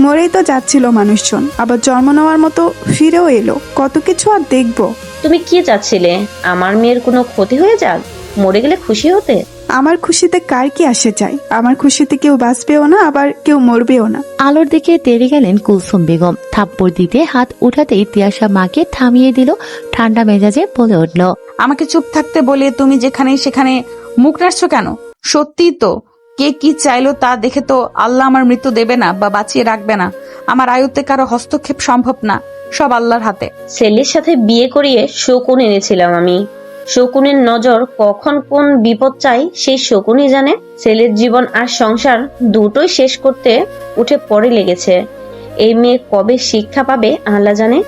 মরেই তো যাচ্ছিল মানুষজন, আবার জন্ম নেওয়ার মতো ফিরেও এলো। কত কিছু আর দেখবো। তুমি কি চাচ্ছিলে, আমার মেয়ের কোনো ক্ষতি হয়ে যাক? মরে গেলে খুশি হতে? আমার খুশিতে কার কি আসে যায়? আমার খুশিতে কেউ বাঁচবেও না, আবার কেউ মরবেও না। আলোর দিকে তেড়ে গেলেন কুলসুম বেগম। থাপ্পড় দিতে হাত উঠাতেই তিয়াশা মাকে থামিয়ে দিল। ঠান্ডা মেজাজে বলে উঠল, আমাকে চুপ থাকতে বলে তুমি যেখানে সেখানে মুখ নাড়ছো কেন? সত্যিই তো কে কি চাইলো তা দেখে তো আল্লাহ আমার মৃত্যু দেবে না বা বাঁচিয়ে রাখবে না। আমার আয়ুতে কারো হস্তক্ষেপ সম্ভব না, সব আল্লাহর হাতে। ছেলের সাথে বিয়ে করিয়ে শকুন এনেছিলাম আমি। শকুনের নজর কখন কোন বিপদ চাই সেই শকুনই জানে। ছেলের জীবন আর সংসার দুটোই শেষ করতে উঠে পড়ে লেগেছে। এই মেয়ে কবে শিক্ষা পাবে আল্লাহ জানে।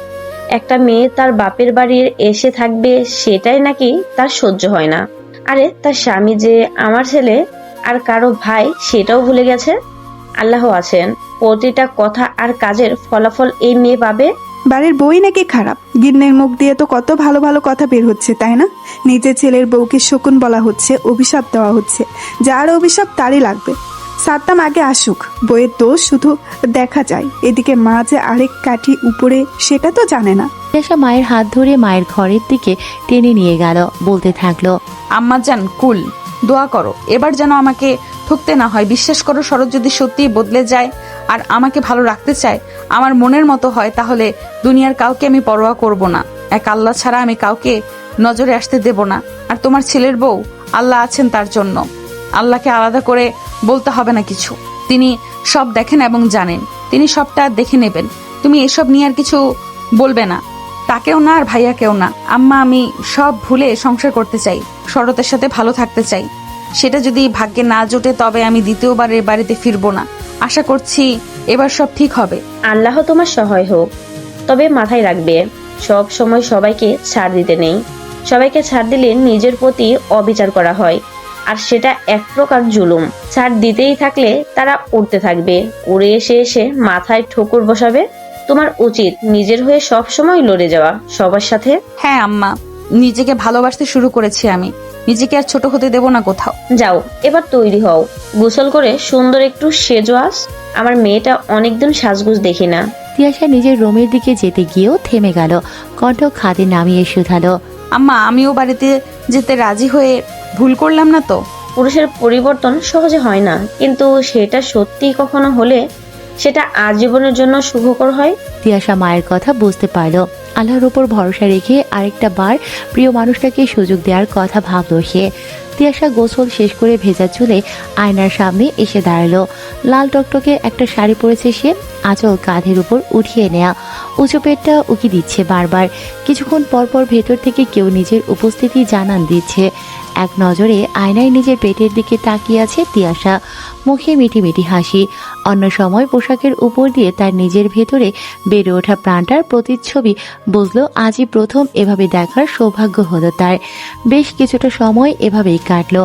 একটা মেয়ে তার বাপের বাড়ির এসে থাকবে, সেটাই নাকি তার সহ্য হয় না। আরে তার স্বামী যে আমার ছেলে আর কারো ভাই, সেটাও ভুলে গেছে। আল্লাহ আছেন, প্রতিটা কথা আর কাজের ফলাফল এই মেয়ে পাবে। বাড়ির বই নাকি খারাপ? গিন্নের মুখ দিয়ে তো কত ভালো ভালো কথা বের হচ্ছে, তাই না? নিজের ছেলের বউকে শকুন বলা হচ্ছে, অভিশাপ দেওয়া হচ্ছে। যার অভিশাপ তারই লাগবে। সাদ্দাম আগে আসুক, বইয়ের দোষ শুধু দেখা যায়। এদিকে মা যে আরেক কাঠি উপরে, সেটা তো জানে না। তিয়াশা মায়ের হাত ধরে মায়ের ঘরের দিকে টেনে নিয়ে গেল। বলতে থাকলো, আম্মা জান কুল, দোয়া করো এবার যেন আমাকে ঠকতে না হয়। বিশ্বাস করো, শরৎ যদি সত্যিই বদলে যায় আর আমাকে ভালো রাখতে চায়, আমার মনের মতো হয়, তাহলে দুনিয়ার কাউকে আমি পরোয়া করব না। এক আল্লাহ ছাড়া আমি কাউকে নজরে আসতে দেব না। আর তোমার ছেলের বউ, আল্লাহ আছেন তার জন্য। আল্লাহকে আলাদা করে বলতে হবে না কিছু। তিনি সব দেখেন এবং জানেন, তিনি সবটা দেখে নেবেন। তুমি এসব নিয়ে আর কিছু বলবে না, তাকেও না আর ভাইয়াকেও না। আম্মা, আমি সব ভুলে সংসার করতে চাই, শরতের সাথে ভালো থাকতে চাই। সেটা যদি ভাগ্যে না জোটে তবে আমি দ্বিতীয়বার এর বাড়িতে ফিরবো না। আশা করছি এবার সব ঠিক হবে। আল্লাহ তোমার সহায় হোক। তবে মাথায় রাখবে, সব সময় সবাইকে ছাড় দিতে নেই। সবাইকে ছাড় দিলে নিজের প্রতি অবিচার করা হয়, আর সেটা এক প্রকার জুলুম। ছাড় দিতেই থাকলে তারা উড়তে থাকবে, উড়ে এসে এসে মাথায় ঠোকর বসাবে। তোমার উচিত নিজের হয়ে সব সময় লড়ে যাওয়া সবার সাথে। হ্যাঁ আম্মা, নিজেকে ভালোবাসতে শুরু করেছি আমি। নিজেকে আর ছোট হতে দেব না কোথাও। যাও, এবার তৈরি হও, গোসল করে সুন্দর একটু সেজো আস। আমার মেয়েটা অনেকদিন সাজগোজ দেখি না। তিয়াশা নিজের রুমের দিকে যেতে গিয়েও থেমে গেল। কণ্ঠ খাদে নামিয়ে শুধালো, আম্মা, আমিও বাড়িতে যেতে রাজি হয়ে ভুল করলাম না তো? পুরুষের পরিবর্তন সহজে হয় না, কিন্তু সেটা সত্যি কখনো হলে সেটা আজীবনের জন্য শুভকর হয়। তিয়াশা মায়ের কথা বুঝতে পারল। আল্লাহর উপর ভরসা রেখে আরেকটা বার প্রিয় মানুষটাকে সুযোগ দেওয়ার কথা ভাবল সে। তিয়াশা গোসল শেষ করে ভেজা চুলে আয়নার সামনে এসে দাঁড়ালো। লাল টকটকে একটা শাড়ি পরেছে সে, আঁচল কাঁধের উপর উঠিয়ে নেয়া, উঁচু পেটটা উকি দিচ্ছে বারবার। কিছুক্ষণ পরপর ভেতর থেকে কেউ নিজের উপস্থিতি জানান দিচ্ছে। এক নজরে আয়নায় নিজের পেটের দিকে তাকিয়ে আছে তিয়াশা, মুখে মিটি মিটি হাসি। অন্য সময় পোশাকের উপর দিয়ে তার নিজের ভেতরে বেড়ে ওঠা প্রাণটার প্রতিচ্ছবি বুঝলো আজই প্রথম এভাবে দেখার সৌভাগ্য হলো তার। বেশ কিছুটা সময় এভাবেই কাটলো।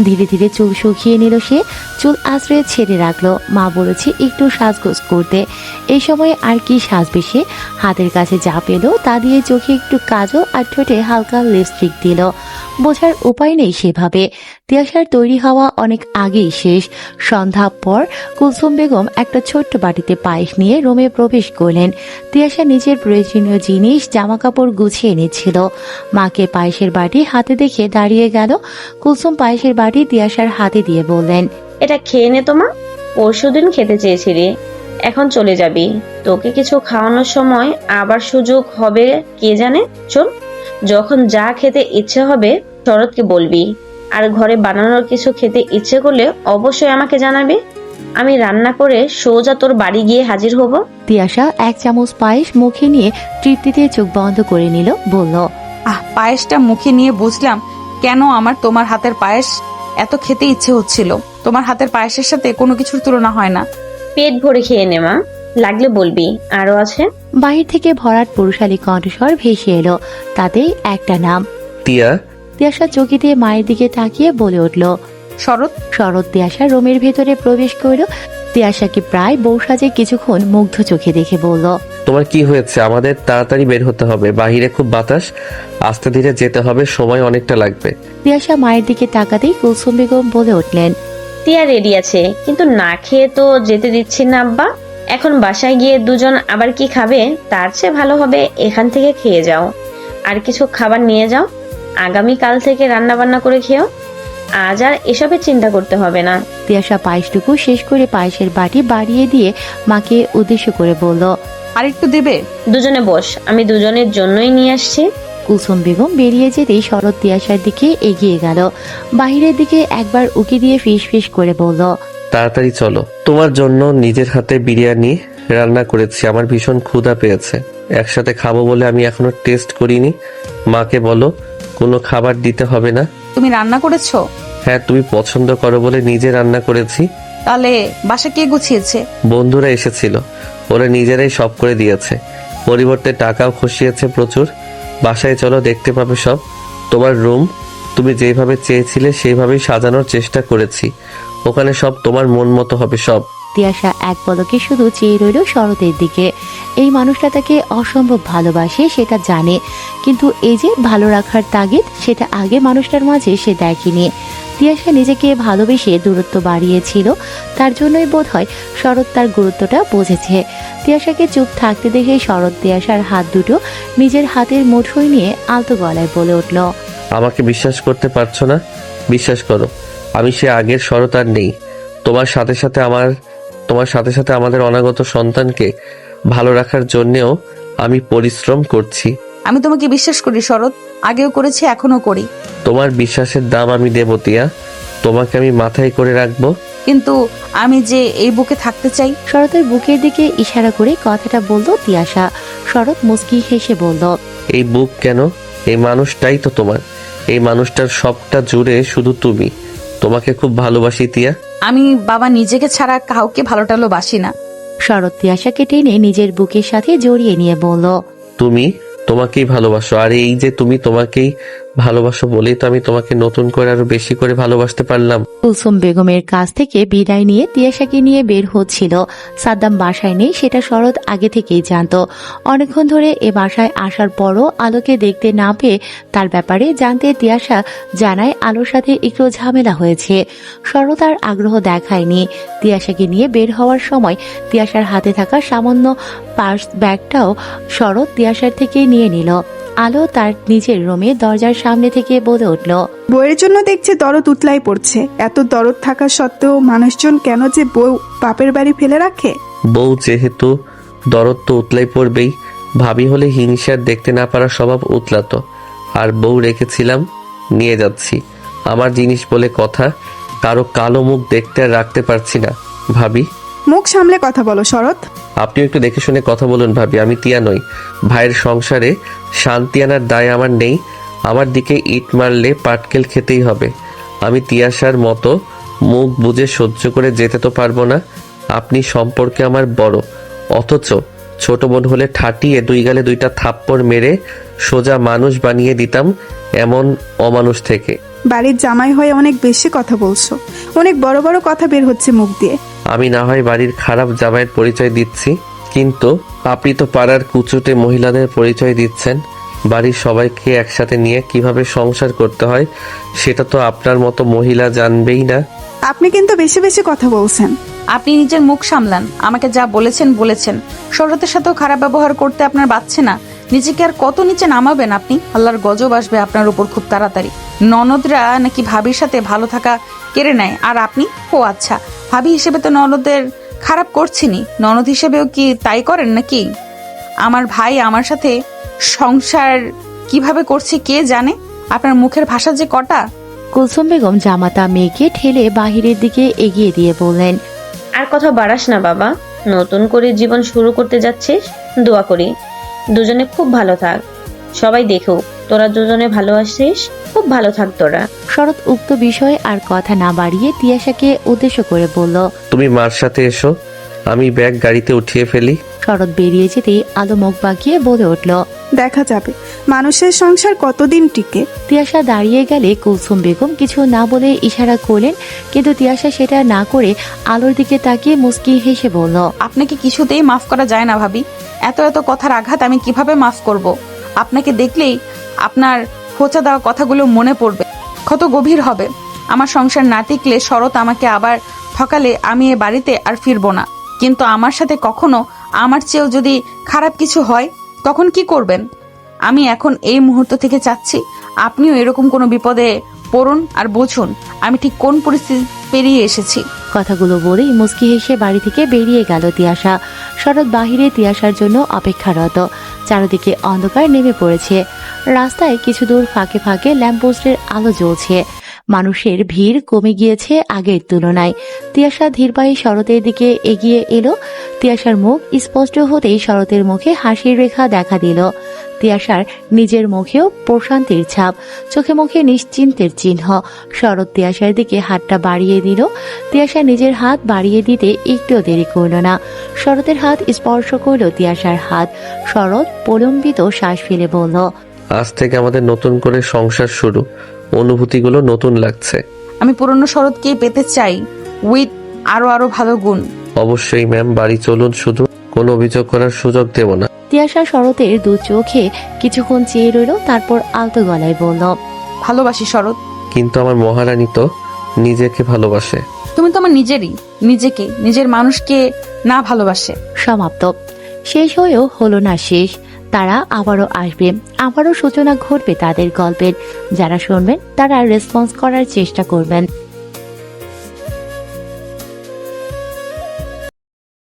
ধীরে ধীরে চুল শুকিয়ে নিল সে, চুল আশ্রয়ে ছেড়ে রাখলো। মা বলেছে একটু সাজগোজ করতে। এই সময় আর কি সাজবে সে? হাতের কাছে যা পেল তা দিয়ে চোখে একটু কাজল আর ঠোঁটে হালকা লিপস্টিক দিল। বোঝার উপায় নেই সেভাবে। তিয়াশার তৈরি হওয়া অনেক আগেই শেষ। সন্ধ্যা পর কুলসুম বেগম একটা ছোট্ট বাটিতে পায়েস নিয়ে রুমে প্রবেশ করলেন। তিয়াশা নিজের প্রয়োজনীয় জিনিস জামাকাপড় গুছিয়ে নিচ্ছিল। মাকে পায়েসের বাটি হাতে দেখে দাঁড়িয়ে গেল। কুলসুম পায়েসের বাটি তিয়াশার হাতে দিয়ে বললেন, এটা খেয়ে নে তোমা, পরশুদিন খেতে চেয়েছিলি, এখন চলে যাবি। তোকে কিছু খাওয়ানোর সময় আবার সুযোগ হবে কে জানে। চল, যখন যা খেতে ইচ্ছে হবে শরৎকে বলবি। আর ঘরে বানানোর কিছু খেতে ইচ্ছে করলে অবশ্যই আমাকে জানাবি। আমি রান্না করে সোজা তোর বাড়ি গিয়ে হাজির হব। তিয়াশা 1 চামচ পায়েস মুখে নিয়ে তৃপ্তিতে চোখ বন্ধ করে নিল, বলল, পায়েসটা মুখে নিয়ে বুঝলাম কেন আমার তোমার হাতের পায়েস এত খেতে ইচ্ছে হচ্ছিল। তোমার হাতের পায়েসের সাথে কোনো কিছুর তুলনা হয় না। পেট ভরে খেয়ে নে মা, লাগলে বলবি আরো আছে। বাহির থেকে ভরাট পুরুষালী কণ্ঠস্বর ভেসে এলো, তাতেই একটা নাম, তিয়া। তিয়াশা চোখে দিয়ে মায়ের দিকে তাকিয়ে বলে উঠল, শরৎ। শরৎ তিয়াশা রুমের ভেতরে প্রবেশ করল। তিয়াশাকে প্রায় বউ সাজে কিছুক্ষণ মুগ্ধ চোখে দেখে বলল, তোমার কি হয়েছে? আমাদের তাড়াতাড়ি বের হতে হবে, বাহিরে খুব বাতাস, আস্তে ধীরে যেতে হবে, সময় অনেকটা লাগবে। তিয়াশা মায়ের দিকে তাকাতেই কুলসুম বেগম বলে উঠলেন, টিয়া রেডি আছে, কিন্তু না খেয়ে তো যেতে দিচ্ছি না আব্বা। এখন বাসায় গিয়ে দুজন আবার কি খাবে, তার চেয়ে ভালো হবে এখান থেকে খেয়ে যাও। আর কিছু খাবার নিয়ে যাও, আগামী কাল থেকে রান্না বান্না করে খেও। আজ আর এসবের চিন্তা করতে হবে না। তিয়াশা পায়েসটুকু শেষ করে পায়েসের বাটি বাড়িয়ে দিয়ে মাকে উদ্দেশ্য করে বলল, আর একটু দেবে? দুজনে বস, আমি দুজনের জন্যই নিয়ে আসছি। কুলসুম বেগম বেরিয়ে যেতেই শরৎ তিয়াশার দিকে এগিয়ে গেল। বাহিরের দিকে একবার উকি দিয়ে ফিস ফিস করে বলল, তাড়াতাড়ি চলো, তোমার জন্য নিজের হাতে বিরিয়ানি রান্না করেছি, আমার ভীষণ ক্ষুধা পেয়েছে। একসাথে খাবো বলে আমি এখনো টেস্ট করিনি। মাকে বলো কোনো খাবার দিতে হবে না। তুমি রান্না করেছো? হ্যাঁ, তুমি পছন্দ করো বলে নিজে রান্না করেছি। তাহলে বাসা কে গুছিয়েছে? বন্ধুরা এসেছিল, ওরা নিজেরাই সব করে দিয়েছে, পরিবর্তে টাকাও খসিয়েছে প্রচুর। বাসায় চলো, দেখতে পাবে সব। তোমার রুম তুমি যেভাবে চেয়েছিলে সেইভাবেই সাজানোর চেষ্টা করেছি। ওখানে সব তোমার মন মতো হবে সব। তিয়াশা এক পলকে শুধু চেয়ে রইল শরতের দিকে। এই মানুষটা তাকে অসম্ভব ভালোবাসে সেটা জানে, কিন্তু এই যে ভালো রাখার তাগিদ, সেটা আগে মানুষটার মাঝে সে দেখেনি। তিয়াশা নিজেকে ভালোবেসে দূরত্ব বাড়িয়েছিল, তার জন্যই বোধহয় শরৎ তার গুরুত্বটা বুঝেছে। তিয়াশাকে চুপ থাকতে দেখে শরৎ তিয়াশার হাত দুটো নিজের হাতের মুঠোয় নিয়ে আলতো গলায় বলে উঠল, আমাকে বিশ্বাস করতে পারছো না? বিশ্বাস করো, আমি সে আগের শরৎ আর নেই। তোমার সাথে সাথে আমাদের অনাগত সন্তানকে ভালো রাখার জন্যেও আমি পরিশ্রম করছি। আমি তোমাকে বিশ্বাস করি শরৎ, আগেও করেছি, এখনো করি। তোমার বিশ্বাসের দাম আমি দেব তিয়া, তোমাকে আমি মাথায় করে রাখবো। কিন্তু আমি যে এই বুকে থাকতে চাই। শরতের বুকের দিকে ইশারা করে কথাটা বলল তিয়াশা। শরৎ মুস্কি হেসে বলল, এই বুক কেন, এই মানুষটাই তো তোমার। এই মানুষটার সবটা জুড়ে শুধু তুমি। তোমাকে খুব ভালোবাসি তিয়া। আমি বাবা নিজেকে ছাড়া কাউকে ভালোটালো বাসি না। শরৎ তিয়াশাকে টেনে নিজের বুকের সাথে জড়িয়ে নিয়ে বলল, তুমি তোমাকেই ভালোবাসো, আর এই যে তুমি তোমাকেই ভালোবাসো বলেই তো আমি তোমাকে নতুন করে আরো বেশি করে ভালোবাসতে পারলাম। কুলসুম বেগমের কাছ থেকে বিদায় নিয়ে তিয়াশাকে নিয়ে বের হচ্ছিল। সাদ্দাম বাসায় নেই সেটা শরৎ আগে থেকেই জানতো। অনেকক্ষণ ধরে এ বাসায় আসার পরও আলোকে দেখতে না পেয়ে তার ব্যাপারে জানতে তিয়াশা জানায় আলোর সাথে একটু ঝামেলা হয়েছে। শরৎ আর আগ্রহ দেখায়নি। তিয়াশাকে নিয়ে বের হওয়ার সময় তিয়াশার হাতে থাকা সামান্য পার্স ব্যাগটাও শরৎ তিয়াশার থেকে নিয়ে নিল। আলো তার নিজের রুমে দরজার সামনে থেকে বলে উঠল, বউয়ের জন্য দেখছে দরদ উতলাই পড়ছে। এত দরদ থাকা সত্ত্বেও মানুষজন কেন যে বউ বাপের বাড়ি ফেলে রাখে? বউ যেহেতু দরদ তো উতলাই পড়বেই। ভাবি হলে হিংসার দেখতে না পারা স্বভাব উতলাতো, আর বউ রেখেছিলাম, নিয়ে যাচ্ছি। আমার জিনিস বলে কথা, কারো কালো মুখ দেখতে আর রাখতে পারছি না। ভাবি, মুখ সামলে কথা বলো শরৎ। আপনি একটু দেখে শুনে কথা বলুন ভাবি। আমি তিয়া নই, ভাইয়ের সংসারে শান্তি আনার দায় আমার নেই। আমার দিকে ইট মারলে পাটকেল খেতেই হবে। আমি তিয়াশার মতো মুখ বুজে সহ্য করে যেতে তো পারবো না। আপনি সম্পর্কে আমার বড়, অথচ ছোট বোন হলে ঠাটিয়ে 2 গালে 2টা থাপ্পড় মেরে সোজা মানুষ বানিয়ে দিতাম এমন অমানুষ থেকে। বাড়ির জামাই হয়ে অনেক বেশি কথা বলছো, অনেক বড় বড় কথা বের হচ্ছে মুখ দিয়ে। আমি না হয় বাড়ির খারাপ জামাইয়ের পরিচয় দিচ্ছি, কিন্তু আপনি তো পাড়ার কুচুটে মহিলাদের পরিচয় দিচ্ছেন। বাড়ির সবাইকে একসাথে নিয়ে কিভাবে সংসার করতে হয় সেটা তো আপনার মতো মহিলা জানবেই না। আপনি কিন্তু বেশি বেশি কথা বলছেন। আপনি নিজের মুখ সামলান। আমাকে যা বলেছেন। শরতের সাথেও খারাপ ব্যবহার করতে আপনার বাচ্ছে না। নিজেকে আর কত নিচে নামাবেন আপনি? আল্লাহর গজব আসবে আপনার উপর খুব তাড়াতাড়ি। ননদরা নাকি ভাবির সাথে ভালো থাকা কেড়ে নেয়, আর আপনি? ও আচ্ছা, ভাবি হিসেবে তো ননদের খারাপ করছিনি, ননদ হিসেবেও কি তাই করেন নাকি? আমার ভাই আমার সাথে সংসার কিভাবে করছে কে জানে? আপনার মুখের ভাষা যে কটা। কুলসুম বেগম জামাতা মেয়েকে ঠেলে বাহিরের দিকে এগিয়ে দিয়ে বললেন, আর কথা বাড়াস না বাবা, নতুন করে জীবন শুরু করতে যাচ্ছিস, দোয়া করি দুজনে খুব ভালো থাক, সবাই দেখুক তোরা দুজনে ভালো আছিস, খুব ভালো থাক তোরা। শরৎ উক্ত বিষয়ে আর কথা না বাড়িয়ে তিয়াশাকে উদ্দেশ্য করে বলল, তুমি মার সাথে এসো, আমি ব্যাগ গাড়িতে উঠিয়ে ফেলি। শরৎ বেরিয়ে যেতেই আলো মুখ বাঁকিয়ে বলে উঠল, দেখা যাবে মানুষের সংসার কতদিন টিকে। তিয়াশা দাঁড়িয়ে গেলে কুলসুম বেগম কিছু না বলে ইশারা করলেন, কিন্তু তিয়াশা সেটা না করে আলোর দিকে তাকিয়ে মুস্কি হেসে বলল, আপনাকে কিছুতেই মাফ করা যায় না ভাবি। এত কথার আঘাত আমি কিভাবে মাফ করব? আপনাকে দেখলেই আপনার খোঁচা দেওয়া কথাগুলো মনে পড়বে, কত গভীর হবে। আমার সংসার না টিকলে, শরৎ আমাকে আবার ঠকালে আমি এ বাড়িতে আর ফিরবো না। কিন্তু আমার সাথে কখনো আমার চেয়েও যদি খারাপ কিছু হয় তখন কি করবেন? আমি এখন এই মুহূর্ত থেকে চাচ্ছি আপনিও এরকম কোনো বিপদে পড়ুন আর বুঝুন আমি ঠিক কোন পরিস্থিতি পেরিয়ে এসেছি। কথাগুলো বলেই মুস্কি হেসে বাড়ি থেকে বেরিয়ে গেল তিয়াশা। শরৎ বাহিরে তিয়াশার জন্য অপেক্ষারত। চারিদিকে অন্ধকার নেমে পড়েছে। রাস্তায় কিছু দূর ফাঁকে ফাঁকে ল্যাম্পপোস্টের আলো জ্বলছে। মানুষের ভিড় কমে গিয়েছে আগের তুলনায়। তিয়াশা ধীর পায়ে শরতের দিকে এগিয়ে এলো। তিয়াশার মুখ স্পষ্ট হতেই শরতের মুখে হাসির রেখা দেখা দিল। তিয়াশার নিজের মুখেও প্রশান্তির ছাপ, চোখে মুখে নিশ্চিন্তের চিহ্ন। শরৎ তিয়াশার দিকে হাতটা বাড়িয়ে দিল। তিয়াশা নিজের হাত বাড়িয়ে দিতে একটুও দেরি করল না। শরতের হাত স্পর্শ করল তিয়াশার হাত। শরৎ প্রলম্বিত শ্বাস ফেলে বলল, আজ থেকে আমাদের নতুন করে সংসার শুরু, অনুভূতিগুলো নতুন লাগছে। আমি পুরনো শরৎকেই পেতে চাই, উইথ আরো ভালো গুণ। অবশ্যই ম্যাম, বাড়ি চলুন, শুধু কোনো অভিযোগ করার সুযোগ দেব না। তিয়াশা শরতের দু চোখে কিছুক্ষণ চেয়ে রইল, তারপর আলতো গলায় বলল, ভালোবাসি শরৎ। কিন্তু আমার মহারানী তো নিজেকে ভালোবাসে। তুমি তো আমার নিজেকে নিজের মানুষকে না ভালোবাসে। সমাপ্ত। শেষ হয়েও হলো না শেষ। তারা আবারও আসবে, আবারও সূচনা ঘটবে তাদের গল্পের। যারা শুনবেন তারা রেসপন্স করার চেষ্টা করবেন।